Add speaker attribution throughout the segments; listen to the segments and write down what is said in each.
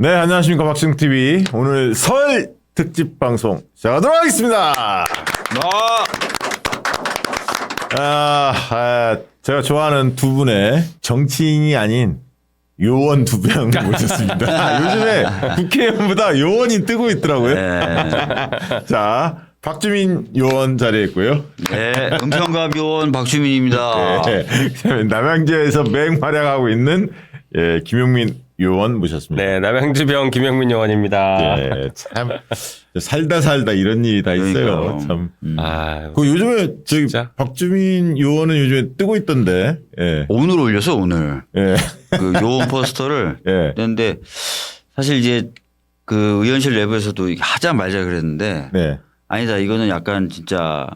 Speaker 1: 네, 안녕하십니까. 박승TV. 오늘 설 특집 방송 시작하도록 하겠습니다. 제가 좋아하는 두 분의 정치인이 아닌 요원 두 명 모셨습니다. 요즘에 국회의원보다 요원이 뜨고 있더라고요.
Speaker 2: 네.
Speaker 1: 자, 박주민 요원 자리에 있고요.
Speaker 2: 네, 은평갑 요원 박주민입니다.
Speaker 1: 네, 남양주에서 맹활약하고 있는 김용민 요원 모셨습니다.
Speaker 3: 네, 남양주병 김영민 요원입니다.
Speaker 1: 네, 참 살다 이런 일이 다 있어요.
Speaker 2: 그러니까요.
Speaker 1: 참.
Speaker 3: 아,
Speaker 1: 그 요즘에 저기
Speaker 3: 진짜?
Speaker 1: 박주민 요원은 요즘에 뜨고 있던데. 예.
Speaker 2: 오늘 올려서 오늘
Speaker 1: 예.
Speaker 2: 그 요원 포스터를
Speaker 1: 예.
Speaker 2: 냈는데 사실 이제 그 의원실 내부에서도 이게 하자 말자 그랬는데
Speaker 1: 네.
Speaker 2: 아니다 이거는 약간 진짜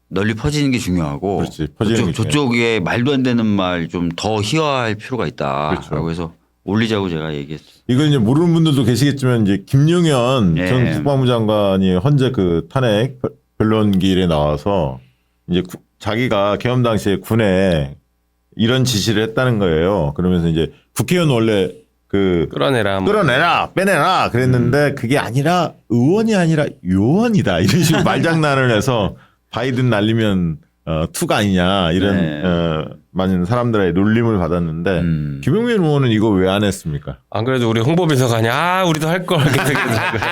Speaker 2: 널리 퍼지는 게 중요하고
Speaker 1: 그렇지. 퍼지는 게
Speaker 2: 저쪽에 말도 안 되는 말 좀 더 희화할 필요가 있다라고
Speaker 1: 그렇죠.
Speaker 2: 해서 올리자고 제가 얘기했어요.
Speaker 1: 이걸 이제 모르는 분들도 계시겠지만 이제 김용현
Speaker 2: 예.
Speaker 1: 전 국방부 장관이 헌재 그 탄핵 변론기일에 나와서 이제 자기가 계엄 당시에 군에 이런 지시를 했다는 거예요. 그러면서 이제 국회의원 원래 그
Speaker 3: 끌어내라.
Speaker 1: 끌어내라, 빼내라 그랬는데 그게 아니라 의원이 아니라 요원이다. 이런 식으로 말장난을 해서 바이든 날리면 투가 아니냐 이런
Speaker 2: 네.
Speaker 1: 많은 사람들의 놀림을 받았는데 김용민 의원은 이거 왜 안 했습니까?
Speaker 3: 안 그래도 우리 홍보비서관이 우리도 할 걸 계속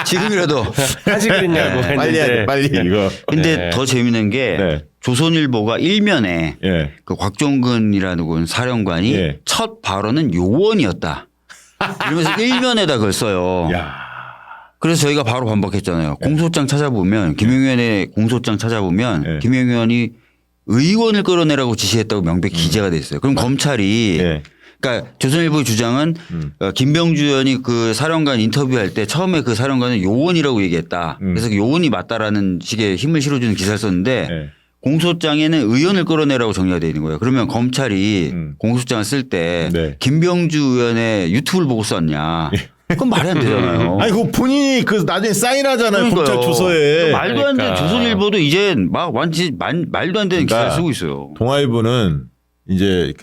Speaker 2: 지금이라도
Speaker 3: 하지 그랬냐고 했는데.
Speaker 1: 빨리 해야 돼, 빨리 이거.
Speaker 2: 근데
Speaker 3: 네.
Speaker 2: 더 재밌는 게
Speaker 1: 네.
Speaker 2: 조선일보가 일면에
Speaker 1: 예.
Speaker 2: 그 곽종근이라는 군 사령관이
Speaker 1: 예.
Speaker 2: 첫 발언은 요원이었다. 이러면서 일면에다 그걸 써요.
Speaker 1: 야.
Speaker 2: 그래서 저희가 바로 반박했잖아요. 공소장 찾아보면 김용현의 공소장 찾아보면
Speaker 1: 예.
Speaker 2: 김용현이 의원을 끌어내라고 지시했다고 명백히 기재가 돼 있어요. 그럼 검찰이
Speaker 1: 예.
Speaker 2: 그러니까 조선일보의 주장은 김병주 의원이 그 사령관 인터뷰할 때 처음에 그 사령관은 요원이라고 얘기했다. 그래서 요원이 맞다라는 식의 힘을 실어주는 기사를 썼는데
Speaker 1: 예.
Speaker 2: 공소장에는 의원을 끌어내라고 정리가 되어 있는 거예요. 그러면 검찰이 공소장을 쓸 때
Speaker 1: 네.
Speaker 2: 김병주 의원의 유튜브를 보고 썼냐. 그건 말이 안 되잖아요.
Speaker 1: 아니 그거 본인이 그 나중에 사인하잖아요.
Speaker 2: 그러니까요.
Speaker 1: 검찰 조서에.
Speaker 2: 말도 안 되는
Speaker 3: 그러니까.
Speaker 2: 조선일보도 이제 막 완전 말도 안 되는
Speaker 1: 그러니까
Speaker 2: 기사를 쓰고 있어요.
Speaker 1: 동아일보는 이제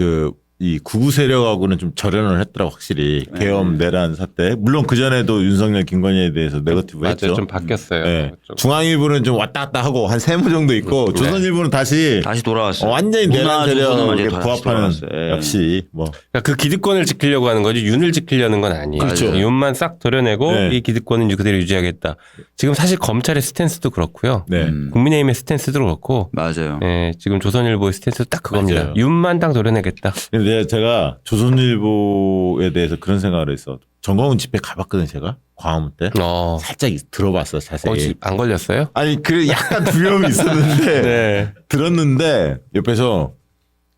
Speaker 1: 이 구구 세력하고는 좀 절연을 했더라고 확실히 계엄 내란 사태. 물론 그 전에도 윤석열 김건희에 대해서 네거티브
Speaker 3: 맞아요.
Speaker 1: 했죠.
Speaker 3: 좀 바뀌었어요.
Speaker 1: 네.
Speaker 3: 좀.
Speaker 1: 중앙일보는 좀 왔다 갔다 하고 한 3무 정도 있고 조선일보는 다시
Speaker 2: 돌아왔어요.
Speaker 1: 완전히 내란 세력에 부합하는
Speaker 2: 돌아왔어요. 예.
Speaker 1: 역시 뭐
Speaker 3: 그러니까 그 기득권을 지키려고 하는 거지 윤을 지키려는 건 아니에요.
Speaker 1: 그렇죠.
Speaker 3: 윤만 싹 도려내고
Speaker 1: 네.
Speaker 3: 이 기득권은 이제 그대로 유지하겠다. 지금 사실 검찰의 스탠스도 그렇고요.
Speaker 1: 네.
Speaker 3: 국민의힘의 스탠스도 그렇고
Speaker 2: 맞아요.
Speaker 3: 예, 지금 조선일보의 스탠스도 딱 그겁니다.
Speaker 1: 맞아요.
Speaker 3: 윤만 딱 도려내겠다.
Speaker 1: 근데 제가 조선일보에 대해서 그런 생각을 했어. 정광훈 집회 가봤거든 제가 광화문 때. 살짝 들어봤어 자세히.
Speaker 3: 안 걸렸어요?
Speaker 1: 아니 그 약간 두려움이 있었는데
Speaker 3: 네.
Speaker 1: 들었는데 옆에서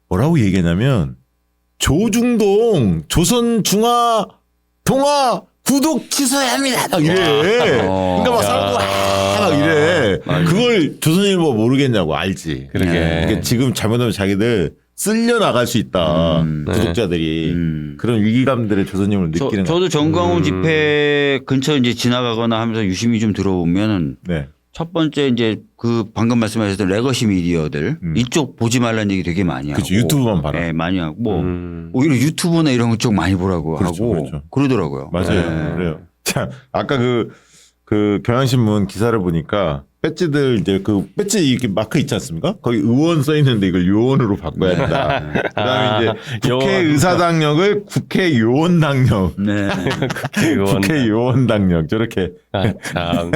Speaker 1: 뭐라고 얘기했냐면 조중동 조선중화 동화 구독 취소해야 합니다. 막 이래. 그러니까 막 사람들 막 이래. 그걸 조선일보 모르겠냐고 알지.
Speaker 3: 그러게.
Speaker 1: 그러니까 지금 잘못하면 자기들 쓸려 나갈 수 있다. 구독자들이 그런 위기감들을 조선님을 느끼는 거.
Speaker 2: 저도 정광훈 집회 근처 이제 지나가거나 하면서 유심히 좀 들어보면
Speaker 1: 네.
Speaker 2: 첫 번째 이제 그 방금 말씀하셨던 레거시 미디어들 이쪽 보지 말라는 얘기 되게 많이 하고.
Speaker 1: 그렇죠. 유튜브만 봐라.
Speaker 2: 네, 많이 하고 뭐 오히려 유튜브나 이런 거 쪽 많이 보라고
Speaker 1: 그렇죠,
Speaker 2: 하고
Speaker 1: 그렇죠.
Speaker 2: 그러더라고요.
Speaker 1: 맞아요.
Speaker 2: 네.
Speaker 1: 그래요. 자, 아까 그 경향신문 기사를 보니까 배지들 이제 그 배지 이렇게 마크 있지 않습니까? 거기 의원 써 있는데 이걸 요원으로 바꿔야 된다. 그다음에 이제 국회의사당력을 국회요원당력.
Speaker 2: 네.
Speaker 1: 국회요원당력 저렇게
Speaker 3: 참.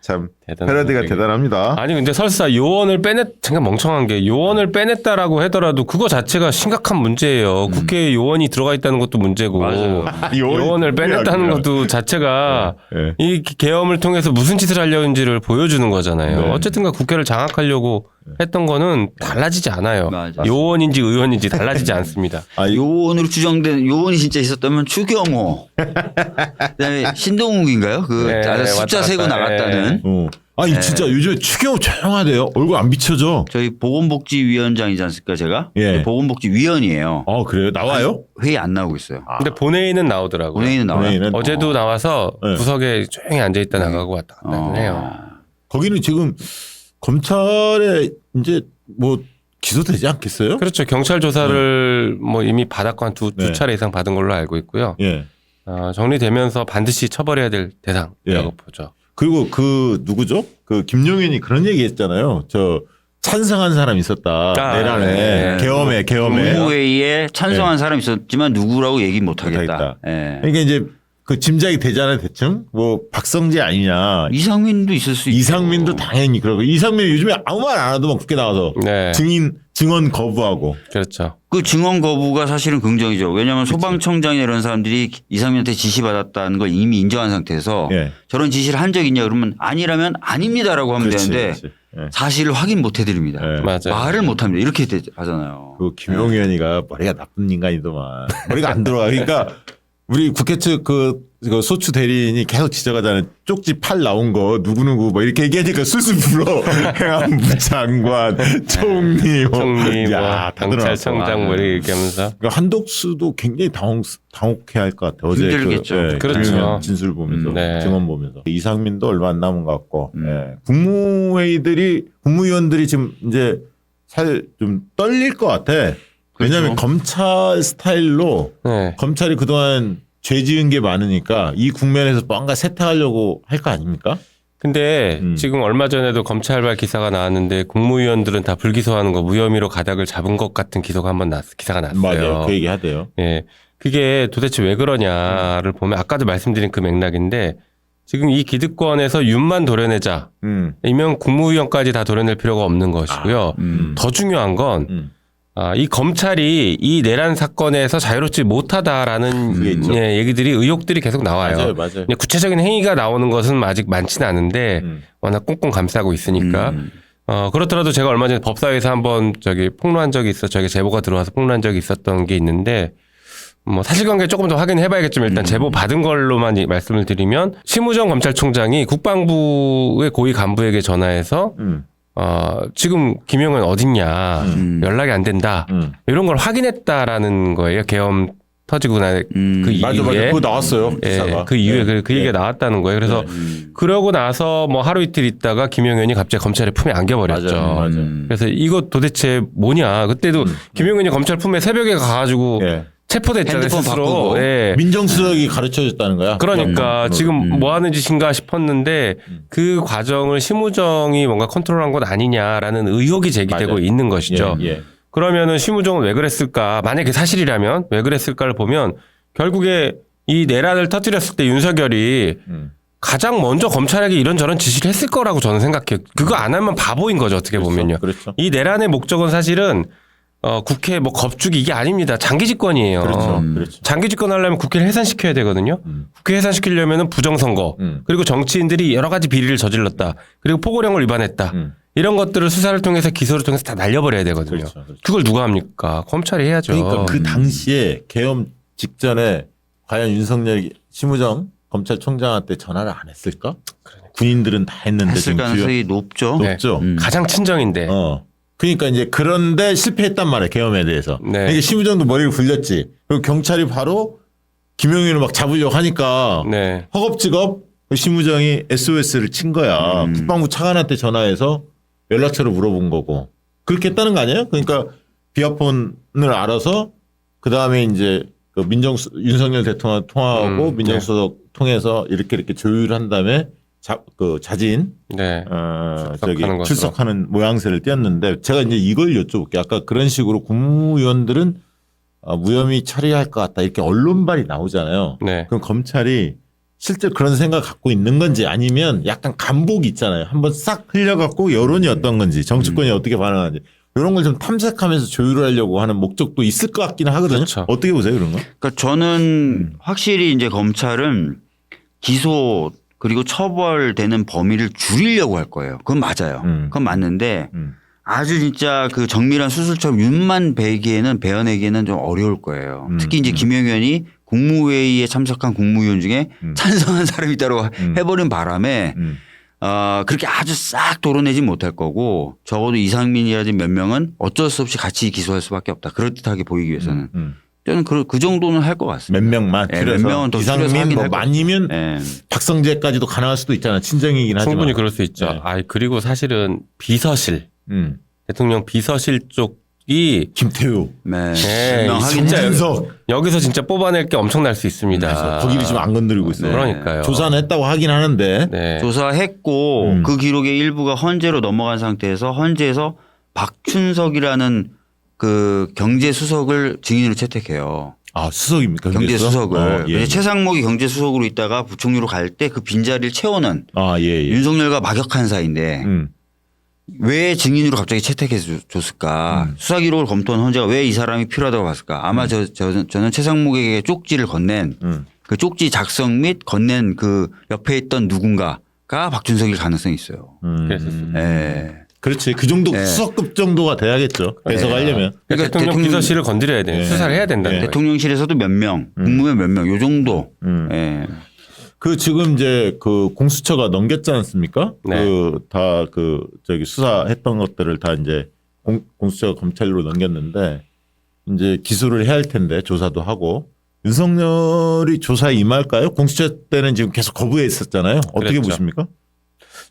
Speaker 1: 참
Speaker 3: 대단한
Speaker 1: 패러디가
Speaker 3: 얘기.
Speaker 1: 대단합니다.
Speaker 3: 아니 근데 설사 요원을 잠깐 멍청한 게 요원을 빼냈다라고 하더라도 그거 자체가 심각한 문제예요. 국회에 요원이 들어가 있다는 것도 문제고
Speaker 2: 맞아요.
Speaker 3: 요원을 빼냈다는 것도 자체가
Speaker 1: 네.
Speaker 3: 이 계엄을 통해서 무슨 짓을 하려는지를 보여주는 거잖아요.
Speaker 1: 네.
Speaker 3: 어쨌든가 국회를 장악하려고 했던 거는 달라지지 않아요.
Speaker 2: 맞아요.
Speaker 3: 요원인지 의원인지 달라지지 않습니다.
Speaker 2: 요원으로 추정된 요원이 진짜 있었다면 추경호, 그다음에 신동욱인가요? 그
Speaker 3: 네,
Speaker 2: 숫자
Speaker 3: 왔다
Speaker 2: 세고
Speaker 3: 갔다.
Speaker 2: 나갔다는
Speaker 1: 아니
Speaker 2: 네.
Speaker 1: 진짜 요즘에 추경 조용하대요. 얼굴 안 비춰져.
Speaker 2: 저희 보건복지위원장이지 않습니까 제가?
Speaker 1: 예.
Speaker 2: 보건복지위원이에요.
Speaker 1: 그래요? 나와요?
Speaker 2: 회의 안 나오고 있어요.
Speaker 3: 근데 본회의는 나오더라고요.
Speaker 2: 본회의는 나와요.
Speaker 1: 본회의는
Speaker 3: 어제도 나와서
Speaker 1: 네.
Speaker 3: 구석에 조용히 앉아 있다 나가고 왔다 갔다 해요.
Speaker 1: 거기는 지금 검찰에 이제 뭐 기소되지 않겠어요?
Speaker 3: 그렇죠. 경찰 조사를 뭐 이미 받았고 한 두
Speaker 1: 네.
Speaker 3: 차례 이상 받은 걸로 알고 있고요.
Speaker 1: 예.
Speaker 3: 정리되면서 반드시 처벌해야 될 대상이라고
Speaker 1: 예.
Speaker 3: 보죠.
Speaker 1: 그리고 그 누구죠? 그 김용현이 그런 얘기했잖아요. 저 찬성한 사람이 있었다. 내란에
Speaker 2: 네.
Speaker 1: 계엄에
Speaker 2: 국무회의에 찬성한 사람이 있었지만 누구라고 얘기 못하겠다.
Speaker 1: 못하겠다.
Speaker 2: 예.
Speaker 1: 그러니까 이제 그 짐작이 되잖아요. 대충 뭐 박성재 아니냐.
Speaker 2: 이상민도 있을 수 있고.
Speaker 1: 이상민도 당연히 그러고 이상민 요즘에 아무 말 안 하도 막 국회 나가서
Speaker 3: 네.
Speaker 1: 증언 거부하고.
Speaker 3: 그렇죠.
Speaker 2: 그 증언 거부가 사실은 긍정이죠. 왜냐하면 소방청장이나 이런 사람들이 이상민한테 지시받았다는 걸 이미 인정한 상태에서
Speaker 1: 예.
Speaker 2: 저런 지시를 한 적이 있냐 그러면 아니라면 아닙니다라고 하면
Speaker 1: 그렇지,
Speaker 2: 되는데
Speaker 1: 그렇지. 예.
Speaker 2: 사실을 확인 못 해드립니다.
Speaker 1: 예.
Speaker 3: 맞아요.
Speaker 2: 말을 못 합니다. 이렇게 하잖아요.
Speaker 1: 그 김용현이가 머리가 나쁜 인간이더만 머리가 안 들어와. 그러니까 우리 국회 측 그 소추 대리인이 계속 지적하잖아요. 쪽지 팔 나온 거 누구누구 뭐 이렇게 얘기하니까 술술 불어. 행안부 장관, 총리,
Speaker 3: 총리, 뭐
Speaker 1: 야, 다 들어놨어.
Speaker 3: 경찰청장 뭐 이렇게 하면서.
Speaker 1: 그러니까 한독수도 굉장히 당혹해 할 것 같아요. 어제
Speaker 2: 힘들겠죠.
Speaker 3: 그렇죠.
Speaker 1: 김용현 진술 보면서
Speaker 3: 네.
Speaker 1: 증언 보면서 이상민도 얼마 안 남은 것 같고 예. 국무위원들이 지금 이제 좀 떨릴 것 같아. 왜냐하면 검찰 스타일로
Speaker 3: 네.
Speaker 1: 검찰이 그동안 죄 지은 게 많으니까 이 국면에서 뭔가 세탁하려고 할 거 아닙니까?
Speaker 3: 근데 지금 얼마 전에도 검찰발 기사가 나왔는데 국무위원들은 다 불기소하는 거 무혐의로 가닥을 잡은 것 같은 기사가 났어요.
Speaker 1: 맞아요. 그 얘기 하대요.
Speaker 3: 예. 그게 도대체 왜 그러냐를 보면 아까도 말씀드린 그 맥락인데 지금 이 기득권에서 윤만 도려내자. 이면 국무위원까지 다 도려낼 필요가 없는 것이고요. 더 중요한 건 이 검찰이 이 내란 사건에서 자유롭지 못하다라는 예, 얘기들이 의혹들이 계속 나와요.
Speaker 1: 맞아요.
Speaker 3: 근데 구체적인 행위가 나오는 것은 아직 많지는 않은데 워낙 꽁꽁 감싸고 있으니까 그렇더라도 제가 얼마 전에 법사위에서 한번 폭로한 적이 저기 제보가 들어와서 폭로한 적이 있었던 게 있는데 뭐 사실관계 조금 더 확인해봐야겠지만 일단 제보 받은 걸로만 말씀을 드리면 심우정 검찰총장이 국방부의 고위 간부에게 전화해서 지금 김용현 어딨냐 연락이 안 된다 이런 걸 확인했다라는 거예요. 계엄 터지고 나 그 이후에
Speaker 1: 맞아. 그거 나왔어요. 기사가.
Speaker 3: 예, 그 이후에 그 얘기가 나왔다는 거예요. 그래서 그러고 나서 뭐 하루 이틀 있다가 김용현이 갑자기 검찰의 품에 안겨버렸죠.
Speaker 1: 맞아요.
Speaker 3: 그래서 이거 도대체 뭐냐. 그때도 김용현이 검찰 품에 새벽에 가가지고
Speaker 1: 예.
Speaker 3: 체포됐잖아요.
Speaker 2: 핸드폰
Speaker 3: 스스로.
Speaker 2: 바꾸고.
Speaker 3: 예.
Speaker 1: 민정수석이 가르쳐줬다는 거야.
Speaker 3: 그러니까 지금 뭐 하는 짓인가 싶었는데 그 과정을 심우정이 뭔가 컨트롤한 것 아니냐라는 의혹이 제기되고
Speaker 1: 맞아요.
Speaker 3: 있는 것이죠.
Speaker 1: 예.
Speaker 3: 그러면은 심우정은 왜 그랬을까? 만약에 사실이라면 왜 그랬을까를 보면 결국에 이 내란을 터뜨렸을 때 윤석열이 가장 먼저 검찰에게 이런저런 지시를 했을 거라고 저는 생각해요. 그거 안 하면 바보인 거죠. 어떻게 보면요.
Speaker 1: 그렇죠.
Speaker 3: 이 내란의 목적은 사실은 국회 뭐 겁주기 이게 아닙니다. 장기 집권이에요.
Speaker 1: 그렇죠.
Speaker 3: 장기 집권 하려면 국회를 해산시켜야 되거든요. 국회 해산시키려면 부정선거 그리고 정치인들이 여러 가지 비리를 저질렀다. 그리고 포고령을 위반했다. 이런 것들을 수사를 통해서 기소를 통해서 다 날려버려야 되거든요.
Speaker 1: 그렇죠.
Speaker 3: 그걸 누가 합니까? 검찰이 해야죠.
Speaker 1: 그러니까 그 당시에 계엄 직전에 과연 윤석열이 심우정 검찰총장한테 전화를 안 했을까? 군인들은 다 했는데
Speaker 2: 했을
Speaker 1: 지금
Speaker 2: 가능성이 높죠.
Speaker 1: 높죠.
Speaker 3: 가장 친정인데.
Speaker 1: 그러니까 이제 그런데 실패했단 말이에요. 계엄에 대해서.
Speaker 3: 네.
Speaker 1: 그러니까 심우정도 머리를 굴렸지. 그리고 경찰이 바로 김용현을 막 잡으려고 하니까
Speaker 3: 네.
Speaker 1: 허겁지겁 심우정이 SOS를 친 거야. 국방부 차관한테 전화해서 연락처를 물어본 거고. 그렇게 했다는 거 아니에요? 그러니까 비아폰을 알아서 그 다음에 이제 그 윤석열 대통령 통화하고 민정수석 통해서 이렇게 조율한 다음에 자진
Speaker 3: 네.
Speaker 1: 출석하는 모양새를 띄었는데 제가 이제 이걸 여쭤볼게요. 아까 그런 식으로 국무위원들은 무혐의 처리할 것 같다 이렇게 언론발이 나오잖아요.
Speaker 3: 네.
Speaker 1: 그럼 검찰이 실제 그런 생각 갖고 있는 건지 아니면 약간 간복이 있잖아요. 한번 싹 흘려갖고 여론이 어떤 건지 정치권이 어떻게 반응하는지 이런 걸 좀 탐색하면서 조율을 하려고 하는 목적도 있을 것 같기는 하거든요.
Speaker 3: 그렇죠.
Speaker 1: 어떻게 보세요 그런 거?
Speaker 2: 그러니까 저는 확실히 이제 검찰은 기소 그리고 처벌되는 범위를 줄이려고 할 거예요. 그건 맞아요. 그건 맞는데 아주 진짜 그 정밀한 수술처럼 윤만 배어내기에는 좀 어려울 거예요. 특히 이제 김용현이 국무회의에 참석한 국무위원 중에 찬성한 사람이 따로 해버린 바람에 그렇게 아주 싹 도려내지 못할 거고 적어도 이상민이라든지 몇 명은 어쩔 수 없이 같이 기소할 수밖에 없다. 그럴듯하게 보이기 위해서는. 저는 그 정도는 할 것 같습니다.
Speaker 1: 몇 명만
Speaker 2: 네,
Speaker 1: 줄여서
Speaker 2: 몇 명은 더 줄여서
Speaker 1: 이상민
Speaker 2: 하긴
Speaker 1: 뭐
Speaker 2: 할 것
Speaker 1: 많이면
Speaker 2: 네.
Speaker 1: 박성재까지도 가능할 수도 있잖아. 친정이긴 하지만.
Speaker 3: 충분히 그럴 수 있죠.
Speaker 1: 네.
Speaker 3: 그리고 사실은 비서실 대통령 비서실 쪽
Speaker 1: 김태우,
Speaker 2: 네.
Speaker 3: 네,
Speaker 2: 유명하긴
Speaker 3: 진짜
Speaker 2: 해요.
Speaker 1: 정진석.
Speaker 3: 여기서 진짜 뽑아낼 게 엄청날 수 있습니다.
Speaker 1: 거기를 지금 안 건드리고 있어요.
Speaker 3: 그러니까요.
Speaker 1: 조사는 했다고 하긴 하는데.
Speaker 3: 네.
Speaker 2: 조사했고 그 기록의 일부가 헌재로 넘어간 상태에서 헌재에서 박춘석이라는 그 경제수석을 증인으로 채택해요.
Speaker 1: 아, 수석입니까?
Speaker 2: 경제수석을.
Speaker 1: 예.
Speaker 2: 최상목이 경제수석으로 있다가 부총리로 갈 때 그 빈자리를 채워는
Speaker 1: 아, 예, 예.
Speaker 2: 윤석열과 막역한 사이인데 왜 증인으로 갑자기 채택해 줬을까? 수사 기록을 검토한 헌재가 왜 이 사람이 필요하다고 봤을까? 아마 저는 최상목에게 쪽지를 건넨 그 쪽지 작성 및 건넨 그 옆에 있던 누군가가 박준석일 가능성이 있어요.
Speaker 3: 그랬었습니다.
Speaker 2: 예.
Speaker 1: 그렇지. 그 정도
Speaker 2: 네.
Speaker 1: 수석급 정도가 돼야겠죠. 배석하려면.
Speaker 3: 그러니까 대통령 비서실을 건드려야 돼요.
Speaker 1: 네.
Speaker 3: 수사를 해야 된다는
Speaker 1: 네.
Speaker 3: 거예요.
Speaker 2: 대통령실에서도 몇 명, 국무위원 몇 명, 요 정도. 예.
Speaker 1: 그 지금 이제 그 공수처가 넘겼지 않습니까?
Speaker 3: 네.
Speaker 1: 그 다 그 저기 수사했던 것들을 다 이제 공수처가 검찰로 넘겼는데 이제 기소를 해야 할 텐데 조사도 하고 윤석열이 조사에 임할까요? 공수처 때는 지금 계속 거부해 있었잖아요. 어떻게
Speaker 3: 그랬죠.
Speaker 1: 보십니까?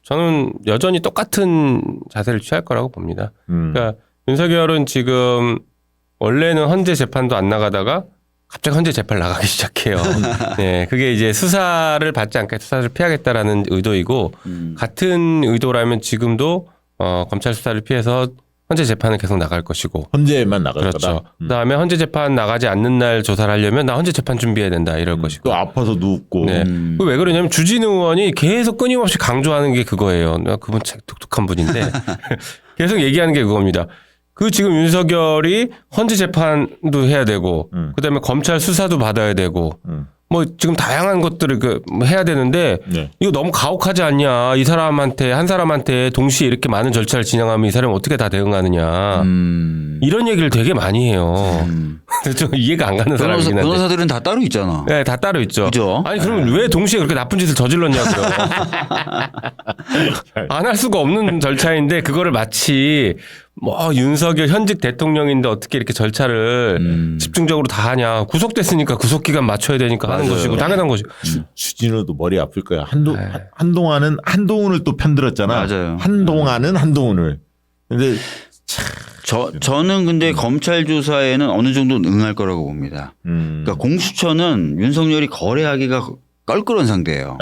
Speaker 3: 저는 여전히 똑같은 자세를 취할 거라고 봅니다. 그러니까 윤석열은 지금 원래는 헌재 재판도 안 나가다가 갑자기 헌재 재판 나가기 시작해요. 네, 그게 이제 수사를 받지 않게 수사를 피하겠다라는 의도이고 같은 의도라면 지금도 검찰 수사를 피해서 헌재 재판을 계속 나갈 것이고.
Speaker 1: 헌재만 나갈
Speaker 3: 그렇죠.
Speaker 1: 거다.
Speaker 3: 그다음에 헌재 재판 나가지 않는 날 조사를 하려면 나 헌재 재판 준비해야 된다 이럴 것이고.
Speaker 1: 또 아파서 눕고.
Speaker 3: 네. 그왜 그러냐면 주진우 의원이 계속 끊임없이 강조하는 게 그거예요. 내가 그분 참 독특한 분인데 계속 얘기하는 게 그겁니다. 그 지금 윤석열이 헌재 재판도 해야 되고 그다음에 검찰 수사도 받아야 되고 뭐 지금 다양한 것들을 해야 되는데
Speaker 1: 네.
Speaker 3: 이거 너무 가혹하지 않냐. 이 사람한테 한 사람한테 동시에 이렇게 많은 절차를 진행하면 이 사람이 어떻게 다 대응하느냐. 이런 얘기를 되게 많이 해요. 좀 이해가 안 가는 사람이긴 한데.
Speaker 2: 변호사들은 다 따로 있잖아.
Speaker 3: 네, 다 따로 있죠.
Speaker 2: 그죠?
Speaker 3: 아니 그러면 왜 동시에 그렇게 나쁜 짓을 저질렀냐고요. 안 할 수가 없는 절차인데 그거를 마치 뭐 윤석열 현직 대통령인데 어떻게 이렇게 절차를 집중적으로 다 하냐. 구속됐으니까 구속 기간 맞춰야 되니까 하는 것이고 당연한 것이고.
Speaker 1: 주진우도 머리 아플 거야.
Speaker 3: 네.
Speaker 1: 한동안은 한동훈을 또 편들었잖아.
Speaker 2: 맞아요.
Speaker 1: 한동안은 한동훈을. 근데
Speaker 2: 저는 근데 검찰 조사에는 어느 정도는 응할 거라고 봅니다. 그러니까 공수처는 윤석열이 거래하기가 껄끄러운 상대예요.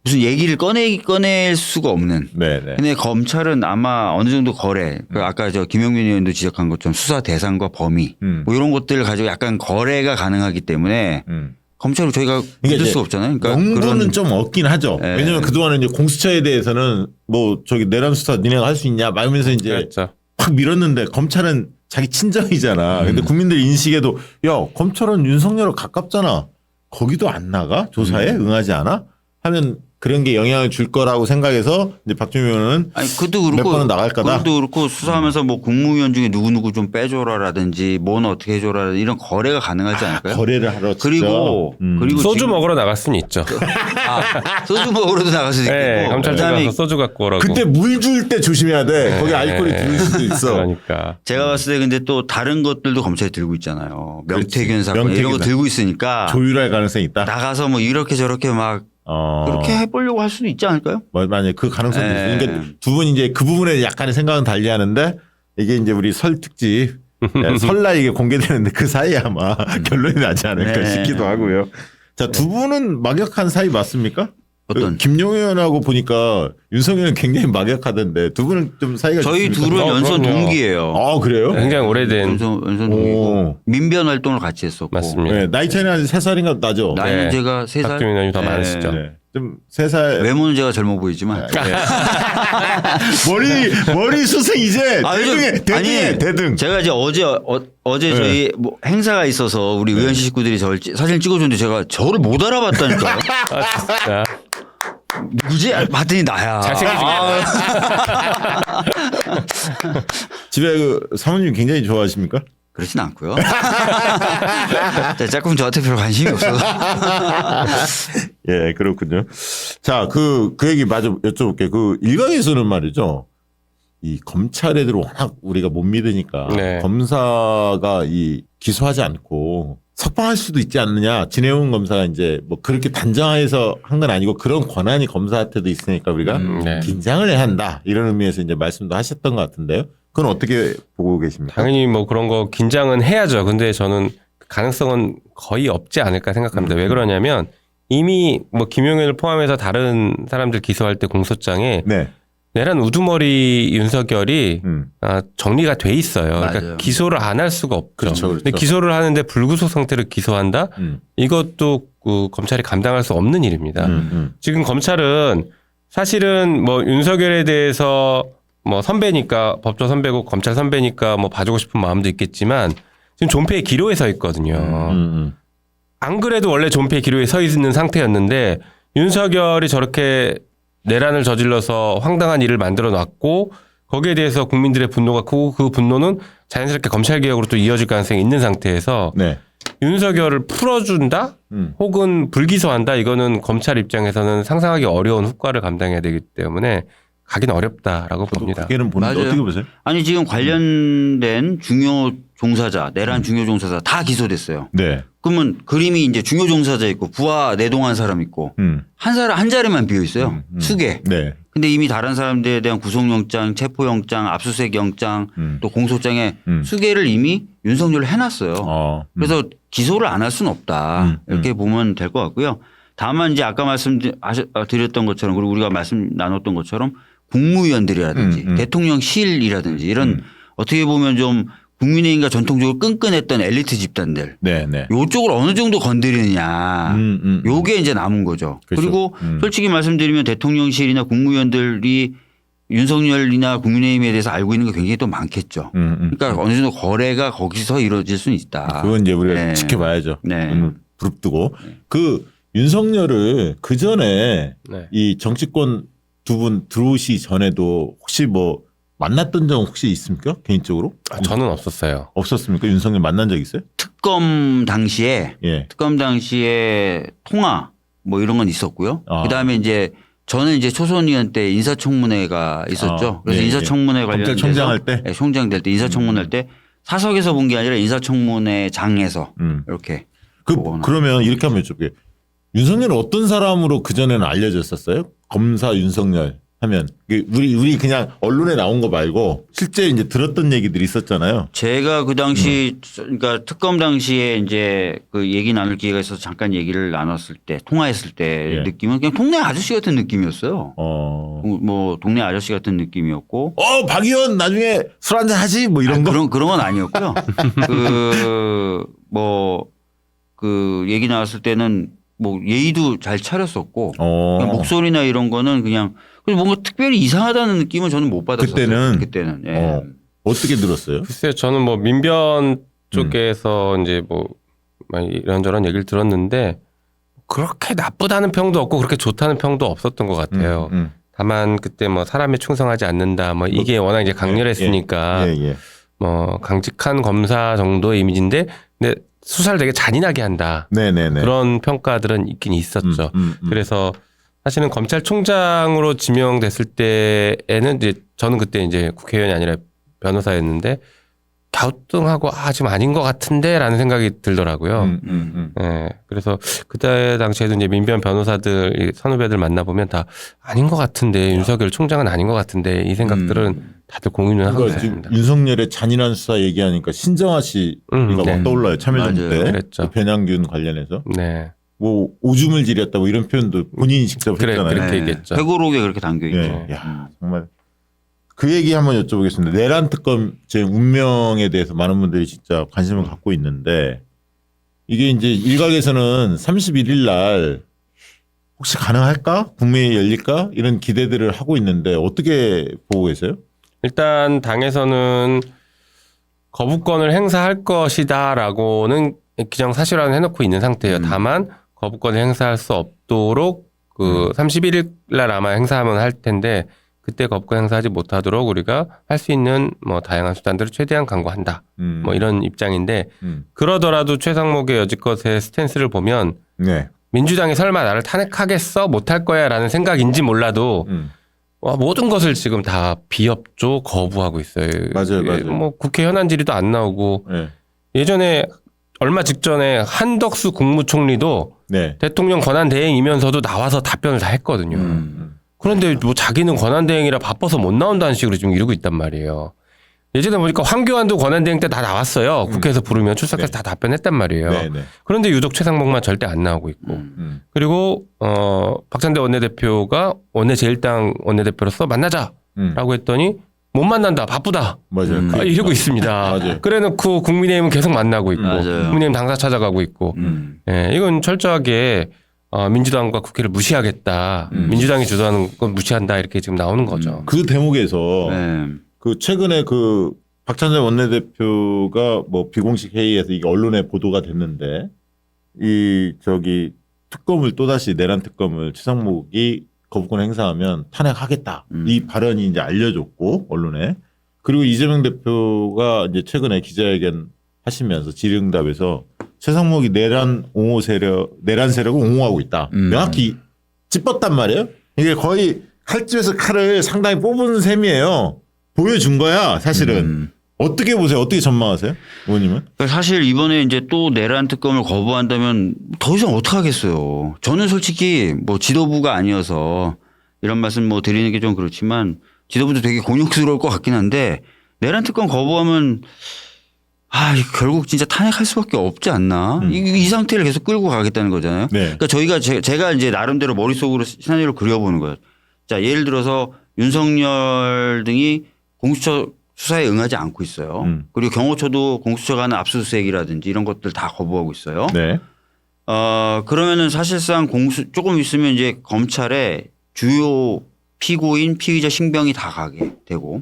Speaker 2: 무슨 얘기를 꺼낼 수가 없는.
Speaker 1: 네네.
Speaker 2: 근데 검찰은 아마 어느 정도 거래, 그 아까 저 김용민 의원도 지적한 것처럼 수사 대상과 범위 뭐 이런 것들을 가지고 약간 거래가 가능하기 때문에 검찰을 저희가 믿을 수가 없잖아요. 그러니까
Speaker 1: 명분은 좀 없긴 하죠.
Speaker 2: 네.
Speaker 1: 왜냐하면 그동안은 이제 공수처에 대해서는 뭐 저기 내란 수사 니네가 할 수 있냐 말면서 이제
Speaker 3: 그렇죠.
Speaker 1: 확 밀었는데 검찰은 자기 친정이잖아. 근데 국민들 인식에도 야 검찰은 윤석열과 가깝잖아. 거기도 안 나가? 조사에 응하지 않아? 하면 그런 게 영향을 줄 거라고 생각해서 이제 박주민 의원은
Speaker 2: 아니 그것도
Speaker 1: 몇
Speaker 2: 그렇고
Speaker 1: 번은 나갈 거다.
Speaker 2: 그것도 그렇고 수사하면서 뭐 국무위원 중에 누구 좀 빼줘라라든지 뭐는 어떻게 해줘라 이런 거래가 가능하지 않을까요?
Speaker 1: 거래를 하러
Speaker 2: 그리고
Speaker 3: 소주
Speaker 2: 지금-
Speaker 3: 먹으러 나갈 수는 있죠.
Speaker 2: 소주 먹으러도 나갈 수도 있고
Speaker 3: 네, 검찰 가서 소주 갖고 오라고.
Speaker 1: 그때 물 줄 때 조심해야 돼. 거기 알코올이 들을 수도 있어.
Speaker 3: 그러니까.
Speaker 2: 제가 봤을 때 근데 또 다른 것들도 검찰이 들고 있잖아요. 명태균
Speaker 1: 그렇지.
Speaker 2: 사건 이런 거
Speaker 1: 명태균
Speaker 2: 들고 있으니까
Speaker 1: 조율할 가능성이 있다.
Speaker 2: 나가서 뭐 이렇게 저렇게 막 그렇게 해보려고 할 수도 있지 않을까요?
Speaker 1: 만약에 그 가능성도
Speaker 2: 네.
Speaker 1: 있어요. 그러니까 두 분 이제 그 부분에 약간의 생각은 달리하는데 이게 이제 우리 설 특집 설날 이게 공개되는데 그 사이에 아마 결론이 나지 않을까
Speaker 2: 네.
Speaker 1: 싶기도 하고요. 자, 두 분은 막역한 사이 맞습니까?
Speaker 2: 어떤?
Speaker 1: 김용희 의원하고 보니까 윤석열은 굉장히 막역하던데 두 분은 좀 사이가
Speaker 2: 저희
Speaker 1: 좋습니까?
Speaker 2: 둘은 연선
Speaker 3: 그럼요.
Speaker 2: 동기예요.
Speaker 1: 아, 그래요?
Speaker 3: 굉장히 오래된
Speaker 2: 연선 동기고 민변 활동을 같이 했었고
Speaker 3: 맞습니다.
Speaker 1: 네, 나이 차이는 한 3살인가 나죠?
Speaker 2: 나이는
Speaker 3: 네.
Speaker 2: 제가 3살.
Speaker 3: 박주민 의원이 더 많으시죠.
Speaker 1: 네. 좀 3살.
Speaker 2: 외모는 제가 젊어 보이지만
Speaker 1: 머리 수승 이제 대등.
Speaker 2: 제가 이제 어제 저희 뭐 행사가 있어서 우리 의원실 식구들이 저를 사진 찍어줬는데 제가 저를 못 알아봤다니까요.
Speaker 3: 아, 진짜.
Speaker 2: 누구지? 봤더니 나야.
Speaker 3: 잘생기신
Speaker 1: 집에 그 사모님 굉장히 좋아하십니까?
Speaker 2: 그렇진 않고요. 짝꿍 저한테 별 관심이 없어서.
Speaker 1: 예, 그렇군요. 자, 그 얘기 마저 여쭤볼게요. 그 일각에서는 말이죠. 이 검찰 애들을 워낙 우리가 못 믿으니까
Speaker 3: 네.
Speaker 1: 검사가 이 기소하지 않고 석방할 수도 있지 않느냐. 진해훈 검사가 이제 뭐 그렇게 단정해서 한 건 아니고 그런 권한이 검사한테도 있으니까 우리가
Speaker 3: 네.
Speaker 1: 긴장을 해야 한다. 이런 의미에서 이제 말씀도 하셨던 것 같은데요. 그건 어떻게 보고 계십니까?
Speaker 3: 당연히 뭐 그런 거 긴장은 해야죠. 근데 저는 가능성은 거의 없지 않을까 생각합니다. 왜 그러냐면 이미 뭐 김용현을 포함해서 다른 사람들 기소할 때 공소장에
Speaker 1: 네.
Speaker 3: 내란 우두머리 윤석열이 정리가 돼 있어요. 그러니까
Speaker 2: 맞아요.
Speaker 3: 기소를 안 할 수가 없죠.
Speaker 1: 그렇죠.
Speaker 3: 근데 기소를 하는데 불구속 상태로 기소한다? 이것도 그 검찰이 감당할 수 없는 일입니다. 지금 검찰은 사실은 뭐 윤석열에 대해서 뭐 선배니까 법조 선배고 검찰 선배니까 뭐 봐주고 싶은 마음도 있겠지만 지금 존폐의 기로에 서 있거든요. 안 그래도 원래 존폐의 기로에 서 있는 상태였는데 윤석열이 저렇게 내란을 저질러서 황당한 일을 만들어 놨고 거기에 대해서 국민들의 분노가 크고 그 분노는 자연스럽게 검찰개혁으로 또 이어질 가능성이 있는 상태에서
Speaker 1: 네.
Speaker 3: 윤석열을 풀어준다 혹은 불기소한다 이거는 검찰 입장에서는 상상하기 어려운 후과를 감당해야 되기 때문에 가긴 어렵다라고 봅니다.
Speaker 1: 그게는 보는데
Speaker 2: 맞아요.
Speaker 1: 어떻게 보세요?
Speaker 2: 아니 지금 관련된 중요 종사자, 내란 중요 종사자 다 기소됐어요.
Speaker 1: 네.
Speaker 2: 그러면 그림이 이제 중요 종사자 있고 부하 내동한 사람 있고 한 사람 한 자리만 비어 있어요. 수계.
Speaker 1: 네.
Speaker 2: 근데 이미 다른 사람들에 대한 구속영장, 체포영장, 압수수색영장 또 공소장에 수계를 이미 윤석열로 해놨어요. 그래서 기소를 안 할 수는 없다. 이렇게 보면 될 것 같고요. 다만 이제 아까 말씀드렸던 것처럼 그리고 우리가 말씀 나눴던 것처럼 국무위원들이라든지 대통령실이라든지 이런 어떻게 보면 좀 국민의힘과 전통적으로 끈끈했던 엘리트 집단들
Speaker 1: 네. 네.
Speaker 2: 요쪽을 어느 정도 건드리느냐 요게 이제 남은 거죠.
Speaker 1: 그렇죠.
Speaker 2: 그리고 솔직히 말씀드리면 대통령실이나 국무위원들이 윤석열이나 국민의힘에 대해서 알고 있는 게 굉장히 또 많겠죠. 그러니까 어느 정도 거래가 거기서 이루어질 수는 있다.
Speaker 1: 그건 이제 우리가
Speaker 2: 네.
Speaker 1: 지켜봐야죠.
Speaker 2: 네.
Speaker 1: 부릅뜨고 그 윤석열을 그 전에
Speaker 3: 네.
Speaker 1: 이 정치권 두 분 들어오시 전에도 혹시 뭐 만났던 적 혹시 있습니까? 개인적으로?
Speaker 3: 저는 없었어요.
Speaker 1: 없었습니까? 윤석열 만난 적 있어요?
Speaker 2: 특검 당시에
Speaker 1: 예.
Speaker 2: 통화 뭐 이런 건 있었고요.
Speaker 1: 아.
Speaker 2: 그다음에 이제 저는 이제 초선의원 때 인사청문회가 있었죠.
Speaker 1: 아,
Speaker 2: 그래서
Speaker 1: 예,
Speaker 2: 인사청문회 관련해서
Speaker 1: 검찰총장 할 때?
Speaker 2: 네, 총장 될 때 인사청문회 할 때 사석에서 본 게 아니라 인사청문회장에서 이렇게 보거나.
Speaker 1: 그러면 이렇게 한번 여쭤볼게요. 윤석열은 어떤 사람으로 그전에는 알려졌었어요? 검사 윤석열 하면 우리 그냥 언론에 나온 거 말고 실제 이제 들었던 얘기들이 있었잖아요.
Speaker 2: 제가 그 당시 그러니까 특검 당시에 이제 그 얘기 나눌 기회가 있어서 잠깐 얘기를 나눴을 때 통화했을 때
Speaker 1: 예.
Speaker 2: 느낌은 그냥 동네 아저씨 같은 느낌이었어요. 뭐 동네 아저씨 같은 느낌이었고.
Speaker 1: 박 의원 나중에 술 한잔 하지 뭐 이런 거.
Speaker 2: 그런 건 아니었고요. 그 얘기 나왔을 때는 뭐 예의도 잘 차렸었고 그냥 목소리나 이런 거는 그냥 뭔가 특별히 이상하다는 느낌은 저는 못 받았었어요. 그때는. 예.
Speaker 1: 어떻게 들었어요?
Speaker 3: 글쎄요, 저는 뭐 민변 쪽에서 이제 뭐 이런저런 얘기를 들었는데 그렇게 나쁘다는 평도 없고 그렇게 좋다는 평도 없었던 것 같아요. 다만 그때 뭐 사람에 충성하지 않는다 뭐 이게 워낙 이제 강렬했으니까 뭐 강직한 검사 정도의 이미지인데 근데 수사를 되게 잔인하게 한다.
Speaker 1: 네네네.
Speaker 3: 그런 평가들은 있긴 있었죠. 그래서 사실은 검찰총장으로 지명됐을 때에는 이제 저는 그때 이제 국회의원이 아니라 변호사였는데 갸우뚱하고 지금 아닌 것 같은데라는 생각이 들더라고요. 네, 그래서 그때 당시에도 이제 민변 변호사들 선후배들 만나보면 다 아닌 것 같은데 윤석열 총장은 아닌 것 같은데 이 생각들은 다들 공유는 하고
Speaker 1: 그러니까 지금
Speaker 3: 있습니다.
Speaker 1: 윤석열의 잔인한 수사 얘기하니까 신정아 씨가
Speaker 3: 네.
Speaker 1: 막 떠올라요. 참여정부 때
Speaker 3: 그랬죠.
Speaker 1: 변양균 관련해서
Speaker 3: 네,
Speaker 1: 뭐 오줌을 지렸다 뭐 이런 표현도 본인이 직접 했잖아요.
Speaker 3: 그렇게 얘기했죠.
Speaker 2: 회고록에 그렇게 담겨 있죠.
Speaker 1: 예. 야, 정말 그 얘기 한번 여쭤보겠습니다. 내란 특검 제 운명에 대해서 많은 분들이 진짜 관심을 갖고 있는데 이게 이제 일각에서는 31일 날 혹시 가능할까? 국회에 열릴까? 이런 기대들을 하고 있는데 어떻게 보고 계세요?
Speaker 3: 일단 당에서는 거부권을 행사할 것이다라고는 기정사실화는 해놓고 있는 상태예요. 다만 거부권을 행사할 수 없도록 그 31일 날 아마 행사하면 할 텐데 그때 거부권 행사하지 못하도록 우리가 할 수 있는 뭐 다양한 수단들을 최대한 강구한다. 뭐 이런 입장인데 그러더라도 최상목의 여지껏의 스탠스를 보면
Speaker 1: 네.
Speaker 3: 민주당이 설마 나를 탄핵하겠어? 못할 거야라는 생각인지 몰라도 모든 것을 지금 다 비협조 거부하고 있어요.
Speaker 1: 맞아요.
Speaker 3: 뭐 국회 현안 질의도 안 나오고
Speaker 1: 네.
Speaker 3: 예전에 얼마 직전에 한덕수 국무총리도
Speaker 1: 네.
Speaker 3: 대통령 권한대행이면서도 나와서 답변을 다 했거든요. 그런데 뭐 자기는 권한대행이라 바빠서 못 나온다는 식으로 지금 이러고 있단 말이에요. 예전에 보니까 황교안도 권한대행 때 다 나왔어요. 국회에서 부르면 출석해서 다 답변했단 말이에요.
Speaker 1: 네, 네.
Speaker 3: 그런데 유독 최상목만 절대 안 나오고 있고. 그리고 박찬대 원내대표가 원내제일당 원내대표로서 만나자라고 했더니 못 만난다. 바쁘다.
Speaker 1: 맞아요.
Speaker 3: 이러고 있습니다.
Speaker 1: 맞아요.
Speaker 3: 그래놓고 국민의힘은 계속 만나고 있고
Speaker 2: 맞아요.
Speaker 3: 국민의힘 당사 찾아가고 있고 예, 이건 철저하게 민주당과 국회를 무시하겠다. 민주당이 주도하는 건 무시한다. 이렇게 지금 나오는 거죠.
Speaker 1: 그 대목에서
Speaker 2: 네.
Speaker 1: 그 최근에 그 박찬대 원내대표가 뭐 비공식 회의에서 이게 언론에 보도가 됐는데 이 저기 특검을 또다시 내란 특검을 최상목이 거부권 행사하면 탄핵하겠다. 이 발언이 이제 알려졌고 언론에 그리고 이재명 대표가 이제 최근에 기자회견 하시면서 질의응답에서 최상목이 내란 세력을 옹호하고 있다. 명확히 짚었단 말이에요. 이게 거의 칼집에서 칼을 상당히 뽑은 셈이에요. 보여준 거야 사실은. 어떻게 보세요? 어떻게 전망하세요? 의원님은?
Speaker 2: 그러니까 사실 이번에 이제 또 내란 특검을 거부한다면 더 이상 어떡하겠어요. 저는 솔직히 뭐 지도부가 아니어서 이런 말씀 뭐 드리는 게 좀 그렇지만 지도부도 되게 곤욕스러울 것 같긴 한데 내란 특검 거부하면 결국 진짜 탄핵할 수밖에 없지 않나. 이 상태를 계속 끌고 가겠다는 거잖아요.
Speaker 1: 네.
Speaker 2: 그러니까 제가 이제 나름대로 머릿속으로 시나리오를 그려보는 거예요. 자, 예를 들어서 윤석열 등이 공수처 수사에 응하지 않고 있어요. 그리고 경호처도 공수처가 하는 압수수색이라든지 이런 것들 다 거부하고 있어요.
Speaker 1: 네.
Speaker 2: 그러면은 사실상 조금 있으면 이제 검찰에 주요 피고인, 피의자 신병이 다 가게 되고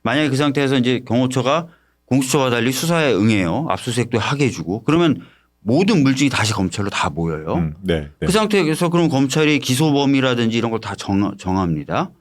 Speaker 2: 만약에 그 상태에서 이제 경호처가 공수처와 달리 수사에 응해요. 압수수색도 하게 해주고 그러면 모든 물증이 다시 검찰로 다 모여요.
Speaker 1: 네. 네.
Speaker 2: 그 상태에서 그럼 검찰이 기소범위라든지 이런 걸 다 정합니다.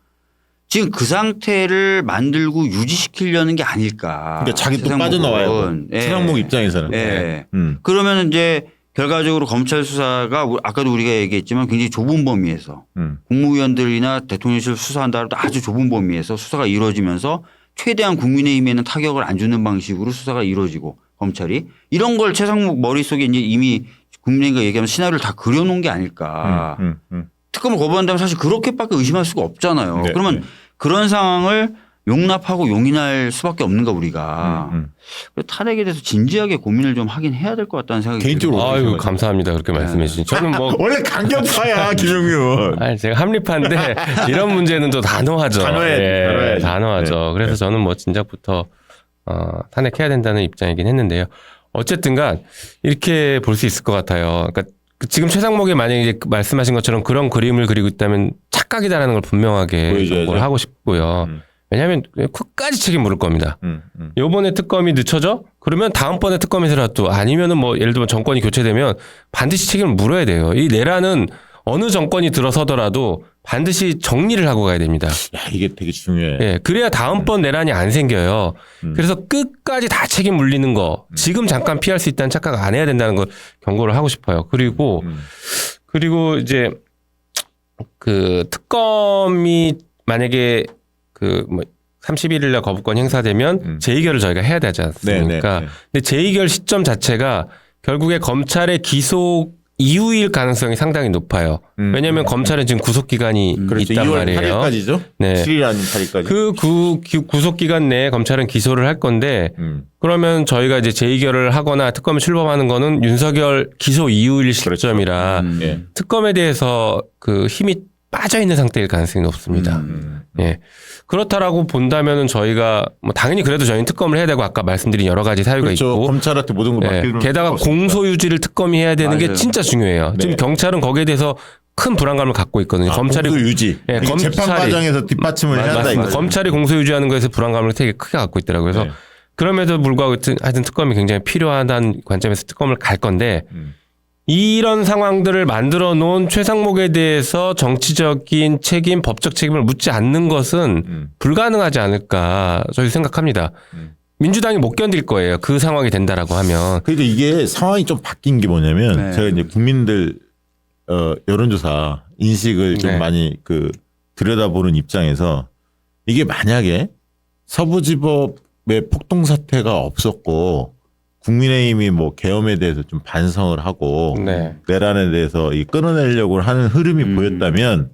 Speaker 2: 지금 그 상태를 만들고 유지시키려는 게 아닐까.
Speaker 1: 그러니까 자기 또 빠져나와요.
Speaker 2: 예.
Speaker 1: 최상목 입장에서는.
Speaker 2: 예. 그러면 이제 결과적으로 검찰 수사가 아까도 우리가 얘기했지만 굉장히 좁은 범위에서 국무위원들이나 대통령실 수사한다 해도 아주 좁은 범위에서 수사가 이루어지면서 최대한 국민의힘에는 타격을 안 주는 방식으로 수사가 이루어지고 검찰이 이런 걸 최상목 머릿속에 이제 이미 국민의힘과 얘기하면 시나리오를 다 그려놓은 게 아닐까. 특검을 거부한다면 사실 그렇게밖에 의심할 수가 없잖아요.
Speaker 1: 네,
Speaker 2: 그러면
Speaker 1: 네.
Speaker 2: 그런 상황을 용납하고 용인할 수밖에 없는가 우리가. 탄핵에 대해서 진지하게 고민을 좀 하긴 해야 될 것 같다는 생각이
Speaker 1: 개인적으로
Speaker 2: 들어요.
Speaker 3: 아유 감사합니다. 그렇게 말씀해 주신. 저는 뭐
Speaker 1: 원래 강경파야 김용민 의원.
Speaker 3: 아니 제가 합리파인데 이런 문제는 또 단호하죠.
Speaker 1: 단호해야지.
Speaker 3: 단호하죠.
Speaker 1: 네.
Speaker 3: 그래서 저는 뭐 진작부터 탄핵해야 된다는 입장이긴 했는데요. 어쨌든간 이렇게 볼 수 있을 것 같아요. 그러니까 지금 최상목이 만약에 이제 말씀하신 것처럼 그런 그림을 그리고 있다면 착각이다라는 걸 분명하게
Speaker 1: 보여줘야죠.
Speaker 3: 정보를 하고 싶고요. 왜냐하면 끝까지 책임 물을 겁니다. 요번에 특검이 늦춰져? 그러면 다음번에 특검에서라도 아니면은 뭐 예를 들면 정권이 교체되면 반드시 책임을 물어야 돼요. 이 내란은 어느 정권이 들어서더라도 반드시 정리를 하고 가야 됩니다.
Speaker 1: 야, 이게 되게 중요해.
Speaker 3: 예, 그래야 다음번 내란이 안 생겨요. 그래서 끝까지 다 책임 물리는 거, 지금 잠깐 피할 수 있다는 착각 안 해야 된다는 걸 경고를 하고 싶어요. 그리고 이제 그 특검이 만약에 그 뭐 31일 날 거부권 행사되면 재의결을 저희가 해야 되지 않습니까?
Speaker 1: 네.
Speaker 3: 근데 재의결 시점 자체가 결국에 검찰의 기소 이후일 가능성이 상당히 높아요. 왜냐하면 검찰은 지금 구속기간이
Speaker 1: 그렇죠.
Speaker 3: 있단
Speaker 1: 2월
Speaker 3: 말이에요.
Speaker 1: 8일까지죠?
Speaker 3: 네.
Speaker 1: 7일 아닌 8일까지.
Speaker 3: 그 구속기간 내에 검찰은 기소를 할 건데 그러면 저희가 이제 재의결을 하거나 특검에 출범하는 거는 윤석열 기소 이후일 시점이라
Speaker 1: 예.
Speaker 3: 특검에 대해서 그 힘이 빠져 있는 상태일 가능성이 높습니다. 예. 그렇다라고 본다면은 저희가 뭐 당연히 그래도 저희는 특검을 해야 되고 아까 말씀드린 여러 가지 사유가
Speaker 1: 그렇죠.
Speaker 3: 있고
Speaker 1: 검찰한테 모든 걸
Speaker 3: 예.
Speaker 1: 맡기는
Speaker 3: 게다가 공소유지를 특검이 해야 되는 게
Speaker 2: 맞아요.
Speaker 3: 진짜 중요해요.
Speaker 1: 네.
Speaker 3: 지금 경찰은 거기에 대해서 큰 불안감을 갖고 있거든요. 검찰이
Speaker 1: 유지.
Speaker 3: 예,
Speaker 1: 재판
Speaker 3: 검찰이-
Speaker 1: 과정에서 뒷받침을 해야 한다
Speaker 3: 맞습니다.
Speaker 1: 이거죠.
Speaker 3: 검찰이 공소유지하는 것에서 불안감을 되게 크게 갖고 있더라고요. 그래서
Speaker 1: 네.
Speaker 3: 그럼에도 불구하고 하여튼 특검이 굉장히 필요하다는 관점에서 특검을 갈 건데 이런 상황들을 만들어 놓은 최상목에 대해서 정치적인 책임, 법적 책임을 묻지 않는 것은 불가능하지 않을까 저희 생각합니다. 민주당이 못 견딜 거예요. 그 상황이 된다라고 하면.
Speaker 1: 그러니까 이게 상황이 좀 바뀐 게 뭐냐면
Speaker 2: 네.
Speaker 1: 제가 이제 국민들 여론조사 인식을 좀
Speaker 3: 네.
Speaker 1: 많이 그 들여다보는 입장에서 이게 만약에 서부지법의 폭동 사태가 없었고 국민의힘이 뭐 계엄에 대해서 좀 반성을 하고
Speaker 3: 네.
Speaker 1: 내란에 대해서 이 끊어내려고 하는 흐름이 보였다면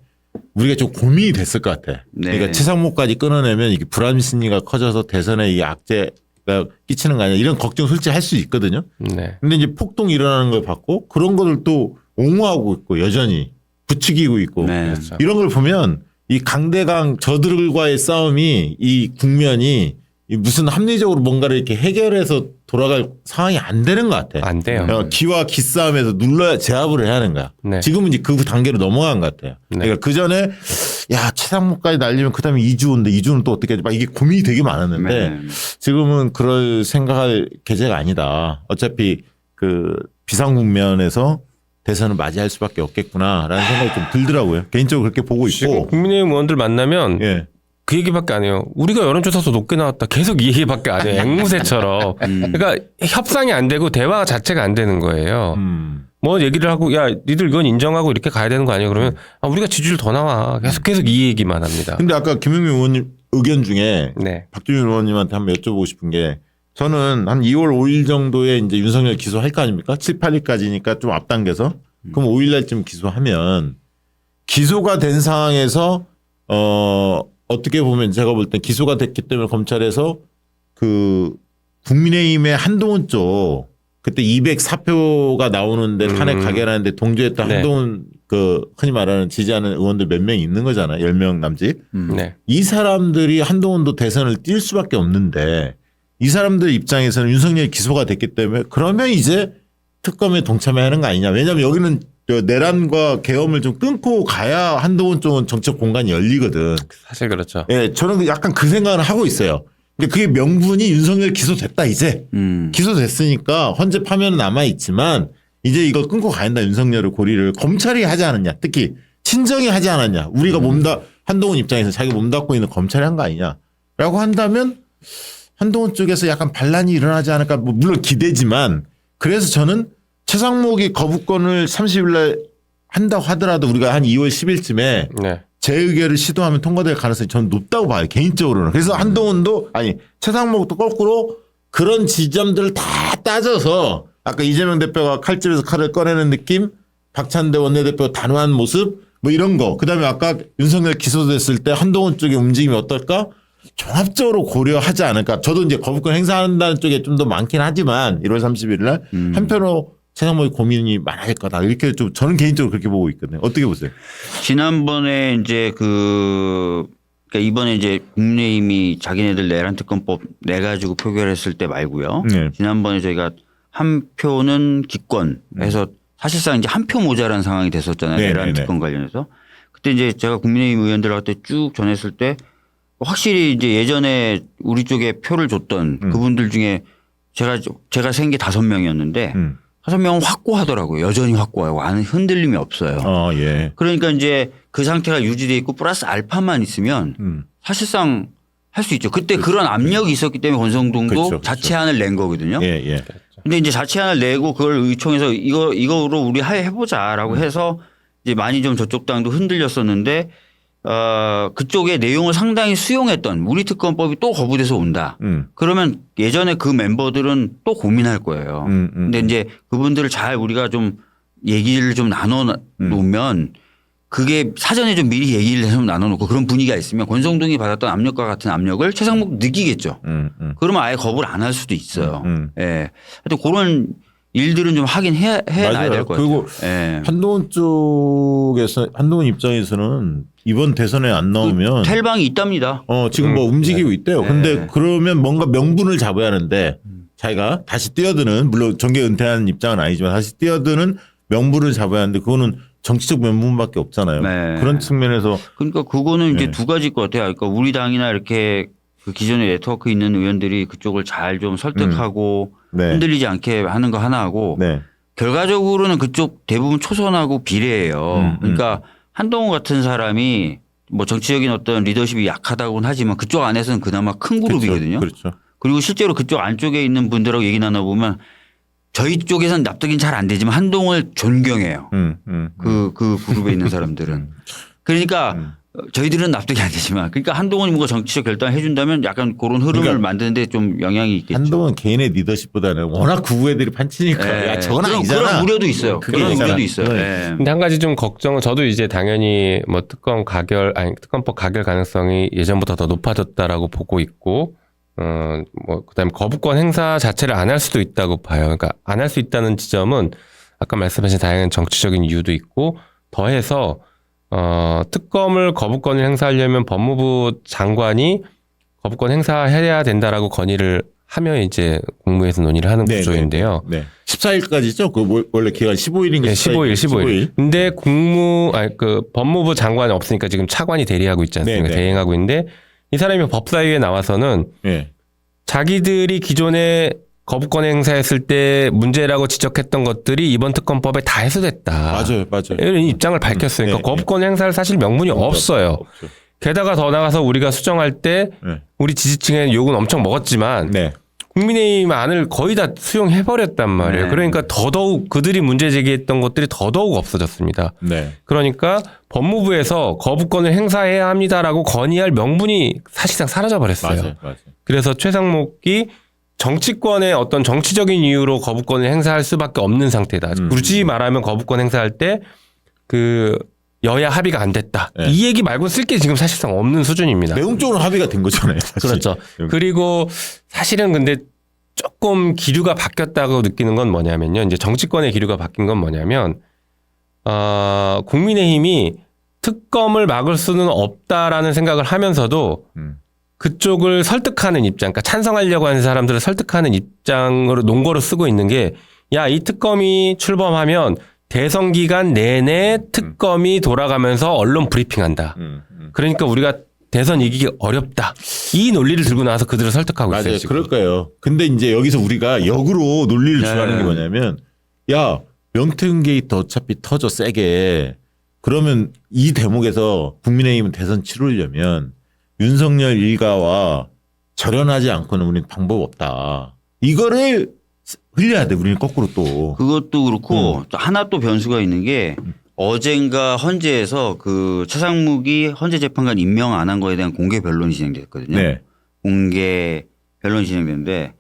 Speaker 1: 우리가 좀 고민이 됐을 것 같아.
Speaker 2: 네.
Speaker 1: 그러니까 최상목까지 끊어내면 이게 불안 심리가 커져서 대선에 이 악재가 끼치는 거 아니야 이런 걱정 솔직히 할 수 있거든요.
Speaker 3: 네.
Speaker 1: 근데 이제 폭동 일어나는 걸 봤고 그런 거를 또 옹호하고 있고 여전히 부추기고 있고
Speaker 2: 네.
Speaker 3: 그렇죠.
Speaker 1: 이런 걸 보면 이 강대강 저들과의 싸움이 이 국면이 이 무슨 합리적으로 뭔가를 이렇게 해결해서 돌아갈 상황이 안 되는 것 같아.
Speaker 3: 안 돼요.
Speaker 1: 기와 기 싸움에서 눌러야 제압을 해야 하는 거야.
Speaker 3: 네.
Speaker 1: 지금은 이제 그 단계로 넘어간 것 같아요.
Speaker 3: 네.
Speaker 1: 그러니까 그 전에 야 최상목까지 날리면 그 다음에 이주호인데 이주호는 또 어떻게 하지? 막 이게 고민이 되게 많았는데
Speaker 2: 네.
Speaker 1: 지금은 그럴 생각할 계제가 아니다. 어차피 그 비상국면에서 대선을 맞이할 수밖에 없겠구나라는 생각이 좀 들더라고요. 개인적으로 그렇게 보고
Speaker 3: 지금
Speaker 1: 있고.
Speaker 3: 국민의힘 의원들 만나면
Speaker 1: 예.
Speaker 3: 그 얘기밖에 안 해요. 우리가 여론조사에서 높게 나왔다. 계속 이 얘기밖에 안 해요. 앵무새처럼. 그러니까 협상이 안 되고 대화 자체가 안 되는 거예요. 뭐 얘기를 하고 야 니들 이건 인정하고 이렇게 가야 되는 거 아니에요? 그러면 아, 우리가 지지율 더 나와. 계속 이 얘기만 합니다.
Speaker 1: 근데 아까 김용민 의원님 의견 중에
Speaker 3: 네.
Speaker 1: 박주민 의원님한테 한번 여쭤보고 싶은 게 저는 한 2월 5일 정도에 이제 윤석열 기소할 거 아닙니까? 7, 8일까지니까 좀 앞당겨서 그럼 5일 날쯤 기소하면 기소가 된 상황에서 어떻게 보면 제가 볼 때 기소가 됐기 때문에 검찰에서 그 국민의힘의 한동훈 쪽 그때 204표가 나오는데 탄핵 가결하는데 동조했던
Speaker 3: 네.
Speaker 1: 한동훈 그 흔히 말하는 지지하는 의원들 몇 명 있는 거잖아요. 10명 남짓.
Speaker 3: 네.
Speaker 1: 이 사람들이 한동훈도 대선을 뛸 수밖에 없는데 이 사람들 입장에서는 윤석열이 기소가 됐기 때문에 그러면 이제 특검에 동참해야 하는 거 아니냐. 왜냐하면 여기는 내란과 계엄을 좀 끊고 가야 한동훈 쪽은 정책 공간이 열리거든.
Speaker 3: 사실 그렇죠.
Speaker 1: 예, 저는 약간 그 생각을 하고 있어요. 근데 그게 명분이 윤석열 기소됐다 이제. 기소됐으니까 헌재 파면은 남아있지만 이제 이걸 끊고 가야 한다 윤석열을 고리를 검찰이 하지 않았냐. 특히 친정이 하지 않았냐. 우리가 한동훈 입장에서 자기 몸담고 있는 검찰이 한 거 아니냐라고 한다면 한동훈 쪽에서 약간 반란이 일어나지 않을까. 뭐 물론 기대지만 그래서 저는 최상목이 거부권을 30일 날 한다고 하더라도 우리가 한 2월 10일쯤에
Speaker 3: 네.
Speaker 1: 재의결을 시도하면 통과될 가능성이 저는 높다고 봐요. 개인적으로는. 그래서 한동훈도 아니 최상목도 거꾸로 그런 지점들을 다 따져서 아까 이재명 대표가 칼집에서 칼을 꺼내는 느낌 박찬대 원내대표 단호한 모습 뭐 이런 거 그다음에 아까 윤석열 기소됐을 때 한동훈 쪽의 움직임이 어떨까 종합적으로 고려하지 않을까. 저도 이제 거부권 행사한다는 쪽에 좀 더 많긴 하지만 1월 30일 날 한편으로 최상목이 고민이 많을 거다. 이렇게 좀 저는 개인적으로 그렇게 보고 있거든요. 어떻게 보세요?
Speaker 2: 지난번에 이제 그러니까 이번에 이제 국민의힘이 자기네들 내란 특검법 내 가지고 표결했을 때 말고요.
Speaker 1: 네.
Speaker 2: 지난번에 저희가 한 표는 기권해서 사실상 이제 한 표 모자란 상황이 됐었잖아요.
Speaker 1: 네,
Speaker 2: 내란
Speaker 1: 네, 네.
Speaker 2: 특검 관련해서. 그때 이제 제가 국민의힘 의원들한테 쭉 전했을 때 확실히 이제 예전에 우리 쪽에 표를 줬던 그분들 중에 제가 센 게 5명이었는데 5명은 확고하더라고요. 여전히 확고하고 아는 흔들림이 없어요.
Speaker 1: 예.
Speaker 2: 그러니까 이제 그 상태가 유지돼 있고 플러스 알파만 있으면 사실상 할 수 있죠. 그때 그런 압력이 있었기 때문에 권성동도
Speaker 1: 그렇죠.
Speaker 2: 자체안을 낸 거거든요.
Speaker 1: 예, 예.
Speaker 2: 근데 이제 자체안을 내고 그걸 의총해서 이거로 우리 해보자라고 해서 이제 많이 좀 저쪽 당도 흔들렸었는데 그쪽의 내용을 상당히 수용했던 우리 특검법이 또 거부돼서 온다. 그러면 예전에 그 멤버들은 또 고민할 거예요. 근데 이제 그분들을 잘 우리가 좀 얘기를 좀 나눠 놓으면 그게 사전에 좀 미리 얘기를 해서 나눠놓고 그런 분위기가 있으면 권성동이 받았던 압력과 같은 압력을 최상목 느끼겠죠. 그러면 아예 거부를 안 할 수도 있어요. 예. 하여튼 그런 일들은 좀 하긴 해야 될 것 같아요.
Speaker 1: 그리고
Speaker 2: 예.
Speaker 1: 한동훈 쪽에서 한동훈 입장에서는 이번 대선에 안 나오면
Speaker 2: 텔방이 있답니다.
Speaker 1: 지금 뭐 움직이고 있대요. 근데 그러면 뭔가 명분을 잡아야 하는데 자기가 다시 뛰어드는 물론 정계 은퇴한 입장은 아니지만 다시 뛰어드는 명분을 잡아야 하는데 그거는 정치적 명분밖에 없잖아요.
Speaker 2: 네.
Speaker 1: 그런 측면에서
Speaker 2: 그러니까 그거는 이제
Speaker 1: 네.
Speaker 2: 두 가지일 것 같아요. 그러니까 우리 당이나 이렇게 그 기존에 네트워크 있는 의원들이 그쪽을 잘 좀 설득하고
Speaker 1: 네.
Speaker 2: 흔들리지 않게 하는 거 하나 하고
Speaker 1: 네.
Speaker 2: 결과적으로는 그쪽 대부분 초선하고 비례해요. 그러니까 한동훈 같은 사람이 뭐 정치적인 어떤 리더십이 약하다고는 하지만 그쪽 안에서는 그나마 큰 그룹이거든요.
Speaker 1: 그렇죠.
Speaker 2: 그리고 실제로 그쪽 안쪽에 있는 분들하고 얘기 나눠보면 저희 쪽에서는 납득이 잘 안 되지만 한동훈을 존경해요. 그 그룹에 있는 사람들은. 그러니까 저희들은 납득이 안 되지만 그러니까 한동훈이 뭔가 정치적 결단을 해준다면 약간 그런 흐름을
Speaker 1: 그러니까
Speaker 2: 만드는데 좀 영향이 있겠죠.
Speaker 1: 한동훈 개인의 리더십보다는 워낙 구구 애들이 판치니까 야 저건 아니잖아.
Speaker 2: 그런 우려도 있어요.
Speaker 1: 그게
Speaker 2: 그런
Speaker 1: 있잖아.
Speaker 2: 우려도 있어요. 예.
Speaker 3: 근데 한 가지 좀 걱정은 저도 이제 당연히 뭐 특검법 가결 가능성이 예전보다 더 높아졌다라고 보고 있고 뭐 그다음에 거부권 행사 자체를 안 할 수도 있다고 봐요. 그러니까 안 할 수 있다는 지점은 아까 말씀하신 다양한 정치적인 이유도 있고 더해서 특검을 거부권을 행사하려면 법무부 장관이 거부권 행사해야 된다라고 건의를 하면 이제 국무회에서 논의를 하는
Speaker 1: 네,
Speaker 3: 구조인데요.
Speaker 1: 네. 14일까지죠? 원래 기간 15일인가?
Speaker 3: 네, 15일. 근데 법무부 장관이 없으니까 지금 차관이 대리하고 있지 않습니까?
Speaker 1: 네, 네.
Speaker 3: 대행하고 있는데 이 사람이 법사위에 나와서는
Speaker 1: 네.
Speaker 3: 자기들이 기존에 거부권 행사했을 때 문제라고 지적했던 것들이 이번 특검법에 다 해소됐다.
Speaker 1: 맞아요.
Speaker 3: 이런 입장을 밝혔어요. 그러니까
Speaker 1: 네,
Speaker 3: 거부권 행사할 사실 명분이 없어요.
Speaker 1: 없죠.
Speaker 3: 게다가 더 나가서 우리가 수정할 때
Speaker 1: 네.
Speaker 3: 우리 지지층의 욕은 엄청 먹었지만
Speaker 1: 네.
Speaker 3: 국민의힘 안을 거의 다 수용해버렸단 말이에요.
Speaker 2: 네.
Speaker 3: 그러니까 더더욱 그들이 문제 제기했던 것들이 더더욱 없어졌습니다.
Speaker 1: 네.
Speaker 3: 그러니까 법무부에서 거부권을 행사해야 합니다라고 건의할 명분이 사실상 사라져버렸어요.
Speaker 1: 맞아요.
Speaker 3: 그래서 최상목이 정치권의 어떤 정치적인 이유로 거부권을 행사할 수밖에 없는 상태다. 굳이 말하면 거부권 행사할 때 여야 합의가 안 됐다.
Speaker 1: 네.
Speaker 3: 이 얘기 말고 쓸 게 지금 사실상 없는 수준입니다.
Speaker 1: 내용적으로 합의가 된 거잖아요. 사실.
Speaker 3: 그렇죠. 그리고 사실은 근데 조금 기류가 바뀌었다고 느끼는 건 뭐냐면요. 이제 정치권의 기류가 바뀐 건 뭐냐면, 국민의힘이 특검을 막을 수는 없다라는 생각을 하면서도 그쪽을 설득하는 입장, 그러니까 찬성하려고 하는 사람들을 설득하는 입장으로 논거로 쓰고 있는 게, 야, 이 특검이 출범하면 대선 기간 내내 특검이 돌아가면서 언론 브리핑한다. 그러니까 우리가 대선 이기기 어렵다. 이 논리를 들고 나와서 그들을 설득하고 있어요.
Speaker 1: 맞아요.
Speaker 3: 지금.
Speaker 1: 그럴 거예요. 근데 이제 여기서 우리가 역으로 논리를 주하는 게 뭐냐면, 야, 명태균 게이트 어차피 터져 세게. 그러면 이 대목에서 국민의힘은 대선 치르려면 윤석열 일가와 절연하지 않고는 우리는 방법 없다. 이거를 흘려야 돼. 우리는 거꾸로 또.
Speaker 2: 그것도 그렇고 또 하나 또 변수가 있는 게 어젠가 헌재에서 그 최상목이 헌재 재판관 임명 안 한 거에 대한 공개 변론이 진행됐거든요.
Speaker 1: 네.
Speaker 2: 공개 변론이 진행됐는데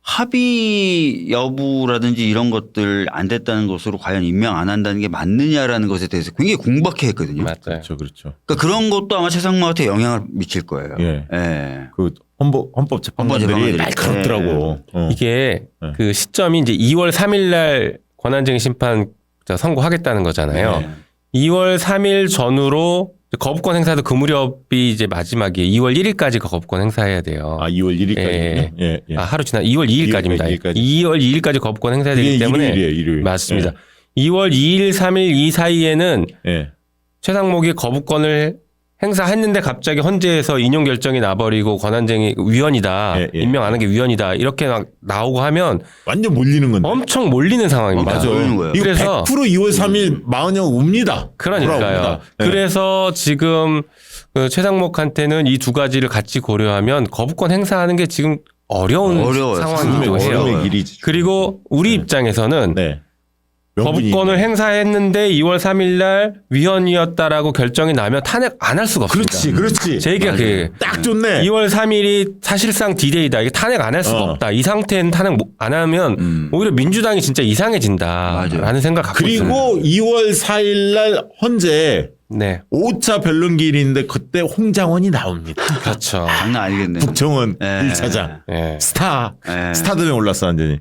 Speaker 2: 합의 여부라든지 이런 것들 안 됐다는 것으로 과연 임명 안 한다는 게 맞느냐라는 것에 대해서 굉장히 공박해 했거든요.
Speaker 3: 맞아요.
Speaker 1: 그렇죠.
Speaker 2: 그러니까 그런 것도 아마 최상목한테 영향을 미칠 거예요.
Speaker 1: 예.
Speaker 2: 예.
Speaker 1: 그 헌법재판관들이 날카롭더라고.
Speaker 3: 이게
Speaker 1: 네.
Speaker 3: 그 시점이 이제 2월 3일 날 권한쟁의 심판 선고하겠다는 거잖아요.
Speaker 2: 네.
Speaker 3: 2월 3일 전후로 거부권 행사도 그 무렵이 이제 마지막이에요. 2월 1일까지 거부권 행사해야 돼요.
Speaker 1: 아, 2월 1일까지.
Speaker 3: 예.
Speaker 1: 예. 예.
Speaker 3: 아, 하루 지나 2월 2일까지입니다.
Speaker 1: 2일까지.
Speaker 3: 2월 2일까지 거부권 행사해야 되기 때문에
Speaker 1: 일요일이에요, 일요일.
Speaker 3: 맞습니다.
Speaker 1: 예.
Speaker 3: 2월 2일, 3일 이 사이에는
Speaker 1: 예.
Speaker 3: 최상목이 거부권을 행사했는데 갑자기 헌재에서 인용 결정이 나버리고 권한쟁의 위헌이다.
Speaker 1: 예, 예.
Speaker 3: 임명 안 한 게 위헌이다. 이렇게 막 나오고 하면
Speaker 1: 완전 몰리는 건데.
Speaker 3: 엄청 몰리는 상황입니다.
Speaker 2: 맞아요. 몰리는 거예요.
Speaker 1: 이거
Speaker 3: 그래서
Speaker 1: 100% 2월 3일 마흔형 옵니다.
Speaker 3: 그러니까요.
Speaker 1: 돌아옵니다. 예.
Speaker 3: 그래서 지금 그 최상목한테는 이 두 가지를 같이 고려하면 거부권 행사하는 게 지금
Speaker 2: 어려워요.
Speaker 3: 상황이기도
Speaker 2: 상황이
Speaker 3: 해요.
Speaker 2: 어려워요.
Speaker 1: 길이지.
Speaker 3: 그리고 우리 입장에서는
Speaker 1: 네. 명분이
Speaker 3: 거부권을
Speaker 1: 있네.
Speaker 3: 행사했는데 2월 3일 날 위헌이었다라고 결정이 나면 탄핵 안 할 수가 없습니다.
Speaker 1: 그렇지.
Speaker 3: 제 얘기가 그게
Speaker 1: 딱 좋네.
Speaker 3: 2월 3일이 사실상 디데이다. 이게 탄핵 안 할 수가 없다. 이 상태는 탄핵 안 하면 오히려 민주당이 진짜 이상해진다라는
Speaker 2: 맞아요.
Speaker 3: 생각 갖고
Speaker 1: 그리고
Speaker 3: 있습니다.
Speaker 1: 2월 4일 날 헌재
Speaker 3: 네,
Speaker 1: 5차 변론기일인데 그때 홍장원이 나옵니다.
Speaker 3: 그렇죠.
Speaker 2: 장난 아니겠네.
Speaker 1: 국정원
Speaker 2: 예.
Speaker 1: 1차장.
Speaker 3: 예.
Speaker 1: 스타덤에 올랐어 완전히.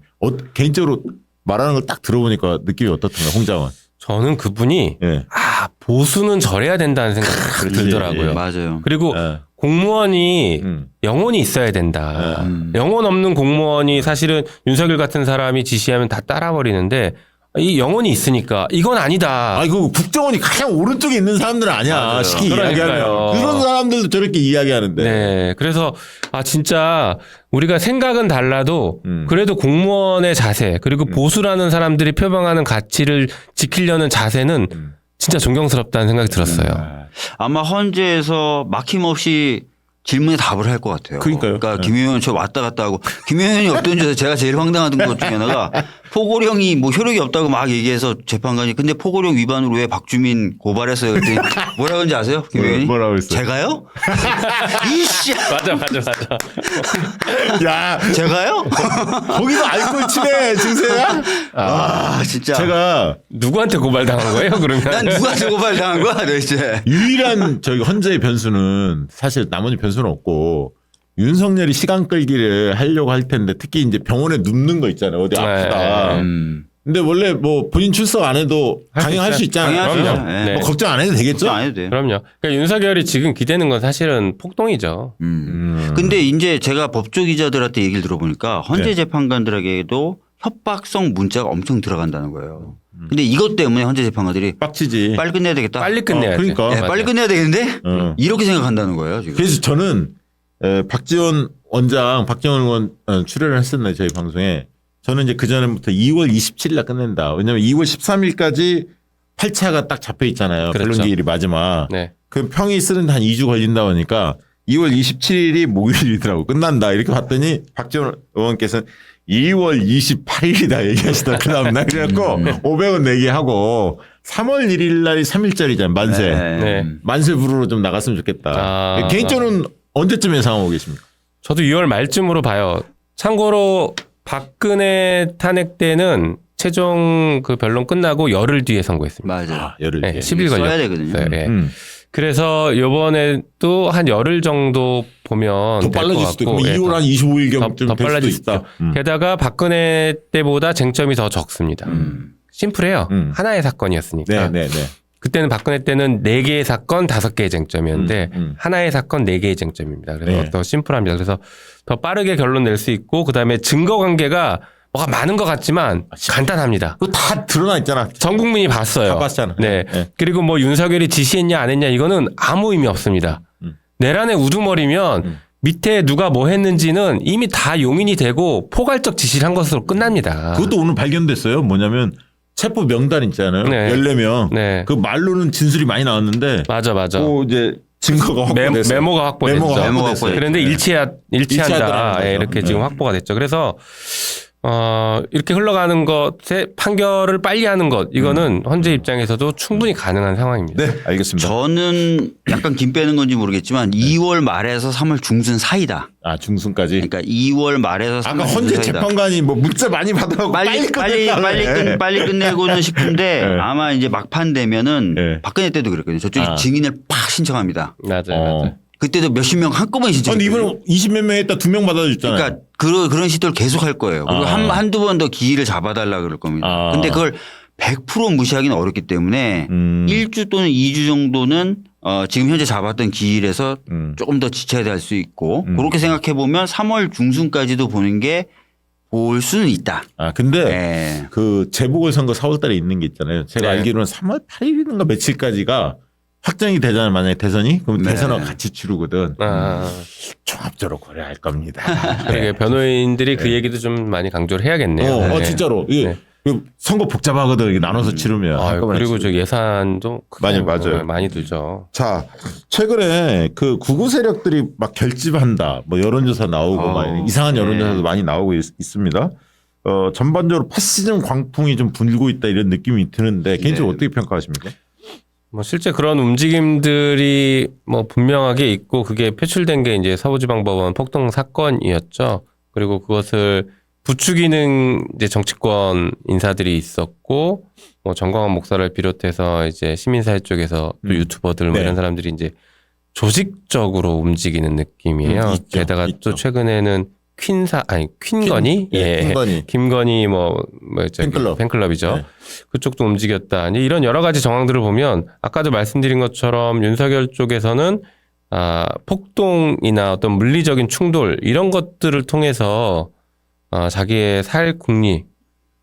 Speaker 1: 개인적으로 말하는 걸 딱 들어보니까 느낌이 어떻던가 홍장원.
Speaker 3: 저는 그분이
Speaker 1: 예.
Speaker 3: 보수는 저래야 된다는 생각이 들더라고요.
Speaker 2: 맞아요.
Speaker 3: 그리고
Speaker 1: 예.
Speaker 3: 공무원이 영혼이 있어야 된다. 영혼 없는 공무원이 사실은 윤석열 같은 사람이 지시하면 다 따라버리는데 이 영혼이 있으니까 이건 아니다.
Speaker 1: 아니 그 국정원이 가장 오른쪽에 있는 사람들은 아니야.
Speaker 2: 맞아요.
Speaker 1: 쉽게
Speaker 3: 그러니까요.
Speaker 1: 이야기하면 그런 사람들도 저렇게 이야기하는데.
Speaker 3: 네. 그래서 진짜 우리가 생각은 달라도 그래도 공무원의 자세 그리고 보수라는 사람들이 표방하는 가치를 지키려는 자세는 진짜 존경스럽다는 생각이 들었어요.
Speaker 2: 아마 헌재에서 막힘없이 질문에 답을 할 것 같아요.
Speaker 1: 그러니까요.
Speaker 2: 그러니까
Speaker 1: 네.
Speaker 2: 김용현 저 왔다 갔다 하고 김용현이 없던 줄 제가 제일 황당하던 것 중에 하나가 포고령이 뭐 효력이 없다고 막 얘기해서 재판관이 근데 포고령 위반으로 왜 박주민 고발했어요? 그랬더니 뭐라 그런지 아세요? 김용현이?
Speaker 1: 뭐라고 했어요?
Speaker 2: 제가요? 이씨.
Speaker 3: 맞아.
Speaker 1: 야,
Speaker 2: 제가요?
Speaker 1: 거기서 알코올 치매 증세야?
Speaker 2: 아 진짜.
Speaker 1: 제가
Speaker 3: 누구한테 고발당한 거예요? 그러면
Speaker 2: 난 누구한테 고발당한 거야 도대체.
Speaker 1: 유일한 저기 헌재의 변수는 사실 나머지 변수는 없고 윤석열이 시간 끌기를 하려고 할 텐데 특히 이제 병원에 눕는 거 있잖아요. 어디 아프다. 근데 원래 뭐 본인 출석 안 해도 강행할 수 있잖아요.
Speaker 2: 강행할 수
Speaker 1: 그럼요.
Speaker 2: 있죠. 네.
Speaker 1: 뭐 걱정 안 해도 되겠죠?
Speaker 2: 안 해도 돼요.
Speaker 3: 그럼요. 그러니까 윤석열이 지금 기대는 건 사실은 폭동이죠.
Speaker 2: 근데 이제 제가 법조 기자들한테 얘기를 들어보니까 헌재
Speaker 1: 네.
Speaker 2: 재판관들에게도 협박성 문자가 엄청 들어간다는 거예요. 근데 이것 때문에 헌재 재판관들이
Speaker 1: 빡치지.
Speaker 2: 빨리 끝내야 되겠다.
Speaker 3: 빨리 끝내야지.
Speaker 1: 그러니까.
Speaker 2: 네, 빨리 끝내야 되겠는데 이렇게 생각한다는 거예요. 지금.
Speaker 1: 그래서 저는 박지원 원장, 박지원 의원 출연을 했었나요 저희 방송에. 저는 이제 그 전부터 2월 27일 날 끝낸다. 왜냐하면 2월 13일까지 8차가 딱 잡혀 있잖아요.
Speaker 3: 그렇죠.
Speaker 1: 변론기일이 마지막.
Speaker 3: 네.
Speaker 1: 그 평이 쓰는데 한 2주 걸린다 보니까 2월 27일이 목요일이더라고. 끝난다. 이렇게 봤더니 박지원 의원께서는 2월 28일이다 얘기하시더라고요. 그 다음날. 그래갖고 500원 내기하고 3월 1일 날이 3일짜리잖아요. 만세.
Speaker 3: 네.
Speaker 1: 만세 부르러 좀 나갔으면 좋겠다. 개인적으로는 언제쯤 예상하고 계십니까?
Speaker 3: 저도 2월 말쯤으로 봐요. 참고로 박근혜 탄핵 때는 최종 그 변론 끝나고 열흘 뒤에 선고했습니다.
Speaker 2: 맞아요.
Speaker 1: 열흘
Speaker 3: 네,
Speaker 1: 뒤에.
Speaker 3: 10일
Speaker 2: 써야
Speaker 3: 걸렸어요.
Speaker 2: 되거든요.
Speaker 3: 네. 그래서 이번에도 한 열흘 정도 보면
Speaker 1: 더
Speaker 3: 될
Speaker 1: 빨라질
Speaker 3: 것
Speaker 1: 수도
Speaker 3: 같고,
Speaker 1: 있고.
Speaker 3: 예,
Speaker 1: 2월 한 25일경쯤
Speaker 3: 더
Speaker 1: 될 수도
Speaker 3: 빨라질
Speaker 1: 있다.
Speaker 3: 수도 게다가 박근혜 때보다 쟁점이 더 적습니다. 심플해요. 하나의 사건이었으니까.
Speaker 1: 네네네.
Speaker 3: 그때는 박근혜 때는 4개의 사건, 5개의 쟁점이었는데 하나의 사건, 4개의 쟁점입니다. 그래서
Speaker 1: 네.
Speaker 3: 더 심플합니다. 그래서 더 빠르게 결론 낼 수 있고 그다음에 증거 관계가 뭐가 많은 것 같지만 간단합니다.
Speaker 1: 그거 다 드러나 있잖아.
Speaker 3: 전 국민이 봤어요.
Speaker 1: 다 봤잖아.
Speaker 3: 네.
Speaker 1: 네.
Speaker 3: 그리고 뭐 윤석열이 지시했냐 안 했냐 이거는 아무 의미 없습니다. 내란의 우두머리면 밑에 누가 뭐 했는지는 이미 다 용인이 되고 포괄적 지시를 한 것으로 끝납니다.
Speaker 1: 그것도 오늘 발견됐어요. 뭐냐면 체포 명단 있잖아요.
Speaker 3: 네.
Speaker 1: 14명.
Speaker 3: 네.
Speaker 1: 그 말로는 진술이 많이 나왔는데
Speaker 3: 맞아.
Speaker 1: 그 이제 증거가 확보됐어요.
Speaker 3: 메모가 확보됐죠.
Speaker 1: 메모가 확보됐어요.
Speaker 3: 그런데
Speaker 1: 네.
Speaker 3: 일치한다.
Speaker 1: 일치하더라는
Speaker 3: 예,
Speaker 1: 거죠.
Speaker 3: 이렇게 지금
Speaker 1: 네.
Speaker 3: 확보가 됐죠. 그래서 이렇게 흘러가는 것에 판결을 빨리 하는 것 이거는 헌재 입장에서도 충분히 가능한 상황입니다.
Speaker 1: 네, 알겠습니다.
Speaker 2: 저는 약간 김 빼는 건지 모르겠지만 2월 말에서 3월 중순 사이다.
Speaker 1: 아, 중순까지.
Speaker 2: 그러니까 2월 말에서 3월
Speaker 1: 아까
Speaker 2: 중순
Speaker 1: 헌재
Speaker 2: 사이다.
Speaker 1: 재판관이 뭐 문자 많이 받아갖고
Speaker 2: 빨리 끝내고는 싶은데
Speaker 1: 네.
Speaker 2: 아마 이제 막판 되면은
Speaker 1: 네.
Speaker 2: 박근혜 때도 그랬거든요. 저쪽이 증인을 팍 신청합니다.
Speaker 3: 맞아요.
Speaker 2: 그때도 몇십 명 한꺼번에
Speaker 1: 근데
Speaker 2: 신청했거든요.
Speaker 1: 이번에 20몇 명 했다 2명 받아줬잖아요.
Speaker 2: 그러니까 그런 시도를 계속 할 거예요. 그리고 한두 번 더 기일을 잡아달라 그럴 겁니다. 근데 그걸 100% 무시하기는 어렵기 때문에 1주 또는 2주 정도는 지금 현재 잡았던 기일에서 조금 더 지체돼 할 수 있고 그렇게 생각해 보면 3월 중순까지도 보는 게 볼 수는 있다.
Speaker 1: 아, 근데
Speaker 2: 네.
Speaker 1: 그 재보궐선거 4월 달에 있는 게 있잖아요. 제가
Speaker 3: 네.
Speaker 1: 알기로는 3월 8일인가 며칠까지가 확정이 되잖아요. 만약에 대선이. 그럼
Speaker 2: 네.
Speaker 1: 대선하고 같이 치르거든.
Speaker 3: 아,
Speaker 1: 종합적으로 고려할 겁니다.
Speaker 3: 그러게 변호인들이 그 얘기도 좀 많이 강조를 해야겠네요. 네.
Speaker 1: 진짜로. 이게
Speaker 3: 네.
Speaker 1: 선거 복잡하거든. 이게 나눠서 치르면. 한꺼번에
Speaker 3: 그리고
Speaker 1: 치르면.
Speaker 3: 저 예산도 크게
Speaker 1: 맞아요.
Speaker 3: 많이 들죠.
Speaker 1: 자, 최근에 그 구구 세력들이 막 결집한다. 뭐 여론조사 나오고 막 이상한 여론조사도 많이 나오고 있습니다. 전반적으로 패시즘 광풍이 좀 불고 있다 이런 느낌이 드는데 개인적으로 어떻게 평가하십니까?
Speaker 3: 뭐 실제 그런 움직임들이 뭐 분명하게 있고 그게 표출된 게 이제 서부지방법원 폭동 사건이었죠. 그리고 그것을 부추기는 이제 정치권 인사들이 있었고 뭐 정광훈 목사를 비롯해서 이제 시민사회 쪽에서 또 유튜버들 뭐
Speaker 1: 네.
Speaker 3: 이런 사람들이 이제 조직적으로 움직이는 느낌이에요.
Speaker 1: 있죠.
Speaker 3: 게다가
Speaker 1: 있죠.
Speaker 3: 또 최근에는 퀸건이 김건희 뭐 저기 팬클럽이죠.
Speaker 1: 네.
Speaker 3: 그쪽도 움직였다. 이제 이런 여러 가지 정황들을 보면 아까도 말씀드린 것처럼 윤석열 쪽에서는 폭동이나 어떤 물리적인 충돌 이런 것들을 통해서 자기의 살 국리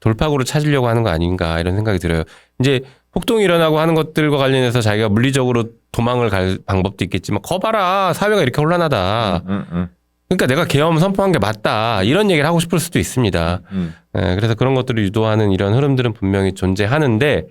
Speaker 3: 돌파구를 찾으려고 하는 거 아닌가 이런 생각이 들어요. 이제 폭동이 일어나고 하는 것들과 관련해서 자기가 물리적으로 도망을 갈 방법도 있겠지만 거봐라 사회가 이렇게 혼란하다. 그러니까 내가 계엄 선포한 게 맞다. 이런 얘기를 하고 싶을 수도 있습니다. 그래서 그런 것들을 유도하는 이런 흐름들은 분명히 존재하는데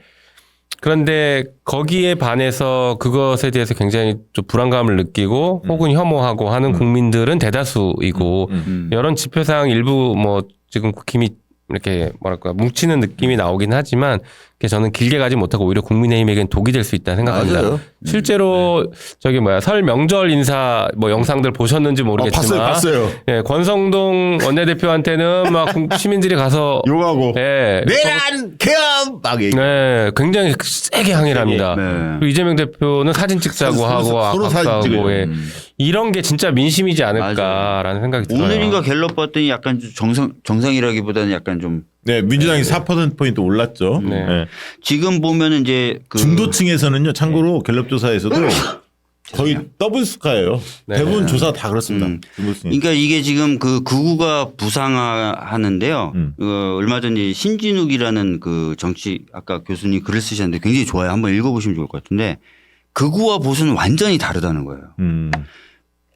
Speaker 3: 그런데 거기에 반해서 그것에 대해서 굉장히 좀 불안감을 느끼고 혹은 혐오하고 하는 국민들은 대다수이고 여론 지표상 일부 뭐 지금 국힘이 이렇게 뭐랄까 뭉치는 느낌이 나오긴 하지만 저는 길게 가지 못하고 오히려 국민의힘에겐 독이 될 수 있다 생각합니다.
Speaker 2: 맞아요.
Speaker 3: 실제로 저기 설 명절 인사 뭐 영상들 보셨는지 모르겠지만
Speaker 1: 봤어요.
Speaker 3: 예, 권성동 원내대표한테는 막 시민들이 가서
Speaker 1: 욕하고
Speaker 3: 예,
Speaker 1: 내란 개엄 막 얘기.
Speaker 3: 네, 굉장히 세게 항의를 합니다.
Speaker 2: 네.
Speaker 3: 그리고 이재명 대표는 사진 찍자고 하고
Speaker 1: 서로 사진
Speaker 3: 아까워
Speaker 1: 찍어요.
Speaker 3: 예. 이런 게 진짜 민심이지 않을까라는 생각이 들어요.
Speaker 2: 오늘인가 갤럽 봤더니 약간 정상이라기보다는 약간 좀
Speaker 1: 네, 민주당이 4%포인트 올랐죠.
Speaker 3: 네.
Speaker 1: 네.
Speaker 2: 지금 보면은 이제 그
Speaker 1: 중도층에서는요, 참고로 갤럽 조사에서도 거의 더블 스카예요.
Speaker 3: 네.
Speaker 1: 대부분 조사 다 그렇습니다. 중도층이.
Speaker 2: 그러니까 이게 지금 그 극우가 부상하는데요. 얼마 전에 신진욱이라는 그 정치 아까 교수님 글을 쓰셨는데 굉장히 좋아요. 한번 읽어보시면 좋을 것 같은데 극우와 보수는 완전히 다르다는 거예요.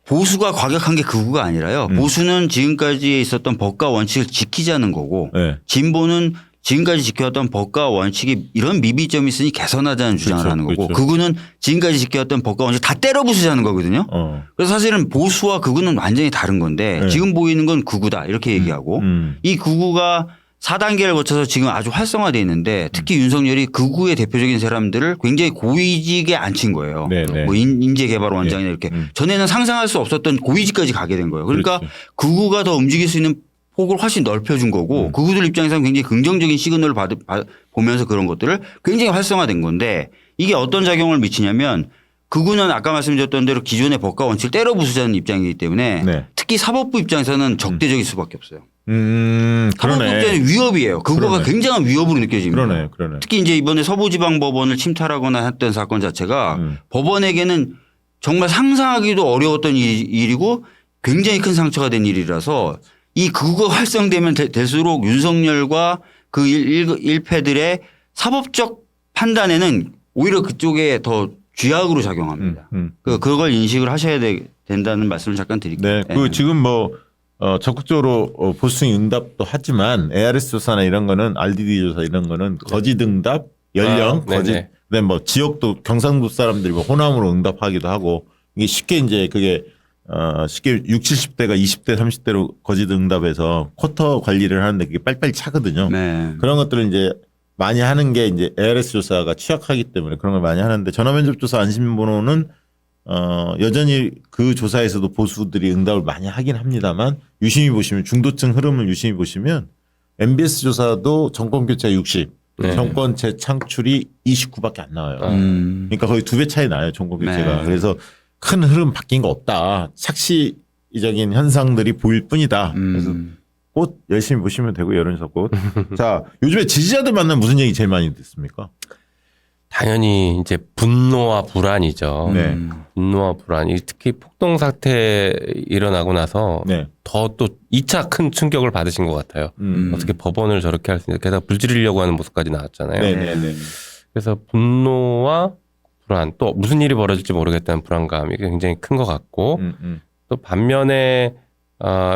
Speaker 2: 보수가 과격한 게 극우가 아니라요. 보수는 지금까지 있었던 법과 원칙을 지키자는 거고
Speaker 1: 네.
Speaker 2: 진보는 지금까지 지켜왔던 법과 원칙이 이런 미비점이 있으니 개선하자는 주장을
Speaker 1: 그렇죠,
Speaker 2: 하는 거고
Speaker 1: 그렇죠.
Speaker 2: 극우는 지금까지 지켜왔던 법과 원칙 다 때려 부수자는 거거든요. 그래서 사실은 보수와 극우는 완전히 다른 건데
Speaker 1: 네.
Speaker 2: 지금 보이는 건 극우다 이렇게 얘기하고 이 극우가 4단계를 거쳐서 지금 아주 활성화되어 있는데 특히 윤석열이 극우의 대표적인 사람들을 굉장히 고위직에 앉힌 거예요.
Speaker 1: 네, 네.
Speaker 2: 뭐 인재개발원장이나
Speaker 1: 네.
Speaker 2: 이렇게 전에는 상상할 수 없었던 고위직까지 가게 된 거예요. 그러니까
Speaker 1: 그렇죠.
Speaker 2: 극우가 더 움직일 수 있는 폭을 훨씬 넓혀준 거고 극우들 입장에서는 굉장히 긍정적인 시그널을 보면서 그런 것들을 굉장히 활성화된 건데 이게 어떤 작용을 미치냐면 극우는 아까 말씀드렸던 대로 기존의 법과 원칙을 때려 부수자는 입장이기 때문에
Speaker 1: 네.
Speaker 2: 특히 사법부 입장에서는 적대적일 수밖에 없어요. 사법부
Speaker 1: 그러네.
Speaker 2: 입장에서는 위협이에요. 극우가
Speaker 1: 그러네.
Speaker 2: 굉장한 위협으로 느껴집니다.
Speaker 1: 그러네.
Speaker 2: 특히 이제 이번에 서부지방법원을 침탈하거나 했던 사건 자체가 법원에게는 정말 상상하기도 어려웠던 일이고 굉장히 큰 상처가 된 일이라서 이 극우가 활성되면 될수록 윤석열과 그 일패들의 사법적 판단에는 오히려 그쪽에 더 쥐약으로 작용합니다. 그걸 인식을 하셔야 된다는 말씀을 잠깐 드릴게요.
Speaker 1: 네, 그 지금 뭐 적극적으로 보수층 응답도 하지만 ARS 조사나 이런 거는 RDD 조사 이런 거는 거짓 응답, 연령, 거짓,
Speaker 3: 네네.
Speaker 1: 그다음 뭐 지역도 경상도 사람들이 뭐 호남으로 응답하기도 하고 이게 쉽게 이제 그게 쉽게 60, 70대가 20대, 30대로 거짓 응답해서 쿼터 관리를 하는데 그게 빨리빨리 차거든요.
Speaker 2: 네.
Speaker 1: 그런 것들을 이제 많이 하는 게 이제 ARS 조사가 취약하기 때문에 그런 걸 많이 하는데 전화면접 조사 안심번호는 여전히 그 조사에서도 보수들이 응답을 많이 하긴 합니다만 유심히 보시면 중도층 흐름을 유심히 보시면 MBS 조사도 정권 교체가 60,
Speaker 3: 네.
Speaker 1: 정권 재창출이 29밖에 안 나와요. 그러니까 거의 2배 차이 나요 정권 교체가.
Speaker 2: 네.
Speaker 1: 그래서 큰 흐름 바뀐 거 없다. 착시적인 현상들이 보일 뿐이다. 그래서 곧 열심히 보시면 되고 여론조사 곧. 자, 요즘에 지지자들 만나면 무슨 얘기 제일 많이 듣습니까?
Speaker 3: 당연히 이제 분노와 불안이죠.
Speaker 1: 네.
Speaker 3: 분노와 불안. 특히 폭동 사태 일어나고 나서
Speaker 1: 네.
Speaker 3: 더 또 2차 큰 충격을 받으신 것 같아요. 어떻게 법원을 저렇게 할 수 있냐. 게다가 불지르려고 하는 모습까지 나왔잖아요.
Speaker 1: 네네네.
Speaker 3: 그래서 분노와 불안, 또 무슨 일이 벌어질지 모르겠다는 불안감이 굉장히 큰 것 같고 또 반면에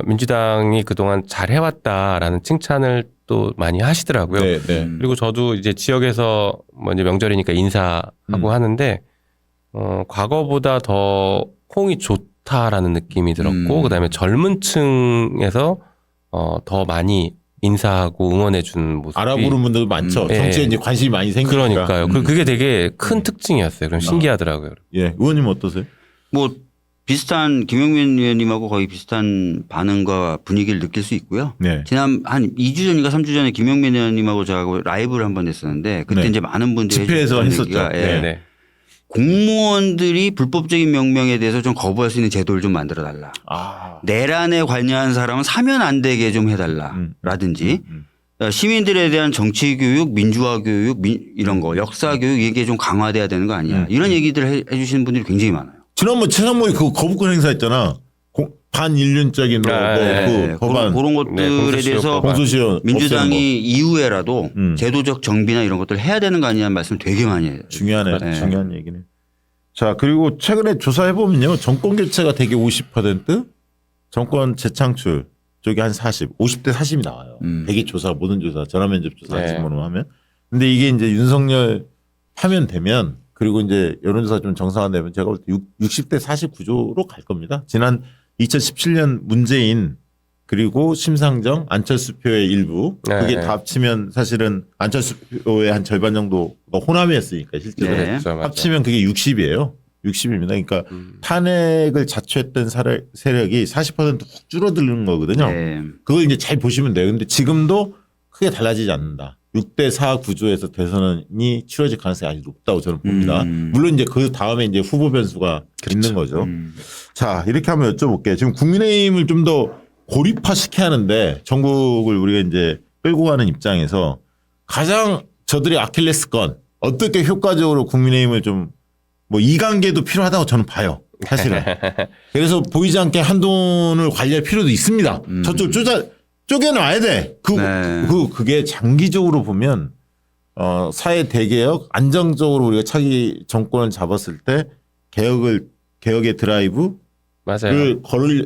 Speaker 3: 민주당이 그동안 잘 해왔다라는 칭찬을 또 많이 하시더라고요.
Speaker 1: 네, 네.
Speaker 3: 그리고 저도 이제 지역에서 뭐 이제 명절이니까 인사하고 하는데 과거보다 더 호응이 좋다라는 느낌이 들었고 그다음에 젊은 층에서 더 많이 인사하고 응원해 주는 모습이
Speaker 1: 알아보는 분들도 많죠.
Speaker 3: 예.
Speaker 1: 정치에 이제 관심이 많이 생기니까.
Speaker 3: 그러니까요. 그게 되게 큰 특징이었어요. 그럼 신기하더라고요.
Speaker 1: 예, 의원님 어떠세요?
Speaker 2: 뭐 비슷한 김용민 의원님하고 거의 비슷한 반응과 분위기를 느낄 수 있고요.
Speaker 1: 네.
Speaker 2: 지난 한 2주 전인가 3주 전에 김용민 의원님하고 저하고 라이브를 한번 했었는데 그때
Speaker 1: 네.
Speaker 2: 이제 많은 분들이
Speaker 1: 집회에서
Speaker 2: 해주셨던
Speaker 1: 했었죠.
Speaker 2: 얘기가
Speaker 1: 네.
Speaker 3: 네.
Speaker 2: 공무원들이 불법적인 명명에 대해서 좀 거부할 수 있는 제도를 좀 만들어 달라.
Speaker 1: 아.
Speaker 2: 내란에 관여한 사람은 사면 안 되게 좀 해달라라든지 시민들에 대한 정치 교육, 민주화 교육 이런 거 역사 교육 이게 좀 강화돼야 되는 거 아니야. 이런 얘기들을 해주시는 분들이 굉장히 많아요.
Speaker 1: 지난번 최상목이 그 거부권 행사했잖아. 반인륜적인
Speaker 2: 네.
Speaker 1: 그 법안.
Speaker 2: 그런 것들에
Speaker 3: 공소시효
Speaker 2: 대해서
Speaker 3: 법안.
Speaker 1: 공소시효
Speaker 2: 민주당이 이후에라도
Speaker 1: 음.
Speaker 2: 제도적 정비나 이런 것들을 해야 되는 거 아니냐는 말씀 되게 많이 해요.
Speaker 1: 중요하네.
Speaker 2: 네.
Speaker 1: 중요한 얘기네. 자, 그리고 최근에 조사해 보면요. 정권 교체가 되게 50%, 정권 재창출 쪽이 한 40, 50대 40이 나와요. 대기 조사, 모든 조사, 전화면접 조사
Speaker 3: 네.
Speaker 1: 같은 거로 하면. 근데 이게 이제 윤석열 하면 되면 그리고 이제 여론조사 좀 정상화되면 제가 볼 때 60대 40 구조로 갈 겁니다. 지난 2017년 문재인 그리고 심상정 안철수 표의 일부 그게
Speaker 3: 네.
Speaker 1: 다 합치면 사실은 안철수 표의 한 절반 정도가 호남이었으니까 실제로
Speaker 2: 네.
Speaker 3: 그렇죠, 맞아요.
Speaker 1: 합치면 그게 60이에요. 60입니다. 그러니까 탄핵을 자초했던 세력이 40%훅 줄어드는 거거든요.
Speaker 2: 네.
Speaker 1: 그걸 이제 잘 보시면 돼요. 근데 지금도 크게 달라지지 않는다. 6대 4 구조에서 대선이 치러질 가능성이 아주 높다고 저는 봅니다. 물론 이제 그 다음에 이제 후보 변수가 있는 거죠. 자, 이렇게 한번 여쭤볼게요. 지금 국민의힘을 좀 더 고립화시켜야 하는데 전국을 우리가 이제 끌고 가는 입장에서 가장 저들의 아킬레스건 어떻게 효과적으로 국민의힘을 좀 뭐 이관계도 필요하다고 저는 봐요. 사실은. 그래서 보이지 않게 한동훈을 관리할 필요도 있습니다. 저쪽 쪼개놔야 돼. 그게 장기적으로 보면 사회 대개혁 안정적으로 우리가 차기 정권을 잡았을 때 개혁의 드라이브
Speaker 3: 맞아요.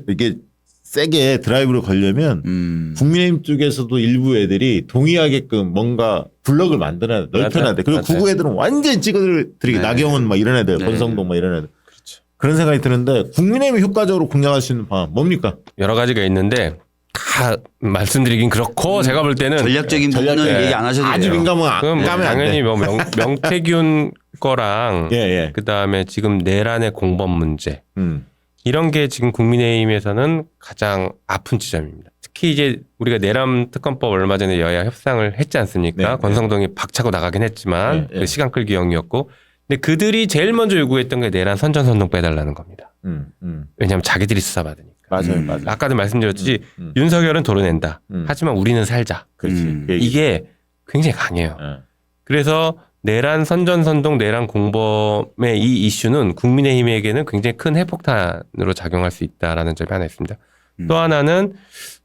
Speaker 1: 이게 세게 드라이브를 걸려면 국민의힘 쪽에서도 일부 애들이 동의하게끔 뭔가 블럭을 만들어야 돼. 넓혀놔야 돼. 그리고
Speaker 3: 맞아요.
Speaker 1: 구구 애들은 완전히 찍어들이게 나경원 막 이런 애들, 권성동 막 이런 애들.
Speaker 3: 그렇죠.
Speaker 1: 그런 생각이 드는데 국민의힘이 효과적으로 공략할 수 있는 방안 뭡니까?
Speaker 3: 여러 가지가 있는데 다 말씀드리긴 그렇고 제가 볼 때는
Speaker 2: 전략적인 부분은
Speaker 3: 예.
Speaker 2: 얘기 안 하셔도
Speaker 1: 아주
Speaker 2: 돼요.
Speaker 1: 민감한
Speaker 3: 그럼 뭐
Speaker 1: 까면 안
Speaker 3: 당연히
Speaker 1: 돼.
Speaker 3: 뭐 명태균 거랑
Speaker 1: 예.
Speaker 3: 그 다음에 지금 내란의 공범 문제 이런 게 지금 국민의힘에서는 가장 아픈 지점입니다. 특히 이제 우리가 내란 특검법 얼마 전에 여야 협상을 했지 않습니까?
Speaker 1: 네,
Speaker 3: 권성동이 박차고 나가긴 했지만
Speaker 1: 네, 네.
Speaker 3: 그 시간 끌기용이었고, 근데 그들이 제일 먼저 요구했던 게 내란 선전선동 빼달라는 겁니다. 왜냐하면 자기들이 수사받으니까.
Speaker 1: 맞아요.
Speaker 3: 아까도 말씀드렸듯이 윤석열은 도려낸다. 하지만 우리는 살자.
Speaker 1: 그렇지. 그 얘기.
Speaker 3: 이게 굉장히 강해요.
Speaker 1: 예.
Speaker 3: 그래서 내란 선전선동 내란 공범의 이 이슈는 국민의힘에게는 굉장히 큰 핵폭탄으로 작용할 수 있다라는 점이 하나 있습니다. 또 하나는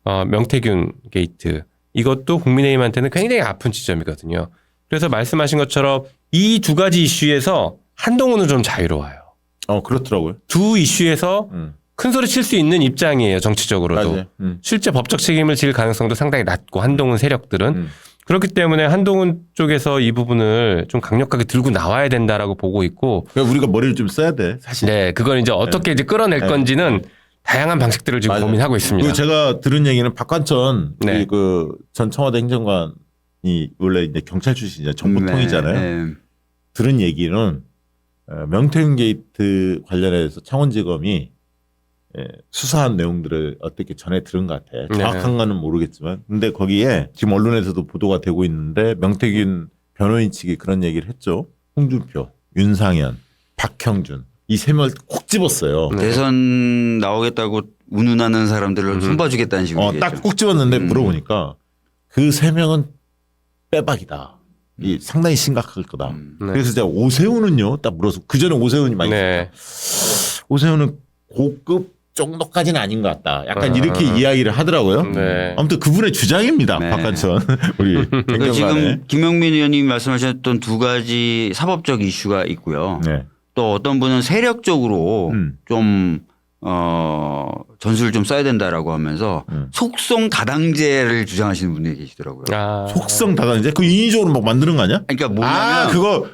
Speaker 3: 명태균 게이트. 이것도 국민의힘한테는 굉장히 아픈 지점이거든요. 그래서 말씀하신 것처럼 이 두 가지 이슈에서 한동훈은 좀 자유로워요.
Speaker 1: 그렇더라고요.
Speaker 3: 두 이슈에서 큰 소리 칠 수 있는 입장이에요. 정치적으로도.
Speaker 1: 맞아요.
Speaker 3: 실제 법적 책임을 질 가능성도 상당히 낮고 한동훈 세력들은. 그렇기 때문에 한동훈 쪽에서 이 부분을 좀 강력하게 들고 나와야 된다라고 보고 있고.
Speaker 1: 그러니까 우리가 머리를 좀 써야 돼. 사실.
Speaker 3: 네, 그걸 이제 어떻게 이제 끌어낼 건지는 다양한 방식들을 지금
Speaker 1: 맞아요.
Speaker 3: 고민하고 있습니다.
Speaker 1: 그리고 제가 들은 얘기는 박관천
Speaker 3: 네.
Speaker 1: 전 청와대 행정관이 원래 이제 경찰 출신이잖아요. 정보통이잖아요.
Speaker 2: 네.
Speaker 1: 들은 얘기는 명태균 게이트 관련해서 창원지검이 수사한 내용들을 어떻게 전해 들은 것 같아. 정확한 거는 모르겠지만. 근데 거기에 지금 언론에서도 보도가 되고 있는데 명태균 변호인 측이 그런 얘기를 했죠. 홍준표, 윤상현, 박형준 이 세 명을 콕 집었어요.
Speaker 2: 대선 나오겠다고 운운하는 사람들을 손봐주겠다는 식으로
Speaker 1: 딱 꾹 집었는데 물어보니까 그 세 명은 빼박이다. 이 상당히 심각할 거다. 그래서 제가 오세훈은요? 딱 물어서 그 전에 오세훈이 많이
Speaker 3: 네.
Speaker 1: 있었죠. 오세훈은 고급 정도까지는 아닌 것 같다. 약간 이렇게 이야기를 하더라고요.
Speaker 3: 네.
Speaker 1: 아무튼 그분의 주장입니다.
Speaker 2: 네.
Speaker 1: 박한천 우리
Speaker 2: 그러니까
Speaker 1: 행정관의.
Speaker 2: 지금 김영민 의원님이 말씀하셨던 두 가지 사법적 이슈가 있고요.
Speaker 1: 네.
Speaker 2: 또 어떤 분은 세력적으로 좀 전술을 좀 써야 된다라고 하면서 속성 다당제를 주장하시는 분들이 계시더라고요.
Speaker 1: 속성 다단제 그 인위적으로 막 만드는 거 아니야?
Speaker 2: 그러니까 뭐냐면
Speaker 1: 그거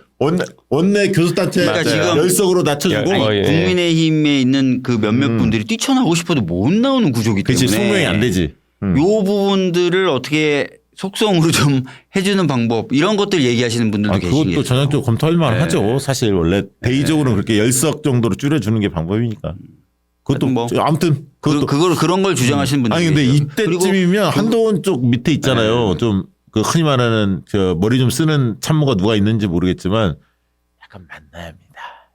Speaker 1: 원내 교수단체
Speaker 2: 그러니까 지금
Speaker 1: 열석으로 낮춰주고
Speaker 2: 아니,
Speaker 3: 예.
Speaker 2: 국민의힘에 있는 그 몇몇 분들이 뛰쳐나오고 싶어도 못 나오는 구조기 때문에
Speaker 1: 그렇지 소명이 안 되지.
Speaker 2: 요 부분들을 어떻게 속성으로 좀 해주는 방법 이런 것들 얘기하시는 분들도 계시겠죠.
Speaker 1: 그것도 전형적으로 검토할 만하죠. 사실 원래 대의적으로 그렇게 열석 정도로 줄여주는 게 방법이니까. 그것도
Speaker 2: 뭐
Speaker 1: 아무튼 그것도
Speaker 2: 그런 걸 주장하시는 분들.
Speaker 1: 아니 근데 이때쯤이면 한동훈 쪽 밑에 있잖아요. 좀 그 흔히 말하는 저 머리 좀 쓰는 참모가 누가 있는지 모르겠지만 약간 만나야 합니다.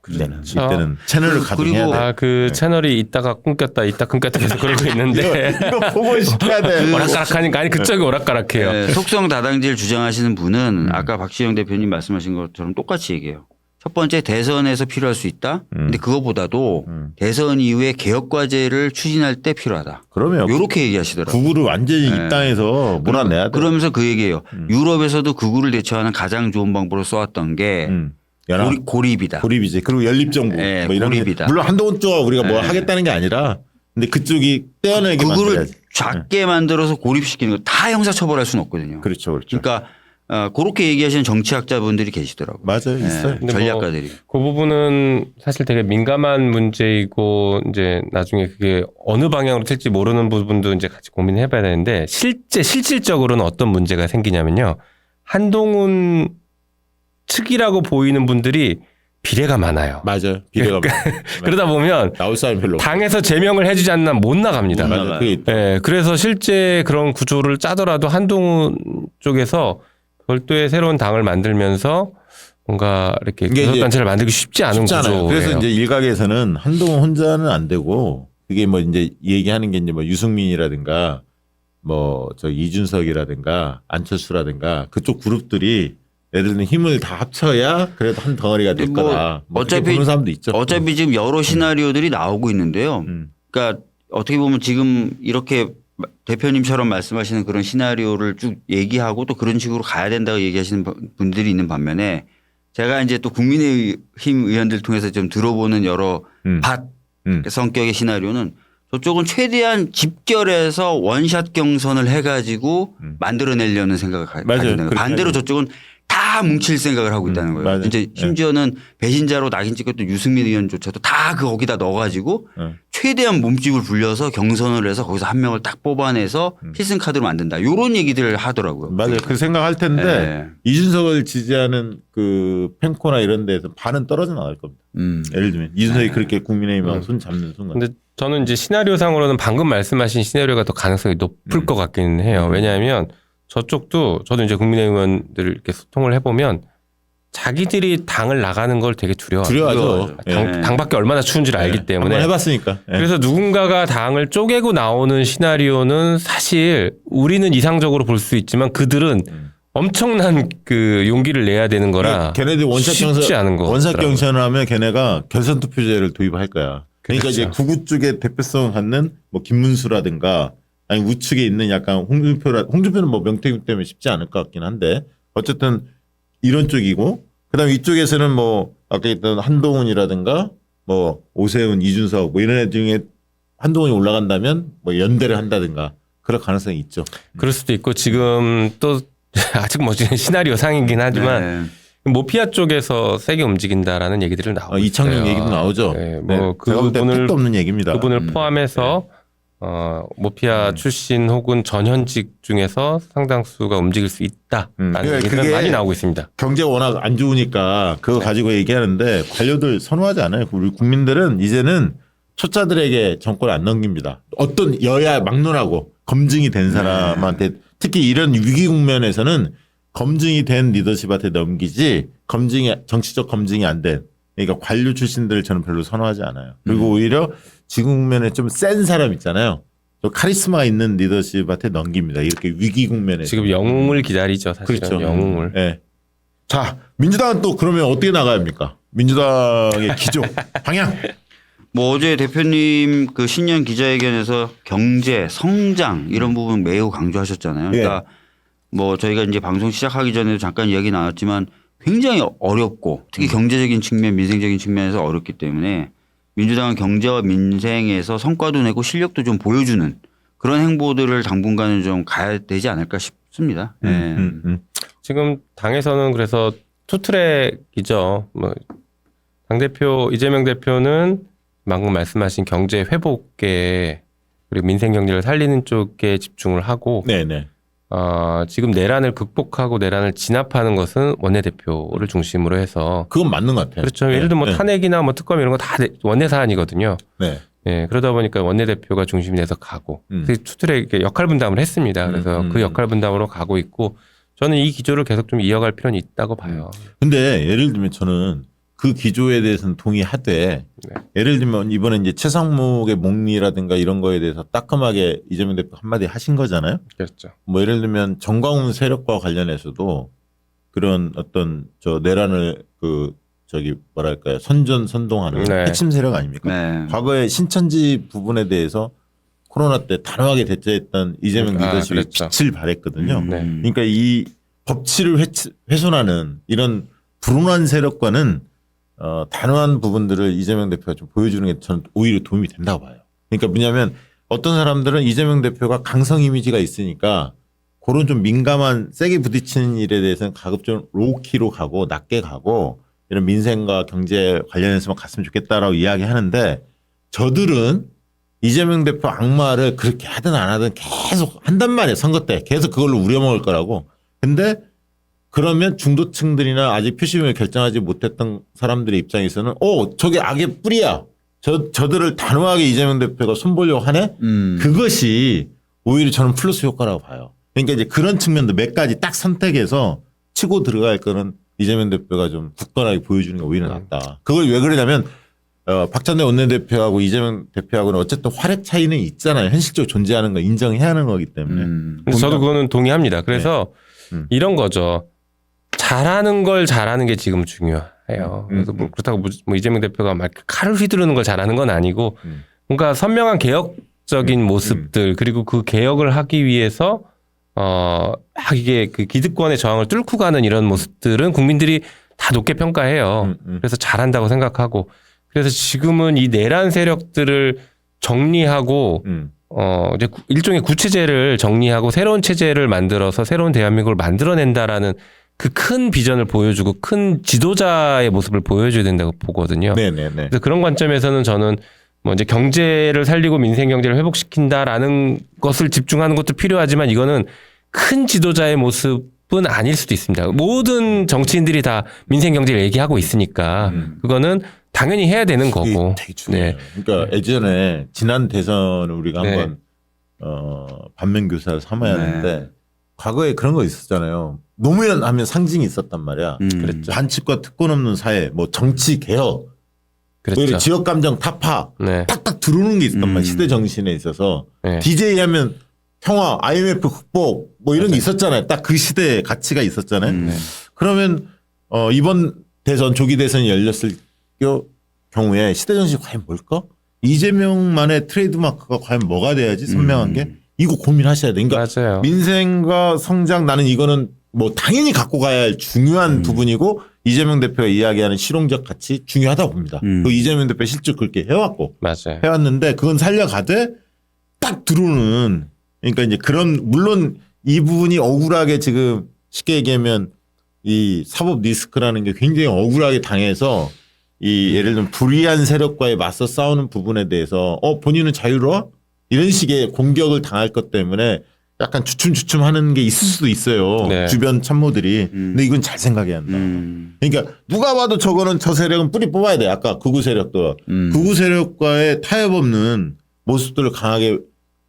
Speaker 1: 이때는 채널을 가동해야 돼.
Speaker 3: 그 채널이 있다가 끊겼다 계속 그러고 있는데.
Speaker 1: 이거 보고 싶어야 돼.
Speaker 3: 오락가락하니까 아니 그쪽이 오락가락해요.
Speaker 2: 네, 속성 다당제를 주장하시는 분은 아까 박시영 대표님 말씀하신 것처럼 똑같이 얘기해요. 첫 번째 대선에서 필요할 수 있다. 근데 그거보다도 대선 이후에 개혁 과제를 추진할 때 필요하다.
Speaker 1: 그러면
Speaker 2: 이렇게 얘기하시더라고요.
Speaker 1: 구구를 완전히 입당해서 몰아내야 돼.
Speaker 2: 그러면서 그 얘기예요. 유럽에서도 극우를 대처하는 가장 좋은 방법으로 써왔던 게 고립이다.
Speaker 1: 고립이지. 그리고 연립정부.
Speaker 2: 네,
Speaker 1: 뭐 이런
Speaker 2: 고립이다.
Speaker 1: 물론 한동훈 쪽 우리가 뭐 하겠다는 게 아니라 근데 그쪽이 떼어내게
Speaker 2: 극우를
Speaker 1: 만들어야지.
Speaker 2: 작게 만들어서 고립시키는 거 다 형사처벌할 수는 없거든요.
Speaker 1: 그렇죠.
Speaker 2: 그러니까 그렇게 얘기하시는 정치학자분들이 계시더라고요.
Speaker 1: 맞아요, 있어요.
Speaker 3: 근데
Speaker 2: 전략가들이.
Speaker 3: 그 부분은 사실 되게 민감한 문제이고 이제 나중에 그게 어느 방향으로 튈지 모르는 부분도 이제 같이 고민해봐야 되는데 실질적으로는 어떤 문제가 생기냐면요. 한동훈 측이라고 보이는 분들이 비례가 많아요.
Speaker 1: 맞아요. 비례가
Speaker 3: 그러다 보면
Speaker 1: 나올 사람이 별로 없고.
Speaker 3: 당에서 제명을 해주지 않는 한 못 나갑니다.
Speaker 2: 못
Speaker 1: 맞아요.
Speaker 2: 나가요.
Speaker 1: 그게 있다.
Speaker 3: 네, 그래서 실제 그런 구조를 짜더라도 한동훈 쪽에서 별도의 새로운 당을 만들면서 뭔가 이렇게
Speaker 1: 이게 이제
Speaker 3: 교섭단체를 만들기 쉽지 않은
Speaker 1: 쉽지 않아요.
Speaker 3: 구조예요.
Speaker 1: 그래서 이제 일각에서는 한동훈 혼자는 안 되고 그게 뭐 이제 얘기하는 게 이제 뭐 유승민이라든가 뭐 저 이준석이라든가 안철수라든가 그쪽 그룹들이 예를 들면 힘을 다 합쳐야 그래도 한 덩어리가 될
Speaker 2: 뭐
Speaker 1: 거다. 뭐 그렇게
Speaker 2: 어차피
Speaker 1: 보는 사람도 있죠.
Speaker 2: 어차피 지금 여러 시나리오들이 나오고 있는데요. 그러니까 어떻게 보면 지금 이렇게 대표님처럼 말씀하시는 그런 시나리오를 쭉 얘기하고 또 그런 식으로 가야 된다고 얘기하시는 분들이 있는 반면에 제가 이제 또 국민의힘 의원들 통해서 좀 들어보는 여러 밭 성격의 시나리오는 저쪽은 최대한 집결해서 원샷 경선을 해가지고 만들어내려는 생각을
Speaker 1: 맞아요.
Speaker 2: 가지는 거예요.
Speaker 1: 그렇게
Speaker 2: 반대로
Speaker 1: 하죠.
Speaker 2: 저쪽은 다 뭉칠 생각을 하고 있다는 거예요.
Speaker 1: 맞아요.
Speaker 2: 이제 심지어는 배신자로 낙인 찍혔던 유승민 의원조차도 다 거기다 넣어가지고 최대한 몸집을 불려서 경선을 해서 거기서 한 명을 딱 뽑아내서 필승 카드로 만든다. 이런 얘기들을 하더라고요.
Speaker 1: 맞아요. 그 생각할 텐데
Speaker 2: 네.
Speaker 1: 이준석을 지지하는 그 펜코나 이런 데에서 반은 떨어져 나갈 겁니다. 예를 들면 이준석이 그렇게 국민의힘하고 손 잡는 순간.
Speaker 3: 근데 저는 이제 시나리오상으로는 방금 말씀하신 시나리오가 더 가능성이 높을 것 같기는 해요. 왜냐하면 저쪽도 저도 이제 국민의힘 의원들 이렇게 소통을 해보면 자기들이 당을 나가는 걸 되게 두려워하죠.
Speaker 1: 두려워하죠.
Speaker 3: 당밖에 얼마나 추운지를 알기 때문에.
Speaker 1: 한번 해봤으니까. 예.
Speaker 3: 그래서 누군가가 당을 쪼개고 나오는 시나리오는 사실 우리는 이상적으로 볼 수 있지만 그들은 엄청난 그 용기를 내야 되는 거라
Speaker 1: 걔네들 원샷
Speaker 3: 쉽지 않은 거.
Speaker 1: 원샷 경선을 하면 걔네가 결선 투표제를 도입할 거야. 그러니까
Speaker 3: 그렇죠.
Speaker 1: 이제 구구 쪽에 대표성을 갖는 뭐 김문수라든가 아니 우측에 있는 약간 홍준표는 뭐 명태균 때문에 쉽지 않을 것 같긴 한데 어쨌든 이런 쪽이고 그다음에 이쪽에서는 뭐 아까 있던 한동훈이라든가 뭐 오세훈, 이준석 뭐 이런 애 중에 한동훈이 올라간다면 뭐 연대를 한다든가 그럴 가능성이 있죠.
Speaker 3: 그럴 수도 있고 지금 또 아직 멋진 시나리오 상이긴 하지만 모피아 쪽에서 세게 움직인다라는 얘기들을 나오고
Speaker 1: 이창용
Speaker 3: 있어요.
Speaker 1: 얘기도 나오죠.
Speaker 3: 네,
Speaker 1: 네.
Speaker 3: 뭐
Speaker 1: 제가 볼 때
Speaker 3: 그분을
Speaker 1: 택도 없는 얘기입니다.
Speaker 3: 그분을 포함해서 모피아 출신 혹은 전현직 중에서 상당수가 움직일 수 있다라는
Speaker 1: 그러니까
Speaker 3: 얘기가
Speaker 1: 그게
Speaker 3: 많이 나오고 있습니다.
Speaker 1: 경제가 워낙 안 좋으니까 그거 가지고 얘기하는데 관료들 선호하지 않아요. 우리 국민들은 이제는 초짜들에게 정권을 안 넘깁니다. 어떤 여야 막론하고 검증이 된 사람한테 특히 이런 위기 국면에서는 검증이 된 리더십한테 넘기지 정치적 검증이 안 된 그러니까 관료 출신들을 저는 별로 선호하지 않아요. 그리고 오히려 지금 국면에 좀 센 사람 있잖아요. 또 카리스마 있는 리더십한테 넘깁니다. 이렇게 위기 국면에
Speaker 3: 지금 영웅을 기다리죠. 사실은
Speaker 1: 그렇죠.
Speaker 3: 영웅을.
Speaker 1: 네. 자, 민주당은 또 그러면 어떻게 나가야 합니까? 민주당의 기조, 방향.
Speaker 2: 뭐 어제 대표님 그 신년 기자회견에서 경제, 성장 이런 부분 매우 강조하셨잖아요. 그러니까 뭐 저희가 이제 방송 시작하기 전에도 잠깐 이야기 나왔지만 굉장히 어렵고 특히 경제적인 측면, 민생적인 측면에서 어렵기 때문에 민주당은 경제와 민생에서 성과도 내고 실력도 좀 보여주는 그런 행보들을 당분간은 좀 가야 되지 않을까 싶습니다.
Speaker 3: 지금 당에서는 그래서 투트랙이죠. 뭐 당대표 이재명 대표는 방금 말씀하신 경제 회복에 그리고 민생 경제를 살리는 쪽에 집중을 하고
Speaker 1: 네네.
Speaker 3: 지금 내란을 극복하고 내란을 진압하는 것은 원내대표를 중심으로 해서
Speaker 1: 그건 맞는 것 같아요.
Speaker 3: 그렇죠. 예를 들면 뭐 탄핵이나 뭐 특검 이런 거 다 원내 사안이거든요.
Speaker 1: 네.
Speaker 3: 예, 그러다 보니까 원내대표가 중심이 돼서 가고 투트랙 역할 분담을 했습니다. 그래서 그 역할 분담으로 가고 있고 저는 이 기조를 계속 좀 이어갈 필요는 있다고 봐요.
Speaker 1: 근데 예를 들면 저는 그 기조에 대해서는 동의하되 예를 들면 이번에 이제 최상목의 목리라든가 이런 거에 대해서 따끔하게 이재명 대표 한마디 하신 거잖아요.
Speaker 3: 그렇죠.
Speaker 1: 뭐 예를 들면 정광훈 세력과 관련해서도 그런 어떤 저 내란을 뭐랄까요 선동하는 핵심 세력 아닙니까?
Speaker 2: 네.
Speaker 1: 과거에 신천지 부분에 대해서 코로나 때 단호하게 대처했던 이재명 리더십이
Speaker 3: 그렇죠.
Speaker 1: 빛을 발했거든요.
Speaker 3: 네.
Speaker 1: 그러니까 이 법치를 훼손하는 이런 불운한 세력과는 단호한 부분들을 이재명 대표가 좀 보여주는 게 저는 오히려 도움이 된다고 봐요. 그러니까 뭐냐면 어떤 사람들은 이재명 대표가 강성 이미지가 있으니까 그런 좀 민감한 세게 부딪히는 일에 대해서는 가급 좀 로우키로 가고 낮게 가고 이런 민생과 경제 관련해서만 갔으면 좋겠다라고 이야기하는데 저들은 이재명 대표 악마를 그렇게 하든 안 하든 계속 한단 말이에요. 선거 때 계속 그걸로 우려먹을 거라고. 근데 그러면 중도층들이나 아직 표심을 결정하지 못했던 사람들의 입장에서는 저게 악의 뿌리야. 저들을 단호하게 이재명 대표가 손보려고 하네. 그것이 오히려 저는 플러스 효과라고 봐요. 그러니까 이제 그런 측면도 몇 가지 딱 선택해서 치고 들어갈 거는 이재명 대표가 좀 굳건하게 보여주는 게 오히려 낫다. 그걸 왜 그러냐면 박찬대 원내대표하고 이재명 대표하고는 어쨌든 활약 차이는 있잖아요. 현실적으로 존재하는 거 인정해야 하는 거기 때문에.
Speaker 3: 그래서 저도 그거는 동의합니다. 그래서 이런 거죠. 잘하는 걸 잘하는 게 지금 중요해요. 그래서 뭐 그렇다고 뭐 이재명 대표가 막 칼을 휘두르는 걸 잘하는 건 아니고 뭔가 선명한 개혁적인 모습들 그리고 그 개혁을 하기 위해서 이게 그 기득권의 저항을 뚫고 가는 이런 모습들은 국민들이 다 높게 평가해요. 그래서 잘한다고 생각하고 그래서 지금은 이 내란 세력들을 정리하고 이제 일종의 구체제를 정리하고 새로운 체제를 만들어서 새로운 대한민국을 만들어낸다라는 그 큰 비전을 보여주고 큰 지도자의 모습을 보여줘야 된다고 보거든요.
Speaker 1: 네네네.
Speaker 3: 그래서 그런 관점에서는 저는 뭐 이제 경제를 살리고 민생 경제를 회복시킨다라는 것을 집중하는 것도 필요하지만 이거는 큰 지도자의 모습은 아닐 수도 있습니다. 모든 정치인들이 다 민생 경제를 얘기하고 있으니까 그거는 당연히 해야 되는 거고.
Speaker 1: 되게 중요해요. 그러니까 예전에 지난 대선을 우리가 한번 반면교사를 삼아야 하는데 과거에 그런 거 있었잖아요. 노무현 하면 상징이 있었단 말이야. 그랬죠. 반칙과 특권 없는 사회, 뭐 정치 개혁,
Speaker 3: 그렇죠.
Speaker 1: 뭐 지역 감정 타파, 탁탁 들어오는 게 있었단 말이야. 시대 정신에 있어서 DJ 하면 평화, IMF 극복, 뭐 이런 게 있었잖아요. 딱 그 시대의 가치가 있었잖아요. 그러면 이번 대선 조기 대선이 열렸을 경우에 시대 정신이 과연 뭘까? 이재명만의 트레이드마크가 과연 뭐가 돼야지 선명한 게 이거 고민하셔야 돼. 그러니까
Speaker 3: 맞아요.
Speaker 1: 민생과 성장 나는 이거는 뭐 당연히 갖고 가야 할 중요한 부분이고 이재명 대표가 이야기하는 실용적 가치 중요하다 봅니다. 그 이재명 대표 실제 그렇게 해왔고
Speaker 3: 맞아요.
Speaker 1: 해왔는데 그건 살려가되 딱 들어오는 그러니까 이제 그런 물론 이 부분이 억울하게 지금 쉽게 얘기하면 이 사법 리스크라는 게 굉장히 억울하게 당해서 이 예를 들면 불의한 세력과의 맞서 싸우는 부분에 대해서 본인은 자유로워? 이런 식의 공격을 당할 것 때문에 약간 주춤주춤 하는 게 있을 수도 있어요.
Speaker 3: 네.
Speaker 1: 주변 참모들이. 근데 이건 잘 생각해야 한다. 그러니까 누가 봐도 저거는 저 세력은 뿌리 뽑아야 돼. 아까 극우 세력도. 극우 세력과의 타협 없는 모습들을 강하게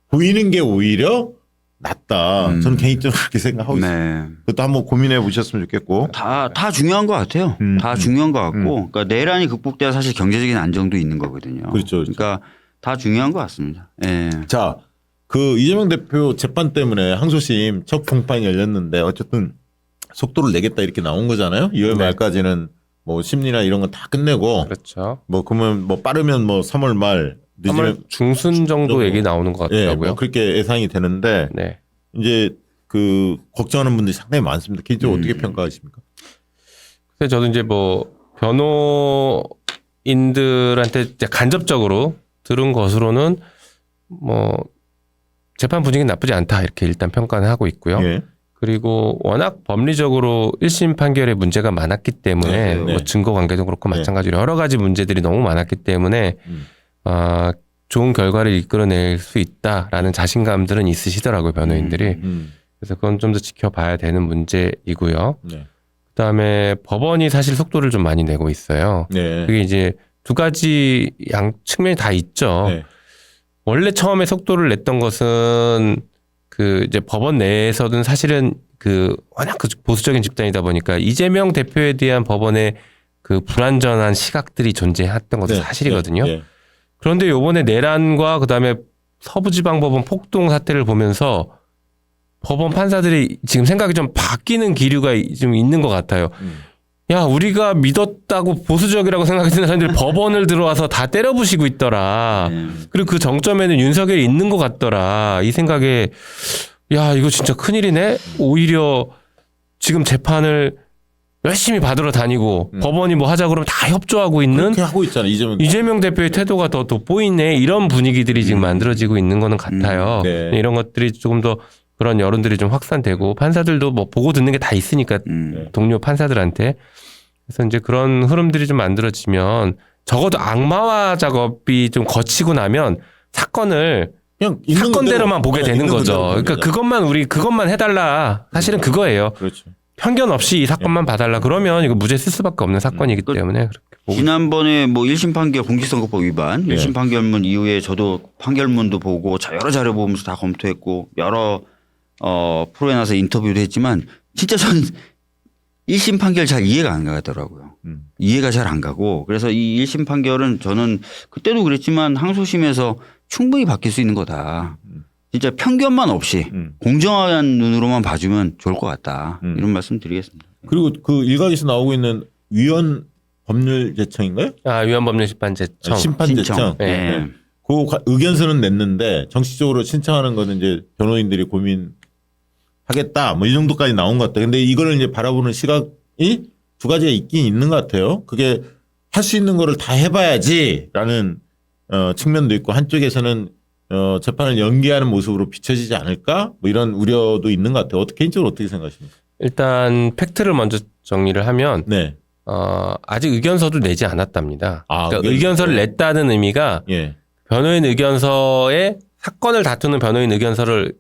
Speaker 1: 보이는 게 오히려 낫다. 저는 개인적으로 그렇게 생각하고 있어요. 그것도 한번 고민해 보셨으면 좋겠고.
Speaker 2: 다 중요한 것 같아요. 다 중요한 것 같고. 그러니까 내란이 극복돼야 사실 경제적인 안정도 있는 거거든요.
Speaker 1: 그렇죠.
Speaker 2: 그러니까 다 중요한 것 같습니다. 예.
Speaker 1: 자, 그 이재명 대표 재판 때문에 항소심 첫 공판이 열렸는데 어쨌든 속도를 내겠다 이렇게 나온 거잖아요. 2월 말까지는 뭐 심리나 이런 건 다 끝내고.
Speaker 3: 그렇죠.
Speaker 1: 뭐 그러면 뭐 빠르면 뭐 3월 말 늦으면
Speaker 3: 3월 중순 정도 얘기 나오는 것 같더라고요.
Speaker 1: 뭐 그렇게 예상이 되는데 이제 그 걱정하는 분들이 상당히 많습니다. 개인적으로 어떻게 평가하십니까?
Speaker 3: 그래서 저도 이제 뭐 변호인들한테 이제 간접적으로 들은 것으로는 뭐 재판 분위기는 나쁘지 않다 이렇게 일단 평가는 하고 있고요. 그리고 워낙 법리적으로 1심 판결에 문제가 많았기 때문에 뭐 증거 관계도 그렇고 마찬가지로 여러 가지 문제들이 너무 많았기 때문에 좋은 결과를 이끌어낼 수 있다라는 자신감들은 있으시더라고요, 변호인들이. 그래서 그건 좀 더 지켜봐야 되는 문제이고요. 그다음에 법원이 사실 속도를 좀 많이 내고 있어요. 그게 이제 두 가지 측면이 다 있죠. 원래 처음에 속도를 냈던 것은 그 이제 법원 내에서는 사실은 그 워낙 그 보수적인 집단이다 보니까 이재명 대표에 대한 법원의 그 불완전한 시각들이 존재했던 것도 사실이거든요. 그런데 요번에 내란과 그다음에 서부지방법원 폭동 사태를 보면서 법원 판사들이 지금 생각이 좀 바뀌는 기류가 좀 있는 것 같아요. 야, 우리가 믿었다고 보수적이라고 생각했던 사람들이 법원을 들어와서 다 때려부시고 있더라. 그리고 그 정점에는 윤석열이 있는 것 같더라. 이 생각에 야, 이거 진짜 큰일이네. 오히려 지금 재판을 열심히 받으러 다니고 법원이 뭐 하자 그러면 다 협조하고 있는
Speaker 1: 그렇게 하고 있잖아.
Speaker 3: 이재명 대표의 태도가 더 돋보이네. 이런 분위기들이 지금 만들어지고 있는 거는 같아요. 이런 것들이 조금 더 그런 여론들이 좀 확산되고 판사들도 뭐 보고 듣는 게 다 있으니까 동료 판사들한테 그래서 이제 그런 흐름들이 좀 만들어지면 적어도 악마화 작업이 좀 거치고 나면 사건을
Speaker 1: 그냥 있는
Speaker 3: 사건대로만
Speaker 1: 그대로,
Speaker 3: 보게
Speaker 1: 그냥
Speaker 3: 되는
Speaker 1: 있는
Speaker 3: 거죠.
Speaker 1: 그대로
Speaker 3: 그러니까
Speaker 1: 봅니다.
Speaker 3: 그것만 해달라. 사실은 그거예요.
Speaker 1: 그렇죠.
Speaker 3: 편견 없이 이 사건만 봐달라. 그러면 이거 무죄 쓸 수밖에 없는 사건이기 때문에 그렇게 보고
Speaker 2: 지난번에 뭐 1심 판결 공직선거법 위반
Speaker 1: 예.
Speaker 2: 1심 판결문 이후에 저도 판결문도 보고 여러 자료 보면서 다 검토했고 여러 프로에 나서 인터뷰도 했지만 진짜 저는 1심 판결 잘 이해가 안 가더라고요. 이해가 잘 안 가고 그래서 이 1심 판결은 저는 그때도 그랬지만 항소심에서 충분히 바뀔 수 있는 거다. 진짜 편견만 없이 공정한 눈으로만 봐주면 좋을 것 같다. 이런 말씀 드리겠습니다.
Speaker 1: 그리고 그 일각에서 나오고 있는 위헌 법률 제청인가요?
Speaker 3: 위헌법률심판 제청.
Speaker 1: 심판 제청.
Speaker 2: 네.
Speaker 1: 그 의견서는 냈는데 정식적으로 신청하는 거는 이제 변호인들이 고민하겠다. 뭐 이 정도까지 나온 것 같다. 근데 이거를 이제 바라보는 시각이 두 가지가 있긴 있는 것 같아요. 그게 할 수 있는 거를 다 해봐야지라는 측면도 있고 한쪽에서는 재판을 연기하는 모습으로 비춰지지 않을까? 뭐 이런 우려도 있는 것 같아요. 개인적으로 어떻게 생각하십니까?
Speaker 3: 일단 팩트를 먼저 정리를 하면
Speaker 1: 네.
Speaker 3: 아직 의견서도 내지 않았답니다.
Speaker 1: 아,
Speaker 3: 그러니까 의견서를 냈다는 의미가
Speaker 1: 예.
Speaker 3: 변호인 의견서에 사건을 다투는 변호인 의견서를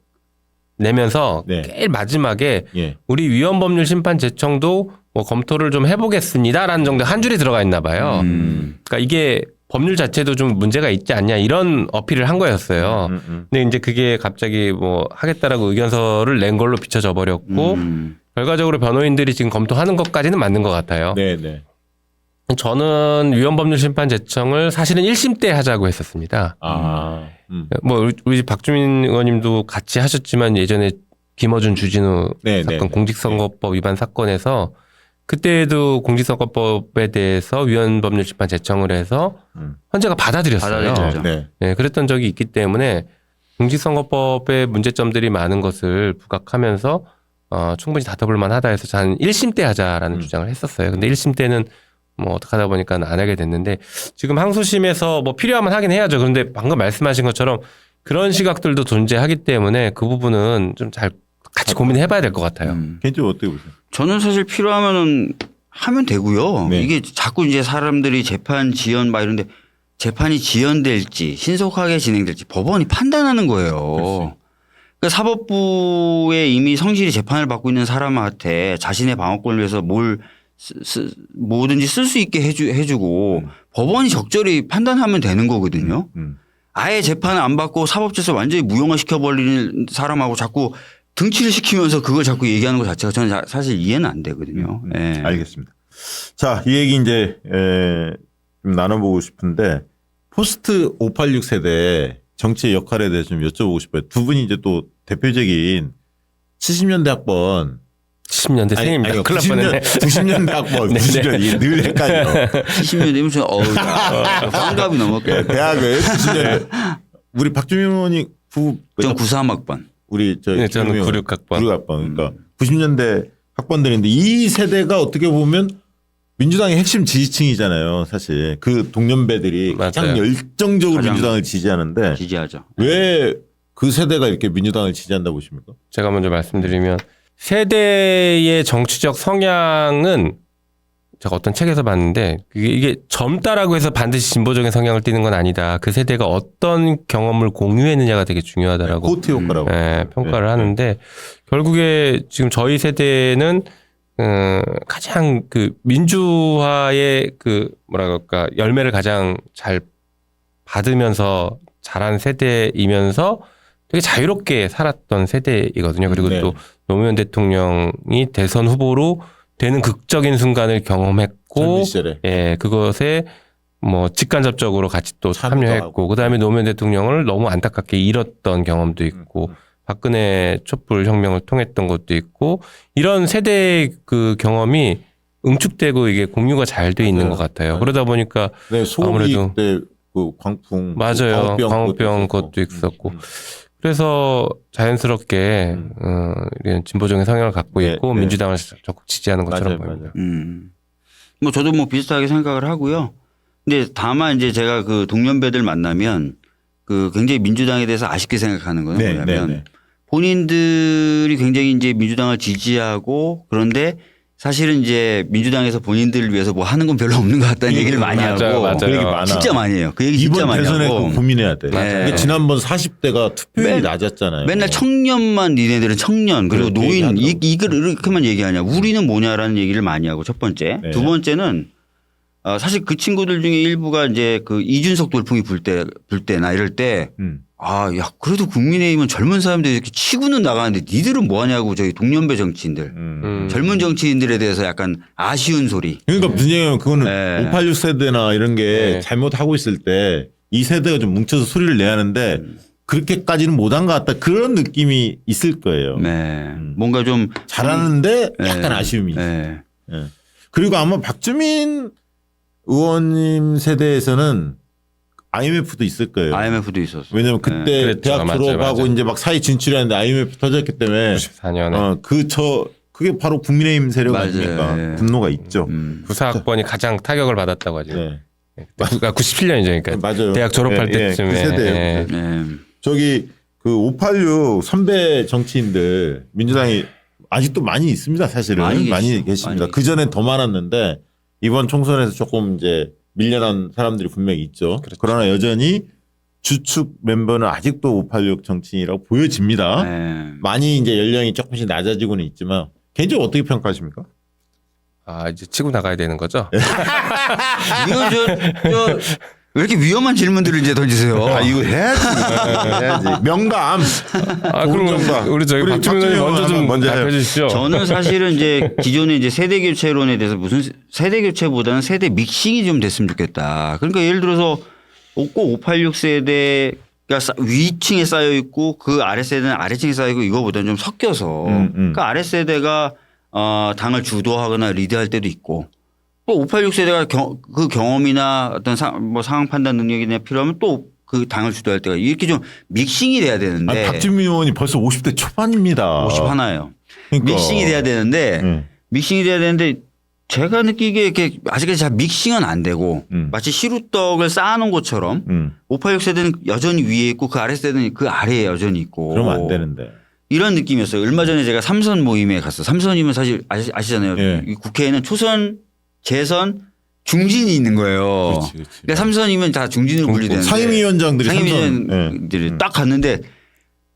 Speaker 3: 내면서
Speaker 1: 네.
Speaker 3: 제일 마지막에
Speaker 1: 예.
Speaker 3: 우리 위헌법률 심판 제청도 뭐 검토를 좀 해보겠습니다라는 정도 한 줄이 들어가 있나 봐요. 그러니까 이게 법률 자체도 좀 문제가 있지 않냐 이런 어필을 한 거였어요. 근데 이제 그게 갑자기 뭐 하겠다라고 의견서를 낸 걸로 비춰져 버렸고 결과적으로 변호인들이 지금 검토하는 것까지는 맞는 것 같아요.
Speaker 1: 네, 네.
Speaker 3: 저는 위헌법률 심판 제청을 사실은 1심 때 하자고 했었습니다. 뭐 우리 박주민 의원님도 같이 하셨지만 예전에 김어준 주진우
Speaker 1: 네,
Speaker 3: 사건
Speaker 1: 네, 네.
Speaker 3: 공직선거법 위반 사건에서 그때도 공직선거법에 대해서 위헌법률 심판 제청을 해서 헌재가 받아들였어요.
Speaker 2: 받아들였죠.
Speaker 1: 네.
Speaker 3: 네, 그랬던 적이 있기 때문에 공직선거법의 문제점들이 많은 것을 부각하면서 충분히 다퉈볼 만하다 해서 저는 1심 때 하자라는 주장을 했었어요. 근데 1심 때는 뭐 어떻게 하다 보니까 안 하게 됐는데 지금 항소심에서 뭐 필요하면 하긴 해야죠. 그런데 방금 말씀하신 것처럼 그런 시각들도 존재하기 때문에 그 부분은 좀 잘 같이 고민해 봐야 될 것 같아요.
Speaker 1: 개인적으로 어떻게 보세요?
Speaker 2: 저는 사실 필요하면은 하면 되고요.
Speaker 1: 네.
Speaker 2: 이게 자꾸 이제 사람들이 재판 지연 막 이런데 재판이 지연될지 신속하게 진행될지 법원이 판단하는 거예요. 그러니까 사법부에 이미 성실히 재판을 받고 있는 사람한테 자신의 방어권을 위해서 뭐든지 쓸 수 있게 해주고 법원이 적절히 판단하면 되는 거거든요. 아예 재판을 안 받고 사법질서 완전히 무용화 시켜버리는 사람하고 자꾸 등치를 시키면서 그걸 자꾸 얘기하는 것 자체가 저는 사실 이해는 안 되거든요. 예.
Speaker 1: 알겠습니다. 자, 이 얘기 이제 좀 나눠보고 싶은데 포스트 586 세대의 정치의 역할에 대해서 좀 여쭤보고 싶어요. 두 분이 이제 또 대표적인 70년대 학번
Speaker 3: 70년대 생입니다. 큰일 날 뻔했네.
Speaker 1: 90년대 학번, 90년 늘 헷갈려.
Speaker 2: 70년 되면 저는 환갑이 넘었겠네.
Speaker 1: 대학을 90년대 우리 박주민 의원이
Speaker 2: 전 93학번.
Speaker 1: 우리
Speaker 3: 네, 저는 96학번.
Speaker 1: 96학번. 그러니까 90년대 학번들인데 이 세대가 어떻게 보면 민주당의 핵심 지지층이잖아요. 사실 그 동년배들이 가장
Speaker 3: 맞아요.
Speaker 1: 열정적으로
Speaker 2: 가장
Speaker 1: 민주당을 지지하는데
Speaker 2: 지지하죠.
Speaker 1: 왜 그 세대가 이렇게 민주당을 지지한다고 보십니까?
Speaker 3: 제가 먼저 말씀드리면 세대의 정치적 성향은 제가 어떤 책에서 봤는데 이게 젊다라고 해서 반드시 진보적인 성향을 띠는 건 아니다. 그 세대가 어떤 경험을 공유했느냐가 되게 중요하다라고
Speaker 1: 코트 효과라고
Speaker 3: 평가를
Speaker 1: 네.
Speaker 3: 하는데 결국에 지금 저희 세대는 가장 그 민주화의 그 뭐라 그럴까 열매를 가장 잘 받으면서 자란 세대이면서 되게 자유롭게 살았던 세대이거든요. 그리고
Speaker 1: 네.
Speaker 3: 또 노무현 대통령이 대선 후보로 되는 극적인 순간을 경험했고,
Speaker 1: 젊은 시절에.
Speaker 3: 예, 그것에 뭐 직간접적으로 같이 또
Speaker 1: 참여도
Speaker 3: 참여했고,
Speaker 1: 하고.
Speaker 3: 그 다음에 노무현 대통령을 너무 안타깝게 잃었던 경험도 있고, 박근혜 촛불 혁명을 통했던 것도 있고, 이런 세대의 그 경험이 응축되고 이게 공유가 잘 돼 있는 것 같아요. 그러다 보니까
Speaker 1: 네, 소위
Speaker 3: 아무래도
Speaker 1: 때 그 광풍,
Speaker 3: 맞아요. 광우병 그것도 있었고. 그래서 자연스럽게 이런 진보적인 성향을 갖고
Speaker 1: 네,
Speaker 3: 있고
Speaker 1: 네.
Speaker 3: 민주당을 적극 지지하는 것처럼
Speaker 1: 맞아요,
Speaker 3: 보입니다.
Speaker 2: 뭐 저도 뭐 비슷하게 생각을 하고요. 근데 다만 이제 제가 그 동년배들 만나면 그 굉장히 민주당에 대해서 아쉽게 생각하는 거는
Speaker 1: 네,
Speaker 2: 뭐냐면
Speaker 1: 네, 네.
Speaker 2: 본인들이 굉장히 이제 민주당을 지지하고 그런데 사실은 이제 민주당에서 본인들을 위해서 뭐 하는 건 별로 없는 것 같다는 얘기를 많이 하고
Speaker 3: 맞아요.
Speaker 1: 그 얘기 많아.
Speaker 2: 진짜 많이 해요. 그 얘기 진짜
Speaker 1: 이번
Speaker 2: 많이
Speaker 1: 대선에
Speaker 2: 하고
Speaker 1: 그 고민해야 돼.
Speaker 2: 맞아요.
Speaker 1: 근데 지난번 40대가 투표율이
Speaker 2: 맨-
Speaker 1: 낮았잖아요.
Speaker 2: 맨날 청년만 니네들은 청년 그리고
Speaker 1: 그렇게
Speaker 2: 노인
Speaker 1: 얘기하더라고.
Speaker 2: 이걸 이렇게만 얘기하냐 우리는 뭐냐라는 얘기를 많이 하고 첫 번째
Speaker 1: 네.
Speaker 2: 두 번째는 사실 그 친구들 중에 일부가 이제 그 이준석 돌풍이 불 때나 이럴 때 야, 그래도 국민의힘은 젊은 사람들이 이렇게 치고는 나가는데 니들은 뭐 하냐고 저희 동년배 정치인들. 젊은 정치인들에 대해서 약간 아쉬운 소리.
Speaker 1: 그러니까 무슨 얘기냐면 그거는
Speaker 2: 네.
Speaker 1: 586 세대나 이런 게
Speaker 3: 네.
Speaker 1: 잘못하고 있을 때 이 세대가 좀 뭉쳐서 소리를 내야 하는데 그렇게까지는 못한 것 같다. 그런 느낌이 있을 거예요.
Speaker 2: 네. 뭔가 좀.
Speaker 1: 잘하는데 약간
Speaker 2: 네.
Speaker 1: 아쉬움이 있어요.
Speaker 2: 네.
Speaker 1: 예. 그리고 아마 박주민 의원님 세대에서는 IMF도 있을 거예요.
Speaker 2: IMF도 있었어.
Speaker 1: 왜냐면 그때
Speaker 3: 그랬죠.
Speaker 1: 대학
Speaker 3: 맞죠,
Speaker 1: 졸업하고
Speaker 3: 맞죠.
Speaker 1: 이제 막 사회 진출했는데 IMF 터졌기 때문에
Speaker 3: 94년에
Speaker 1: 그게 바로 국민의힘 세력
Speaker 2: 맞아요.
Speaker 1: 아닙니까?
Speaker 2: 예.
Speaker 1: 분노가 있죠.
Speaker 3: 구사학번이 가장 타격을 받았다고 하죠.
Speaker 1: 네.
Speaker 3: 그러니까 97년이죠. 그러니까
Speaker 1: 맞아요.
Speaker 3: 대학 졸업할 때쯤에.
Speaker 1: 그 세대예요.
Speaker 3: 예.
Speaker 2: 네.
Speaker 1: 저기 그 586 선배 정치인들 민주당이 아직도 많이 있습니다. 사실은
Speaker 2: 많이
Speaker 1: 계십니다.
Speaker 2: 많이
Speaker 1: 그 전엔 더 많았는데 이번 총선에서 조금 이제 밀려난 사람들이 분명히 있죠.
Speaker 3: 그렇죠.
Speaker 1: 그러나 여전히 주축 멤버는 아직도 586 정치인이라고 보여집니다.
Speaker 2: 네.
Speaker 1: 많이 이제 연령이 조금씩 낮아지고는 있지만 개인적으로 어떻게 평가하십니까?
Speaker 3: 이제 치고 나가야 되는 거죠.
Speaker 2: 이거 왜 이렇게 위험한 질문들을 이제 던지세요?
Speaker 1: 이거 해야지. 명감.
Speaker 3: 그럼
Speaker 1: 정답.
Speaker 3: 우리 저희
Speaker 1: 우리
Speaker 3: 박주민
Speaker 1: 박주민
Speaker 3: 의원 먼저 좀
Speaker 1: 먼저 해요.
Speaker 3: 답해 주시죠.
Speaker 2: 저는 사실은 이제 기존의 이제 세대 교체론에 대해서 무슨 세대 교체보다는 세대 믹싱이 좀 됐으면 좋겠다. 그러니까 예를 들어서 꼭 586 세대가 위층에 쌓여 있고 그 아래 세대는 아래층에 쌓여 있고 이거보다는 좀 섞여서 그러니까 아래 세대가 당을 주도하거나 리드할 때도 있고 또 586 세대가 그 경험이나 어떤 상황 판단 능력이나 필요하면 또 그 당을 주도할 때가 이렇게 좀 믹싱이 돼야 되는데
Speaker 1: 박주민 의원이 벌써 50대 초반입니다.
Speaker 2: 51예요.
Speaker 1: 그러니까.
Speaker 2: 믹싱이 돼야 되는데 믹싱이 돼야 되는데 제가 느끼기에 이렇게 아직까지 잘 믹싱은 안 되고 마치 시루떡을 쌓아놓은 것처럼 586 세대는 여전히 위에 있고 그 아래 세대는 그 아래에 여전히 있고
Speaker 1: 그러면 안 되는데.
Speaker 2: 이런 느낌이었어요. 얼마 전에 제가 삼선 모임에 갔어요. 삼선이면 사실 아시잖아요.
Speaker 1: 예.
Speaker 2: 이 국회에는 초선, 재선, 중진이 있는 거예요.
Speaker 1: 그렇지.
Speaker 2: 그러니까 삼선이면 다 중진으로 분리되는데
Speaker 1: 상임위원장들이
Speaker 2: 상임위원장들이 딱 갔는데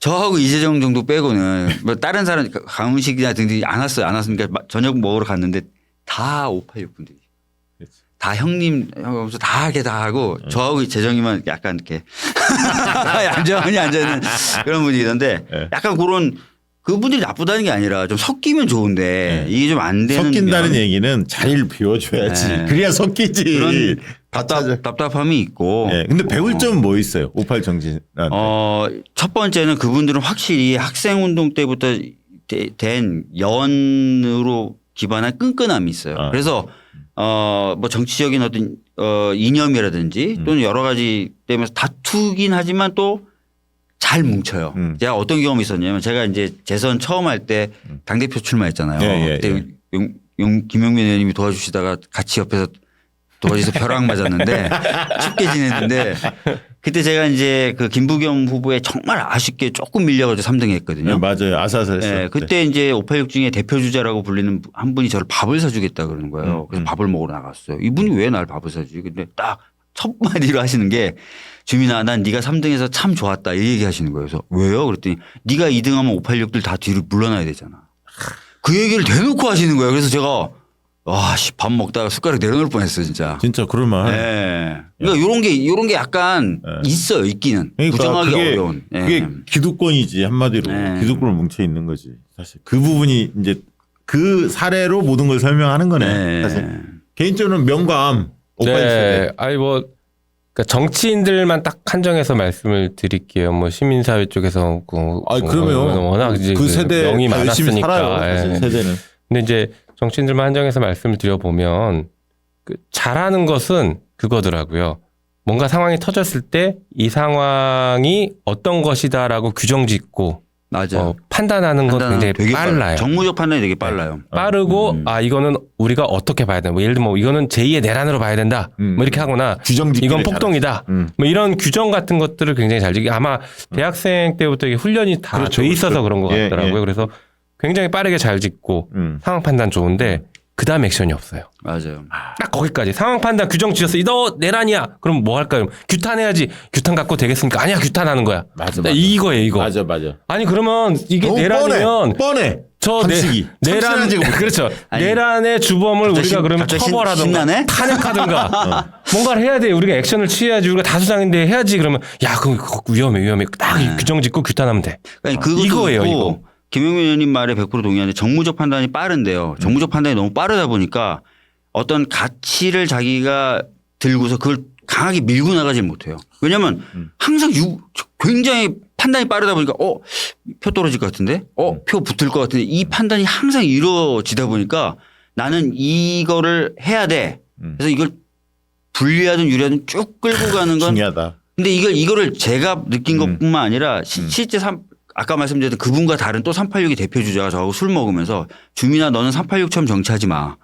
Speaker 2: 저하고 이재정 정도 빼고는 뭐 다른 사람 강훈식이나 등등이 안 왔으니까 저녁 먹으러 갔는데 다 586 분들이. 다 형님 하면서 다 이렇게 다 하고 저하고 재정이만 약간 이렇게 얌전히 앉아있는 그런 분위기던데 약간 그런 그분들이 나쁘다는 게 아니라 좀 섞이면 좋은데 이게 좀 안 되는
Speaker 1: 섞인다는
Speaker 2: 면
Speaker 1: 얘기는 자리를 비워줘야지.
Speaker 2: 네.
Speaker 1: 그래야 섞이지.
Speaker 2: 그런 답답함이 있고.
Speaker 1: 네. 근데 배울 점은 뭐 있어요? 58 정치인한테.
Speaker 2: 첫 번째는 그분들은 확실히 학생운동 때부터 된 연으로 기반한 끈끈함이 있어요. 그래서 뭐 정치적인 어떤 이념이라든지 또는 여러 가지 때문에 다투긴 하지만 또 잘 뭉쳐요. 제가 어떤 경험이 있었냐면 제가 이제 재선 처음 할 때 당대표 출마했잖아요. 그때 김용민 의원님이 도와주시다가 같이 옆에서 도와주셔서 벼락 맞았는데 쉽게 지냈는데 그때 제가 이제 그 김부겸 후보에 정말 아쉽게 조금 밀려가지고 3등 했거든요.
Speaker 1: 네, 맞아요. 아슬아슬했어요.
Speaker 2: 네, 그때 이제 586 중에 대표 주자라고 불리는 한 분이 저를 밥을 사주겠다 그러는 거예요. 그래서 밥을 먹으러 나갔어요. 이분이 왜 날 밥을 사주지? 근데 딱 첫 마디로 하시는 게 주민아 난 네가 3등해서 참 좋았다 이 얘기 하시는 거예요. 그래서 왜요? 그랬더니 네가 2등하면 586들 다 뒤로 물러나야 되잖아. 그 얘기를 대놓고 하시는 거예요. 그래서 제가 밥 먹다가 숟가락 내려놓을 뻔했어요, 진짜.
Speaker 1: 진짜 그럴만.
Speaker 2: 네. 그러니까 이런 게 약간 있어요, 있기는.
Speaker 1: 그러니까
Speaker 2: 부정하기 어려운.
Speaker 1: 그게 기득권이지 한마디로
Speaker 2: 네.
Speaker 1: 기득권을 뭉쳐 있는 거지. 사실 그 부분이 이제 그 사례로 모든 걸 설명하는 거네.
Speaker 2: 네.
Speaker 1: 사실 개인적으로는 명감.
Speaker 3: 네. 그러니까 정치인들만 딱 한정해서 말씀을 드릴게요. 뭐 시민사회 쪽에서
Speaker 1: 그러면
Speaker 3: 워낙 이제
Speaker 1: 그 세대
Speaker 3: 명이
Speaker 1: 열심히
Speaker 3: 많았으니까.
Speaker 1: 살아요. 사실 세대는.
Speaker 3: 근데 이제 정치인들만 한정해서 말씀을 드려보면 잘하는 것은 그거더라고요. 뭔가 상황이 터졌을 때 이 상황이 어떤 것이다라고 규정 짓고
Speaker 2: 맞아요.
Speaker 3: 판단하는 건 굉장히
Speaker 2: 되게
Speaker 3: 빨라요.
Speaker 2: 정무적 판단이 되게 빨라요.
Speaker 3: 빠르고 이거는 우리가 어떻게 봐야 되나 뭐 예를 들면 뭐 이거는 제2의 내란으로 봐야 된다 뭐 이렇게 하거나
Speaker 1: 규정 짓기를
Speaker 3: 이건 폭동이다 뭐 이런 규정 같은 것들을 굉장히 잘 지키 아마 대학생 때부터 이게 훈련이 다
Speaker 1: 그렇죠,
Speaker 3: 돼 있어서
Speaker 1: 그렇죠.
Speaker 3: 그런 것
Speaker 1: 예,
Speaker 3: 같더라고요.
Speaker 1: 예.
Speaker 3: 그래서 굉장히 빠르게 잘 짓고 상황 판단 좋은데 그다음 액션이 없어요.
Speaker 2: 맞아요.
Speaker 3: 딱 거기까지 상황 판단 규정 지었어. 너 내란이야. 그럼 뭐 할까요? 규탄해야지. 규탄 갖고 되겠습니까? 아니야 규탄하는 거야.
Speaker 1: 맞아.
Speaker 3: 이거예요 이거.
Speaker 1: 맞아.
Speaker 3: 아니 그러면 이게
Speaker 1: 너무
Speaker 3: 내란이면
Speaker 1: 뻔해.
Speaker 3: 저
Speaker 1: 상식이.
Speaker 3: 내란
Speaker 1: 참신하지가 못해.
Speaker 3: 그렇죠.
Speaker 2: 아니,
Speaker 3: 내란의 주범을
Speaker 2: 갑자기
Speaker 3: 우리가 그러면
Speaker 2: 갑자기
Speaker 3: 처벌하든가
Speaker 2: 신나네?
Speaker 3: 탄핵하든가 뭔가를 해야 돼. 우리가 액션을 취해야지. 우리가 다수당인데 해야지. 그러면 야 그거 위험해. 딱 규정 짓고 규탄하면 돼.
Speaker 2: 그러니까 그것도
Speaker 3: 이거예요,
Speaker 2: 있고
Speaker 3: 이거.
Speaker 2: 김용민 의원님 말에 100% 동의하는데 정무적 판단이 빠른데요. 정무적 판단이 너무 빠르다 보니까 어떤 가치를 자기가 들고서 그걸 강하게 밀고 나가질 못해요. 왜냐하면 항상 굉장히 판단이 빠르다 보니까 표 떨어질 것 같은데 표 붙을 것 같은데 이 판단이 항상 이루어지다 보니까 나는 이거를 해야 돼. 그래서 이걸 불리하든 유리하든 쭉 끌고 가는 건
Speaker 1: 중요하다.
Speaker 2: 근데 이거를 제가 느낀 것뿐만 아니라 실제 아까 말씀드렸던 그분과 다른 또 386의 대표 주자가 저하고 술 먹으면서 주민아 너는 386처럼 정치하지 마.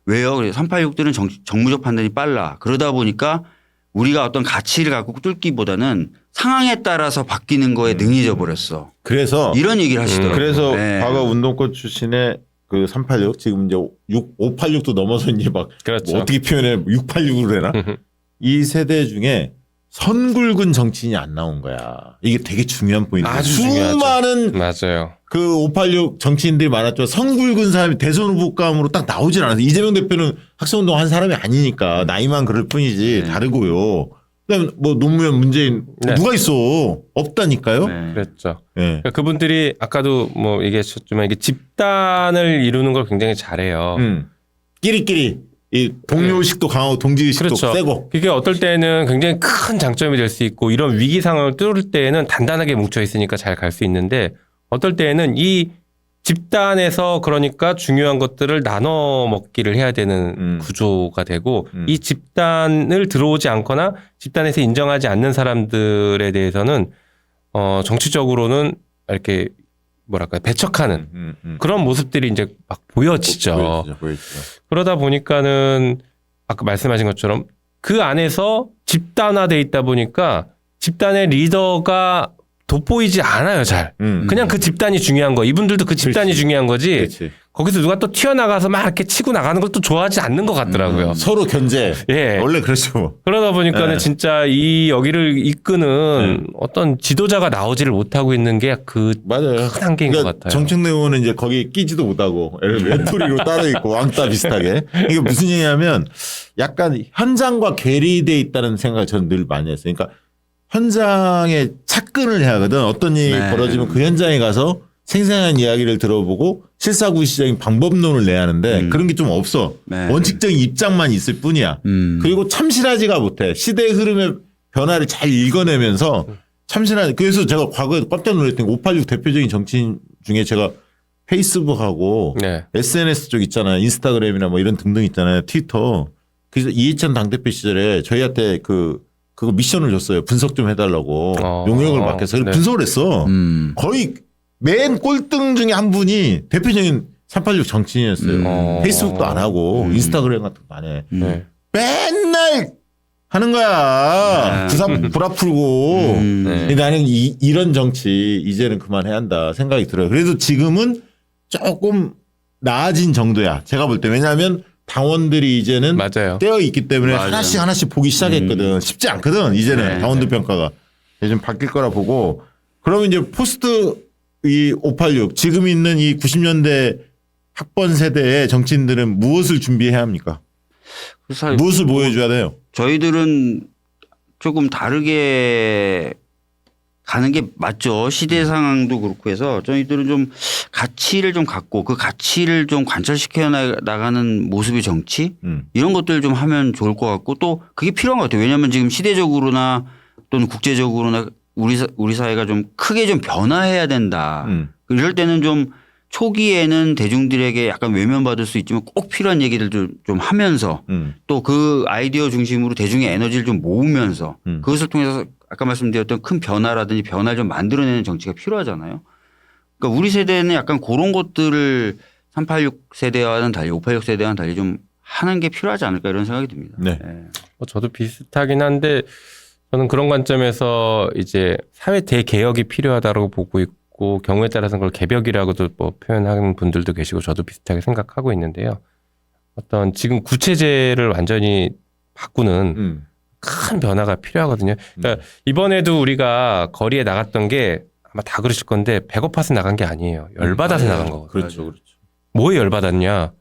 Speaker 2: 왜요? 386들은 정무적 판단이 빨라. 그러다 보니까 우리가 어떤 가치를 갖고 뚫기보다는 상황에 따라서 바뀌는 거에 능해져 버렸어.
Speaker 1: 그래서
Speaker 2: 이런 얘기를 하시더라고요.
Speaker 1: 그래서
Speaker 2: 네.
Speaker 1: 과거 운동권 출신의 그 386 지금 이제 586도 넘어서 이제 막
Speaker 3: 그렇죠.
Speaker 1: 뭐 어떻게 표현해 686으로 해나 이 세대 중에 선굵은 정치인이 안 나온 거야. 이게 되게 중요한 포인트야.
Speaker 3: 아주 중요하죠.
Speaker 1: 수많은
Speaker 3: 맞아요.
Speaker 1: 그 586 정치인들이 많았지만 선굵은 사람이 대선 후보감으로 딱 나오질 않아서 이재명 대표는 학생운동 한 사람이 아니니까 나이만 그럴 뿐이지 다르고요. 그다음에 뭐 노무현 문재인
Speaker 3: 네.
Speaker 1: 누가 있어 없다니까요.
Speaker 2: 네.
Speaker 3: 그렇죠.
Speaker 1: 예.
Speaker 3: 그러니까 그분들이 아까도 뭐 얘기하셨지만 이게 집단을 이루는 걸 굉장히 잘해요.
Speaker 1: 끼리끼리 이 동료의식도 강하고 동지의식도
Speaker 3: 그렇죠.
Speaker 1: 세고.
Speaker 3: 그게 어떨 때는 굉장히 큰 장점이 될 수 있고 이런 위기 상황을 뚫을 때에는 단단하게 뭉쳐 있으니까 잘 갈 수 있는데 어떨 때에는 이 집단에서 그러니까 중요한 것들을 나눠 먹기를 해야 되는 구조가 되고 이 집단을 들어오지 않거나 집단에서 인정하지 않는 사람들에 대해서는 정치적으로는 이렇게 뭐랄까 배척하는 그런 모습들이 이제 막 보여지죠.
Speaker 1: 보여지죠.
Speaker 3: 그러다 보니까는 아까 말씀하신 것처럼 그 안에서 집단화돼 있다 보니까 집단의 리더가 돋보이지 않아요, 잘. 그냥 그 집단이 중요한 거. 이분들도 그 집단이
Speaker 1: 그렇지.
Speaker 3: 중요한 거지.
Speaker 1: 그렇지.
Speaker 3: 거기서 누가 또 튀어나가서 막 이렇게 치고 나가는 것도 좋아하지 않는 것 같더라고요.
Speaker 1: 서로 견제.
Speaker 3: 예.
Speaker 1: 원래 그렇죠.
Speaker 3: 그러다 보니까는
Speaker 1: 네.
Speaker 3: 진짜 이 여기를 이끄는 어떤 지도자가 나오지를 못하고 있는 게 그 큰
Speaker 1: 맞아요.
Speaker 3: 한계인 것 같아요.
Speaker 1: 정청래 의원은 이제 거기 끼지도 못하고 외톨이로 따로 있고 왕따 비슷하게. 이게 무슨 얘기냐면 약간 현장과 괴리돼 있다는 생각을 저는 늘 많이 했어요. 그러니까 현장에 착근을 해야 하거든. 어떤 일이
Speaker 2: 네.
Speaker 1: 벌어지면 그 현장에 가서 생생한 이야기를 들어보고 실사구시적인 방법론을 내야 하는데 그런 게 좀 없어.
Speaker 2: 네.
Speaker 1: 원칙적인 입장만 있을 뿐이야. 그리고 참신하지가 못해. 시대의 흐름의 변화를 잘 읽어내면서 참신한. 그래서 제가 과거에 깜짝 놀랐던 게 586 대표적인 정치인 중에 제가 페이스북하고
Speaker 3: 네.
Speaker 1: SNS 쪽 있잖아요. 인스타그램이나 뭐 이런 등등 있잖아요. 트위터. 그래서 이해찬 당대표 시절에 저희한테 그거 미션을 줬어요. 분석 좀 해달라고. 용역을 맡겨서.
Speaker 3: 네.
Speaker 1: 분석을 했어.
Speaker 2: 음.
Speaker 1: 거의 맨 꼴등 중에 한 분이 대표적인 386 정치인이었어요. 페이스북도 안 하고 인스타그램 같은 거 안 해.
Speaker 3: 네.
Speaker 1: 맨날 하는 거야. 불화 풀고.
Speaker 3: 네.
Speaker 1: 근데 나는 이런 정치 이제는 그만해야 한다 생각이 들어요. 그래도 지금은 조금 나아진 정도야. 제가 볼 때. 왜냐하면 당원들이 이제는
Speaker 3: 맞아요.
Speaker 1: 떼어 있기 때문에
Speaker 2: 맞아요.
Speaker 1: 하나씩 보기 시작했거든. 쉽지 않거든. 이제는
Speaker 2: 네.
Speaker 1: 당원들 평가가. 좀 바뀔 거라 보고. 그러면 이제 포스트 이 586 지금 있는 이 90년대 학번 세대의 정치인들은 무엇을 준비해야 합니까?
Speaker 2: 그래서
Speaker 1: 무엇을 보여줘야 돼요?
Speaker 2: 저희들은 조금 다르게 가는 게 맞죠. 시대 상황도 그렇고 해서 저희들은 좀 가치를 좀 갖고 그 가치를 좀 관철시켜 나가는 모습의 정치 이런 것들을 좀 하면 좋을 것 같고 또 그게 필요한 것 같아요. 왜냐하면 지금 시대적으로나 또는 국제적으로나 우리 사회가 좀 크게 좀 변화해야 된다. 이럴 때는 좀 초기에는 대중들에게 약간 외면받을 수 있지만 꼭 필요한 얘기를 좀 하면서 또 그 아이디어 중심으로 대중의 에너지를 좀 모으면서 그것을 통해서 아까 말씀드렸던 큰 변화라든지 변화를 좀 만들어내는 정치가 필요하잖아요. 그러니까 우리 세대는 약간 그런 것들을 386 세대와는 달리 586 세대와는 달리 좀 하는 게 필요하지 않을까 이런 생각이 듭니다.
Speaker 1: 네.
Speaker 3: 저도 비슷하긴 한데 저는 그런 관점에서 이제 사회 대개혁이 필요하다고 보고 있고 경우에 따라서는 그걸 개벽이라고도 뭐 표현하는 분들도 계시고 저도 비슷하게 생각하고 있는데요. 어떤 지금 구체제를 완전히 바꾸는 큰 변화가 필요하거든요. 그러니까 이번에도 우리가 거리에 나갔던 게 아마 다 그러실 건데 배고파서 나간 게 아니에요. 열받아서 나간 거거든요.
Speaker 1: 그렇죠.
Speaker 3: 뭐에 열받았냐?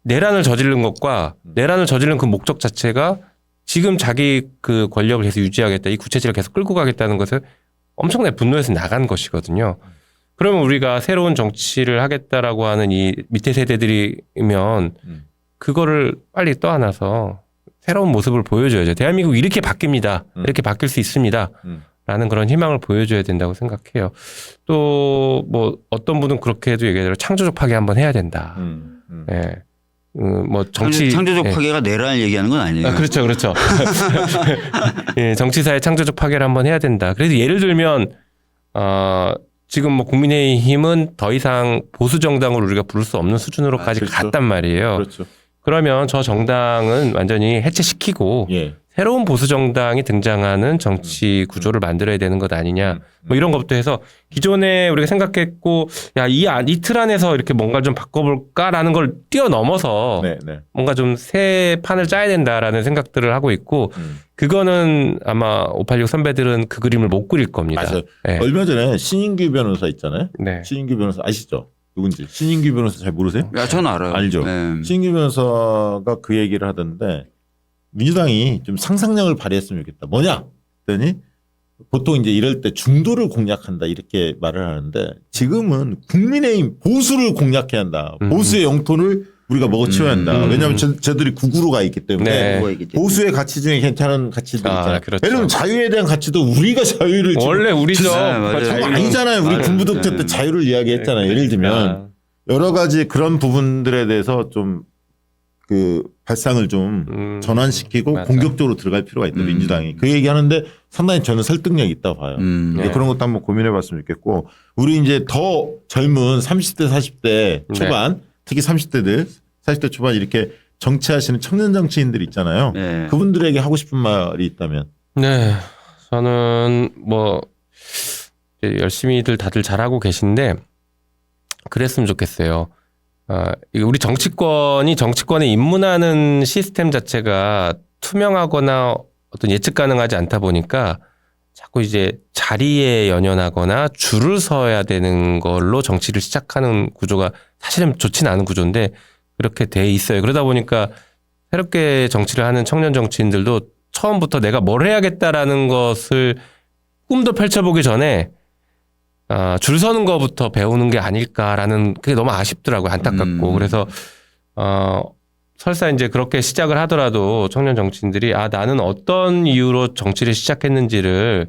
Speaker 3: 내란을 저지른 것과 내란을 저지른 그 목적 자체가 지금 자기 그 권력을 계속 유지하겠다, 이 구체제를 계속 끌고 가겠다는 것을 엄청나게 분노해서 나간 것이거든요. 그러면 우리가 새로운 정치를 하겠다라고 하는 이 밑에 세대들이면 그거를 빨리 떠안아서 새로운 모습을 보여줘야죠. 대한민국 이렇게 바뀝니다. 이렇게 바뀔 수 있습니다. 라는 그런 희망을 보여줘야 된다고 생각해요. 또 뭐 어떤 분은 그렇게도 얘기하더라고요. 창조적 파괴 한번 해야 된다. 예. 뭐 정치
Speaker 2: 창조적
Speaker 3: 예.
Speaker 2: 파괴가 내란을 얘기하는 건 아니에요.
Speaker 3: 그렇죠, 그렇죠. 예, 정치사의 창조적 파괴를 한번 해야 된다. 그래서 예를 들면 지금 뭐 국민의힘은 더 이상 보수 정당으로 우리가 부를 수 없는 수준으로까지
Speaker 1: 그렇죠.
Speaker 3: 갔단 말이에요.
Speaker 1: 그렇죠.
Speaker 3: 그러면 저 정당은 완전히 해체시키고
Speaker 1: 예.
Speaker 3: 새로운 보수 정당이 등장하는 정치 구조를 만들어야 되는 것 아니냐. 뭐 이런 것부터 해서 기존에 우리가 생각했고 야, 이틀 안에서 이렇게 뭔가를 좀 바꿔볼까라는 걸 뛰어넘어서
Speaker 1: 네, 네.
Speaker 3: 뭔가 좀 새 판을 짜야 된다라는 생각들을 하고 있고 그거는 아마 586 선배들은 그 그림을 못 그릴 겁니다.
Speaker 1: 맞아요.
Speaker 3: 네.
Speaker 1: 얼마 전에 신인규 변호사 있잖아요.
Speaker 3: 네.
Speaker 1: 신인규 변호사 아시죠? 누군지. 신인규 변호사 잘 모르세요?
Speaker 2: 야, 저는 알아요.
Speaker 1: 알죠.
Speaker 2: 네.
Speaker 1: 신인규 변호사가 그 얘기를 하던데 민주당이 좀 상상력을 발휘했으면 좋겠다. 뭐냐? 그랬더니 보통 이제 이럴 때 중도를 공략한다 이렇게 말을 하는데 지금은 국민의힘 보수를 공략해야 한다. 보수의 영토를 우리가 먹어치워야 한다. 왜냐하면 저들이 국으로 가 있기 때문에
Speaker 3: 네.
Speaker 1: 보수의 가치 중에 괜찮은 가치들 있잖아요.
Speaker 3: 그렇죠.
Speaker 1: 예를 들면 자유에 대한 가치도 우리가 자유를
Speaker 3: 원래 우리죠.
Speaker 2: 맞아요.
Speaker 1: 아니잖아요. 우리
Speaker 2: 맞아요.
Speaker 1: 군부독재 때 자유를 이야기했잖아요. 예를 들면 여러 가지 그런 부분들에 대해서 좀 그 발상을 좀 전환시키고
Speaker 3: 맞아.
Speaker 1: 공격적으로 들어갈 필요가 있다. 민주당이 그 얘기하는데 상당히 저는 설득력이 있다고 봐요.
Speaker 3: 네.
Speaker 1: 그런 것도 한번 고민해봤으면 좋겠고 우리 이제 더 젊은 30대 40대 초반 특히 30대들 40대 초반 이렇게 정치하시는 청년 정치인들 있잖아요.
Speaker 2: 네.
Speaker 1: 그분들에게 하고 싶은 말이 있다면
Speaker 3: 네. 저는 뭐 이제 열심히들 다들 잘하고 계신데 그랬으면 좋겠어요. 우리 정치권에 입문하는 시스템 자체가 투명하거나 어떤 예측 가능하지 않다 보니까 자꾸 이제 자리에 연연하거나 줄을 서야 되는 걸로 정치를 시작하는 구조가 사실은 좋지는 않은 구조인데 그렇게 돼 있어요. 그러다 보니까 새롭게 정치를 하는 청년 정치인들도 처음부터 내가 뭘 해야겠다라는 것을 꿈도 펼쳐보기 전에 줄 서는 것부터 배우는 게 아닐까라는 그게 너무 아쉽더라고요. 안타깝고. 그래서 설사 이제 그렇게 시작을 하더라도 청년 정치인들이 나는 어떤 이유로 정치를 시작했는지를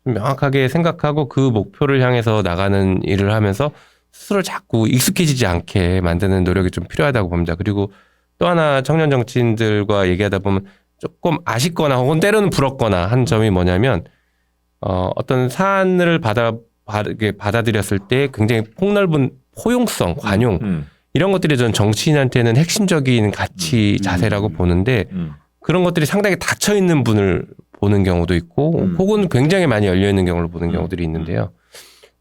Speaker 3: 명확하게 생각하고 그 목표를 향해서 나가는 일을 하면서 스스로 자꾸 익숙해지지 않게 만드는 노력이 좀 필요하다고 봅니다. 그리고 또 하나 청년 정치인들과 얘기하다 보면 조금 아쉽거나 혹은 때로는 부럽거나 한 점이 뭐냐면 어떤 사안을 받아들였을 때 굉장히 폭넓은 포용성, 관용 이런 것들이 저는 정치인한테는 핵심적인 가치 자세라고 보는데 그런 것들이 상당히 닫혀 있는 분을 보는 경우도 있고 혹은 굉장히 많이 열려 있는 경우를 보는 경우들이 있는데요.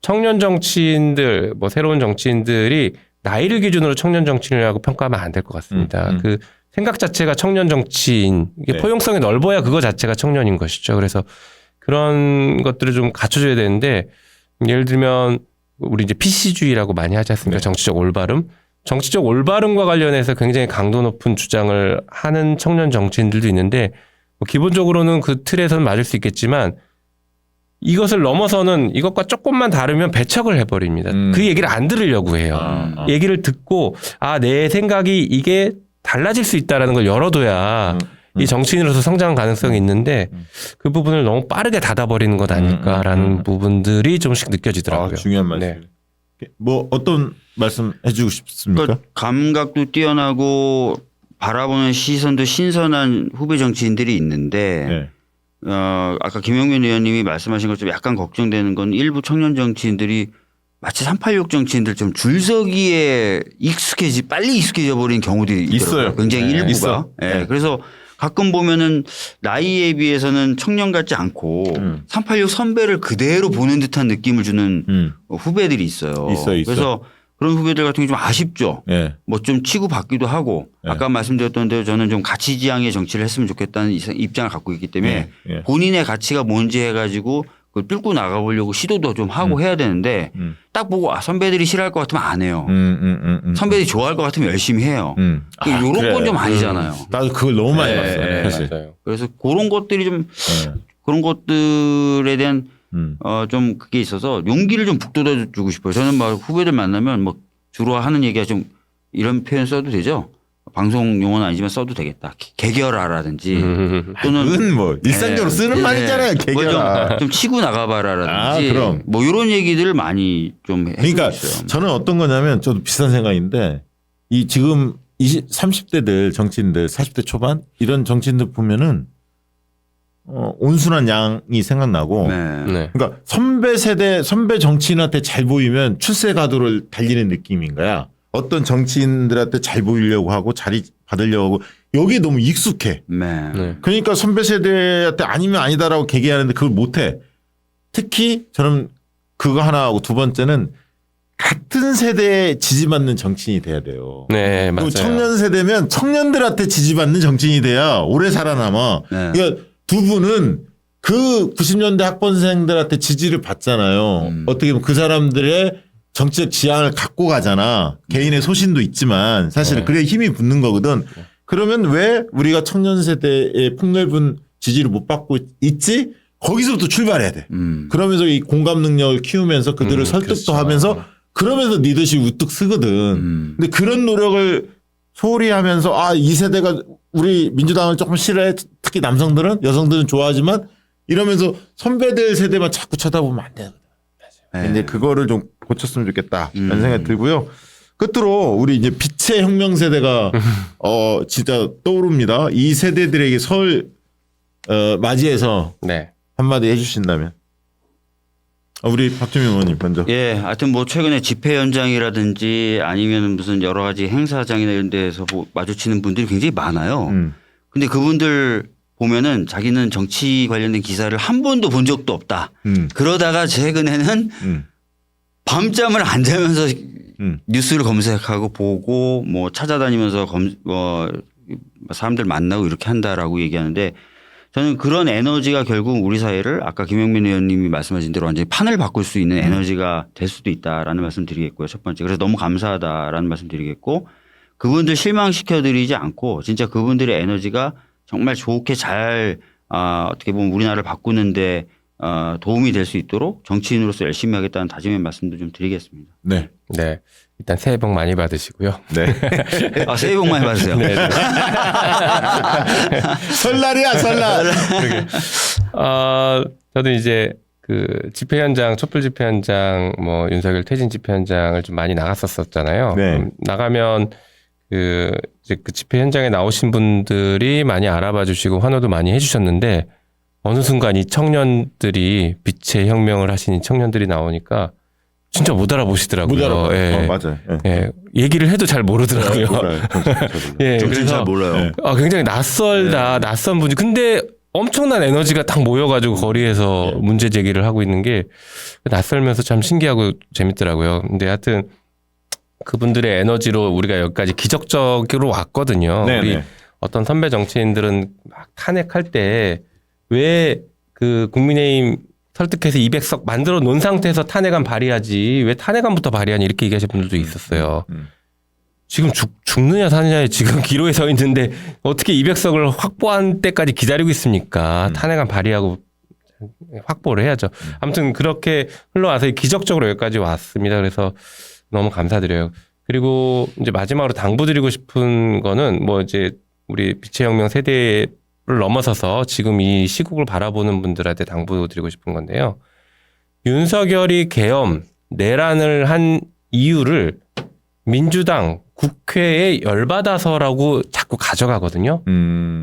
Speaker 3: 청년 정치인들, 뭐 새로운 정치인들이 나이를 기준으로 청년 정치인이라고 평가하면 안 될 것 같습니다. 그 생각 자체가 청년 정치인, 이게 포용성이 넓어야 그거 자체가 청년인 것이죠. 그래서 그런 것들을 좀 갖춰줘야 되는데 예를 들면 우리 이제 PC주의라고 많이 하지 않습니까? 정치적 올바름. 정치적 올바름과 관련해서 굉장히 강도 높은 주장을 하는 청년 정치인들도 있는데 뭐 기본적으로는 그 틀에서는 맞을 수 있겠지만 이것을 넘어서는 이것과 조금만 다르면 배척을 해버립니다. 그 얘기를 안 들으려고 해요. 얘기를 듣고 내 생각이 이게 달라질 수 있다는 걸 열어둬야 이 정치인으로서 성장 가능성이 있는데 그 부분을 너무 빠르게 닫아버리는 것 아닐까라는 부분들이 좀씩 느껴지더라고요.
Speaker 1: 중요한 말씀. 뭐 어떤 말씀 해주고 싶습니까?
Speaker 2: 그러니까 감각도 뛰어나고 바라보는 시선도 신선한 후배 정치인들이 있는데 아까 김용민 의원님이 말씀하신 것처럼 약간 걱정되는 건 일부 청년 정치인들이 마치 386 정치인들 좀 줄서기에 빨리 익숙해져 버린 경우들이 있더라고요.
Speaker 1: 있어요.
Speaker 2: 굉장히
Speaker 1: 네.
Speaker 2: 일부가.
Speaker 1: 있어.
Speaker 2: 예. 그래서 가끔 보면은 나이에 비해서는 청년 같지 않고 386 선배를 그대로 보는 듯한 느낌을 주는 후배들이 있어요.
Speaker 1: 있어요.
Speaker 2: 그래서 그런 후배들 같은 게 좀 아쉽죠.
Speaker 1: 예.
Speaker 2: 뭐 좀 치고 받기도 하고 아까 말씀드렸던 대로 저는 좀 가치지향의 정치를 했으면 좋겠다는 입장을 갖고 있기 때문에
Speaker 1: 예.
Speaker 2: 본인의 가치가 뭔지 해가지고 그걸 뚫고 나가보려고 시도도 좀 하고 해야 되는데 딱 보고 선배들이 싫어할 것 같으면 안 해요. 선배들이 좋아할 것 같으면 열심히 해요. 이런
Speaker 1: 그래.
Speaker 2: 건 좀 아니잖아요.
Speaker 1: 나도 그걸 너무 많이 봤어.
Speaker 3: 네,
Speaker 1: 사실.
Speaker 3: 맞아요.
Speaker 2: 그래서 그런 것들이 좀
Speaker 1: 네.
Speaker 2: 그런 것들에 대한 좀 그게 있어서 용기를 좀 북돋아 주고 싶어요. 저는 막 후배들 만나면 뭐 주로 하는 얘기가 좀 이런 표현 써도 되죠. 방송 용어는 아니지만 써도 되겠다. 개겨라라든지 또는
Speaker 1: 그건 뭐 일상적으로 쓰는 말이잖아요.
Speaker 2: 뭐
Speaker 1: 개겨라.
Speaker 2: 좀 치고 나가봐라라든지
Speaker 1: 아, 그럼.
Speaker 2: 뭐 이런 얘기들을 많이 좀 해주고
Speaker 1: 그러니까
Speaker 2: 있어요.
Speaker 1: 저는 어떤 거냐면 저도 비슷한 생각인데 이 지금 30대들 정치인들 40대 초반 이런 정치인들 보면은 온순한 양이 생각나고
Speaker 2: 네.
Speaker 3: 네.
Speaker 1: 그러니까 선배 정치인한테 잘 보이면 출세 가도를 달리는 느낌인 거야. 어떤 정치인들한테 잘 보이려고 하고 자리 받으려고 하고 여기 너무 익숙해.
Speaker 2: 네.
Speaker 3: 네.
Speaker 1: 그러니까 선배 세대한테 아니면 아니다라고 개개하는데 그걸 못해. 특히 저는 그거 하나 하고 두 번째는 같은 세대에 지지받는 정치인이 돼야 돼요.
Speaker 3: 네, 맞아요.
Speaker 1: 그리고 청년 세대면 청년들한테 지지받는 정치인이 돼야 오래 살아남아.
Speaker 2: 네.
Speaker 1: 그러니까 두 분은 그 90년대 학번생들한테 지지를 받잖아요. 어떻게 보면 그 사람들의 정치적 지향을 갖고 가잖아. 개인의 소신도 있지만 사실은 그래야 힘이 붙는 거거든. 그러면 왜 우리가 청년 세대의 폭넓은 지지를 못 받고 있지? 거기서부터 출발해야 돼. 그러면서 이 공감 능력을 키우면서 그들을 설득도
Speaker 3: 그렇죠.
Speaker 1: 하면서 그러면서 리더십 우뚝 쓰거든. 근데 그런 노력을 소홀히 하면서 이 세대가 우리 민주당을 조금 싫어해. 특히 남성들은 여성들은 좋아하지만 이러면서 선배들 세대만 자꾸 쳐다보면 안 되거든.
Speaker 2: 네.
Speaker 1: 근데 그거를 좀 고쳤으면 좋겠다. 이런 생각이 들고요. 끝으로 우리 이제 빛의 혁명 세대가 진짜 떠오릅니다. 이 세대들에게 설 맞이해서
Speaker 3: 네.
Speaker 1: 한마디 해주신다면. 우리 박주민 의원님 먼저.
Speaker 2: 예, 하여튼 뭐 최근에 집회 현장이라든지 아니면 무슨 여러 가지 행사장이나 이런 데서 마주치는 분들이 굉장히 많아요. 근데 그분들 보면은 자기는 정치 관련된 기사를 한 번도 본 적도 없다. 그러다가 최근에는 밤잠을 안 자면서 뉴스를 검색하고 보고 뭐 찾아다니면서 사람들 만나고 이렇게 한다라고 얘기하는데 저는 그런 에너지가 결국 우리 사회를 아까 김영민 의원님이 말씀하신 대로 완전히 판을 바꿀 수 있는 에너지가 될 수도 있다라는 말씀 드리겠고요. 첫 번째. 그래서 너무 감사하다라는 말씀 드리겠고 그분들 실망시켜드리지 않고 진짜 그분들의 에너지가 정말 좋게 잘 어떻게 보면 우리나라를 바꾸는데 도움이 될 수 있도록 정치인으로서 열심히 하겠다는 다짐의 말씀도 좀 드리겠습니다.
Speaker 1: 네.
Speaker 3: 네. 일단 새해 복 많이 받으시고요.
Speaker 1: 네.
Speaker 2: 새해 복 많이 받으세요.
Speaker 3: 네.
Speaker 1: 설날이야, 설날.
Speaker 3: 저도 이제 그 집회 현장, 촛불 집회 현장, 뭐 윤석열 퇴진 집회 현장을 좀 많이 나갔었잖아요.
Speaker 1: 네.
Speaker 3: 나가면 이제 그 집회 현장에 나오신 분들이 많이 알아봐 주시고 환호도 많이 해주셨는데 어느 순간 이 청년들이 빛의 혁명을 하신 이 청년들이 나오니까 진짜 못 알아보시더라고요.
Speaker 1: 못 알아봐요.
Speaker 3: 예.
Speaker 1: 맞아요. 예.
Speaker 3: 예. 얘기를 해도 잘 모르더라고요.
Speaker 1: 몰라요.
Speaker 3: 예.
Speaker 2: 정치인 잘 몰라요.
Speaker 1: 네.
Speaker 3: 굉장히 낯설다, 낯선 분이. 근데 엄청난 에너지가 딱 모여가지고 거리에서 문제 제기를 하고 있는 게 낯설면서 참 신기하고 재밌더라고요. 근데 하여튼 그분들의 에너지로 우리가 여기까지 기적적으로 왔거든요.
Speaker 1: 네네.
Speaker 3: 우리 어떤 선배 정치인들은 막 탄핵할 때 왜 그 국민의힘 설득해서 200석 만들어 놓은 상태에서 탄핵안 발의하지 왜 탄핵안부터 발의하니 이렇게 얘기하시는 분들도 있었어요. 지금 죽느냐 사느냐에 지금 기로에 서 있는데 어떻게 200석을 확보한 때까지 기다리고 있습니까? 탄핵안 발의하고 확보를 해야죠. 아무튼 그렇게 흘러와서 기적적으로 여기까지 왔습니다. 그래서 너무 감사드려요. 그리고 이제 마지막으로 당부드리고 싶은 거는 뭐 이제 우리 빛의 혁명 세대를 넘어서서 지금 이 시국을 바라보는 분들한테 당부드리고 싶은 건데요. 윤석열이 계엄, 내란을 한 이유를 민주당 국회에 열받아서라고 자꾸 가져가거든요.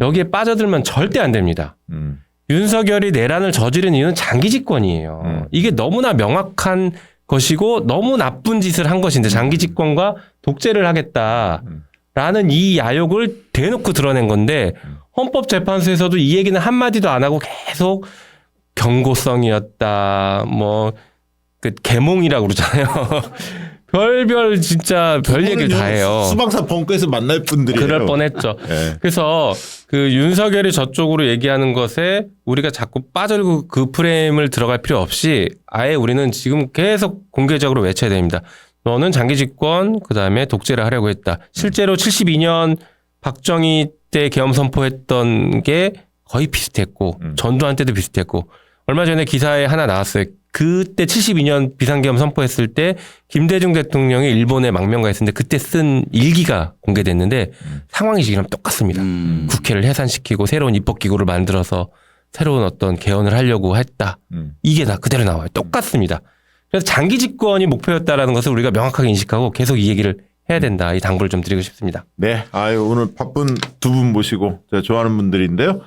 Speaker 3: 여기에 빠져들면 절대 안 됩니다. 윤석열이 내란을 저지른 이유는 장기 집권이에요. 이게 너무나 명확한 것이고 너무 나쁜 짓을 한 것인데 장기 집권과 독재를 하겠다라는 이 야욕을 대놓고 드러낸 건데 헌법재판소에서도 이 얘기는 한마디도 안 하고 계속 경고성이었다 뭐 그 계몽이라고 그러잖아요. 별별 진짜 별 얘기를 다 해요.
Speaker 1: 수방사 벙커에서 만날 분들이에요.
Speaker 3: 그럴 뻔했죠.
Speaker 1: 네.
Speaker 3: 그래서 그 윤석열이 저쪽으로 얘기하는 것에 우리가 자꾸 빠져들고 그 프레임을 들어갈 필요 없이 아예 우리는 지금 계속 공개적으로 외쳐야 됩니다. 너는 장기 집권 그다음에 독재를 하려고 했다. 실제로 72년 박정희 때 계엄 선포했던 게 거의 비슷했고 전두환 때도 비슷했고 얼마 전에 기사에 하나 나왔어요. 그때 72년 비상계엄 선포했을 때 김대중 대통령이 일본에 망명가했었는데 그때 쓴 일기가 공개됐는데 상황이 지금 똑같습니다. 국회를 해산시키고 새로운 입법기구를 만들어서 새로운 어떤 개헌을 하려고 했다. 이게 다 그대로 나와요. 똑같습니다. 그래서 장기 집권이 목표였다라는 것을 우리가 명확하게 인식하고 계속 이 얘기를 해야 된다. 이 당부를 좀 드리고 싶습니다.
Speaker 1: 네. 아유, 오늘 바쁜 두 분 모시고 제가 좋아하는 분들인데요.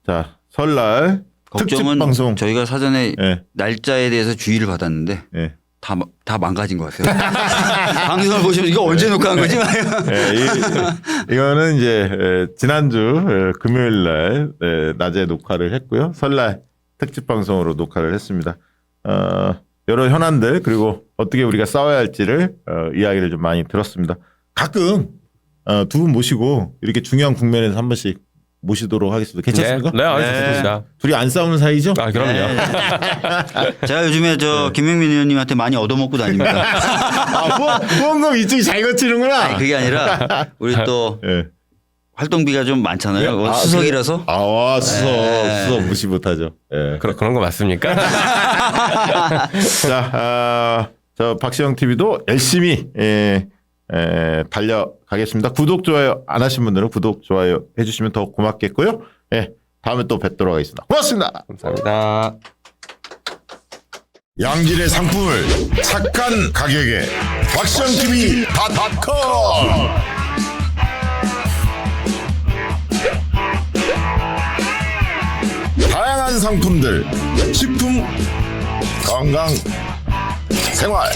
Speaker 1: 자, 설날 특집
Speaker 2: 걱정은
Speaker 1: 방송.
Speaker 2: 저희가 사전에
Speaker 1: 네.
Speaker 2: 날짜에 대해서 주의를 받았는데
Speaker 1: 네.
Speaker 2: 다 망가진 것 같아요. 방송을 보시면 이거 언제 녹화한 거지?
Speaker 1: 이거는 이제 지난주 금요일 날 낮에 녹화를 했고요. 설날 특집 방송으로 녹화를 했습니다. 여러 현안들 그리고 어떻게 우리가 싸워야 할지를 이야기를 좀 많이 들었습니다. 가끔 두 분 모시고 이렇게 중요한 국면에서 한 번씩 모시도록 하겠습니다. 괜찮습니까?
Speaker 3: 네, 알겠습니다.
Speaker 1: 둘이 안 싸우는 사이죠?
Speaker 3: 아, 그럼요.
Speaker 2: 네. 제가 요즘에 김명민 의원님한테 많이 얻어먹고 다닙니다.
Speaker 1: 후원금 이쪽이 잘 거치는구나.
Speaker 2: 아니, 그게 아니라 우리 또
Speaker 1: 네.
Speaker 2: 활동비가 좀 많잖아요.
Speaker 1: 네.
Speaker 2: 수석이라서.
Speaker 1: 수석 무시 못하죠. 네.
Speaker 3: 그런 거 맞습니까?
Speaker 1: 자, 저 박시영 TV도 열심히 달려가겠습니다. 구독, 좋아요 안 하신 분들은 구독, 좋아요 해주시면 더 고맙겠고요. 예, 다음에 또 뵙도록 하겠습니다. 고맙습니다.
Speaker 3: 감사합니다.
Speaker 4: 양질의 상품을 착한 가격에 박시영TV.com 다양한 상품들 식품, 건강, 생활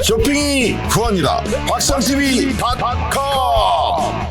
Speaker 4: 쇼핑이 구원이다. 박시영TV.com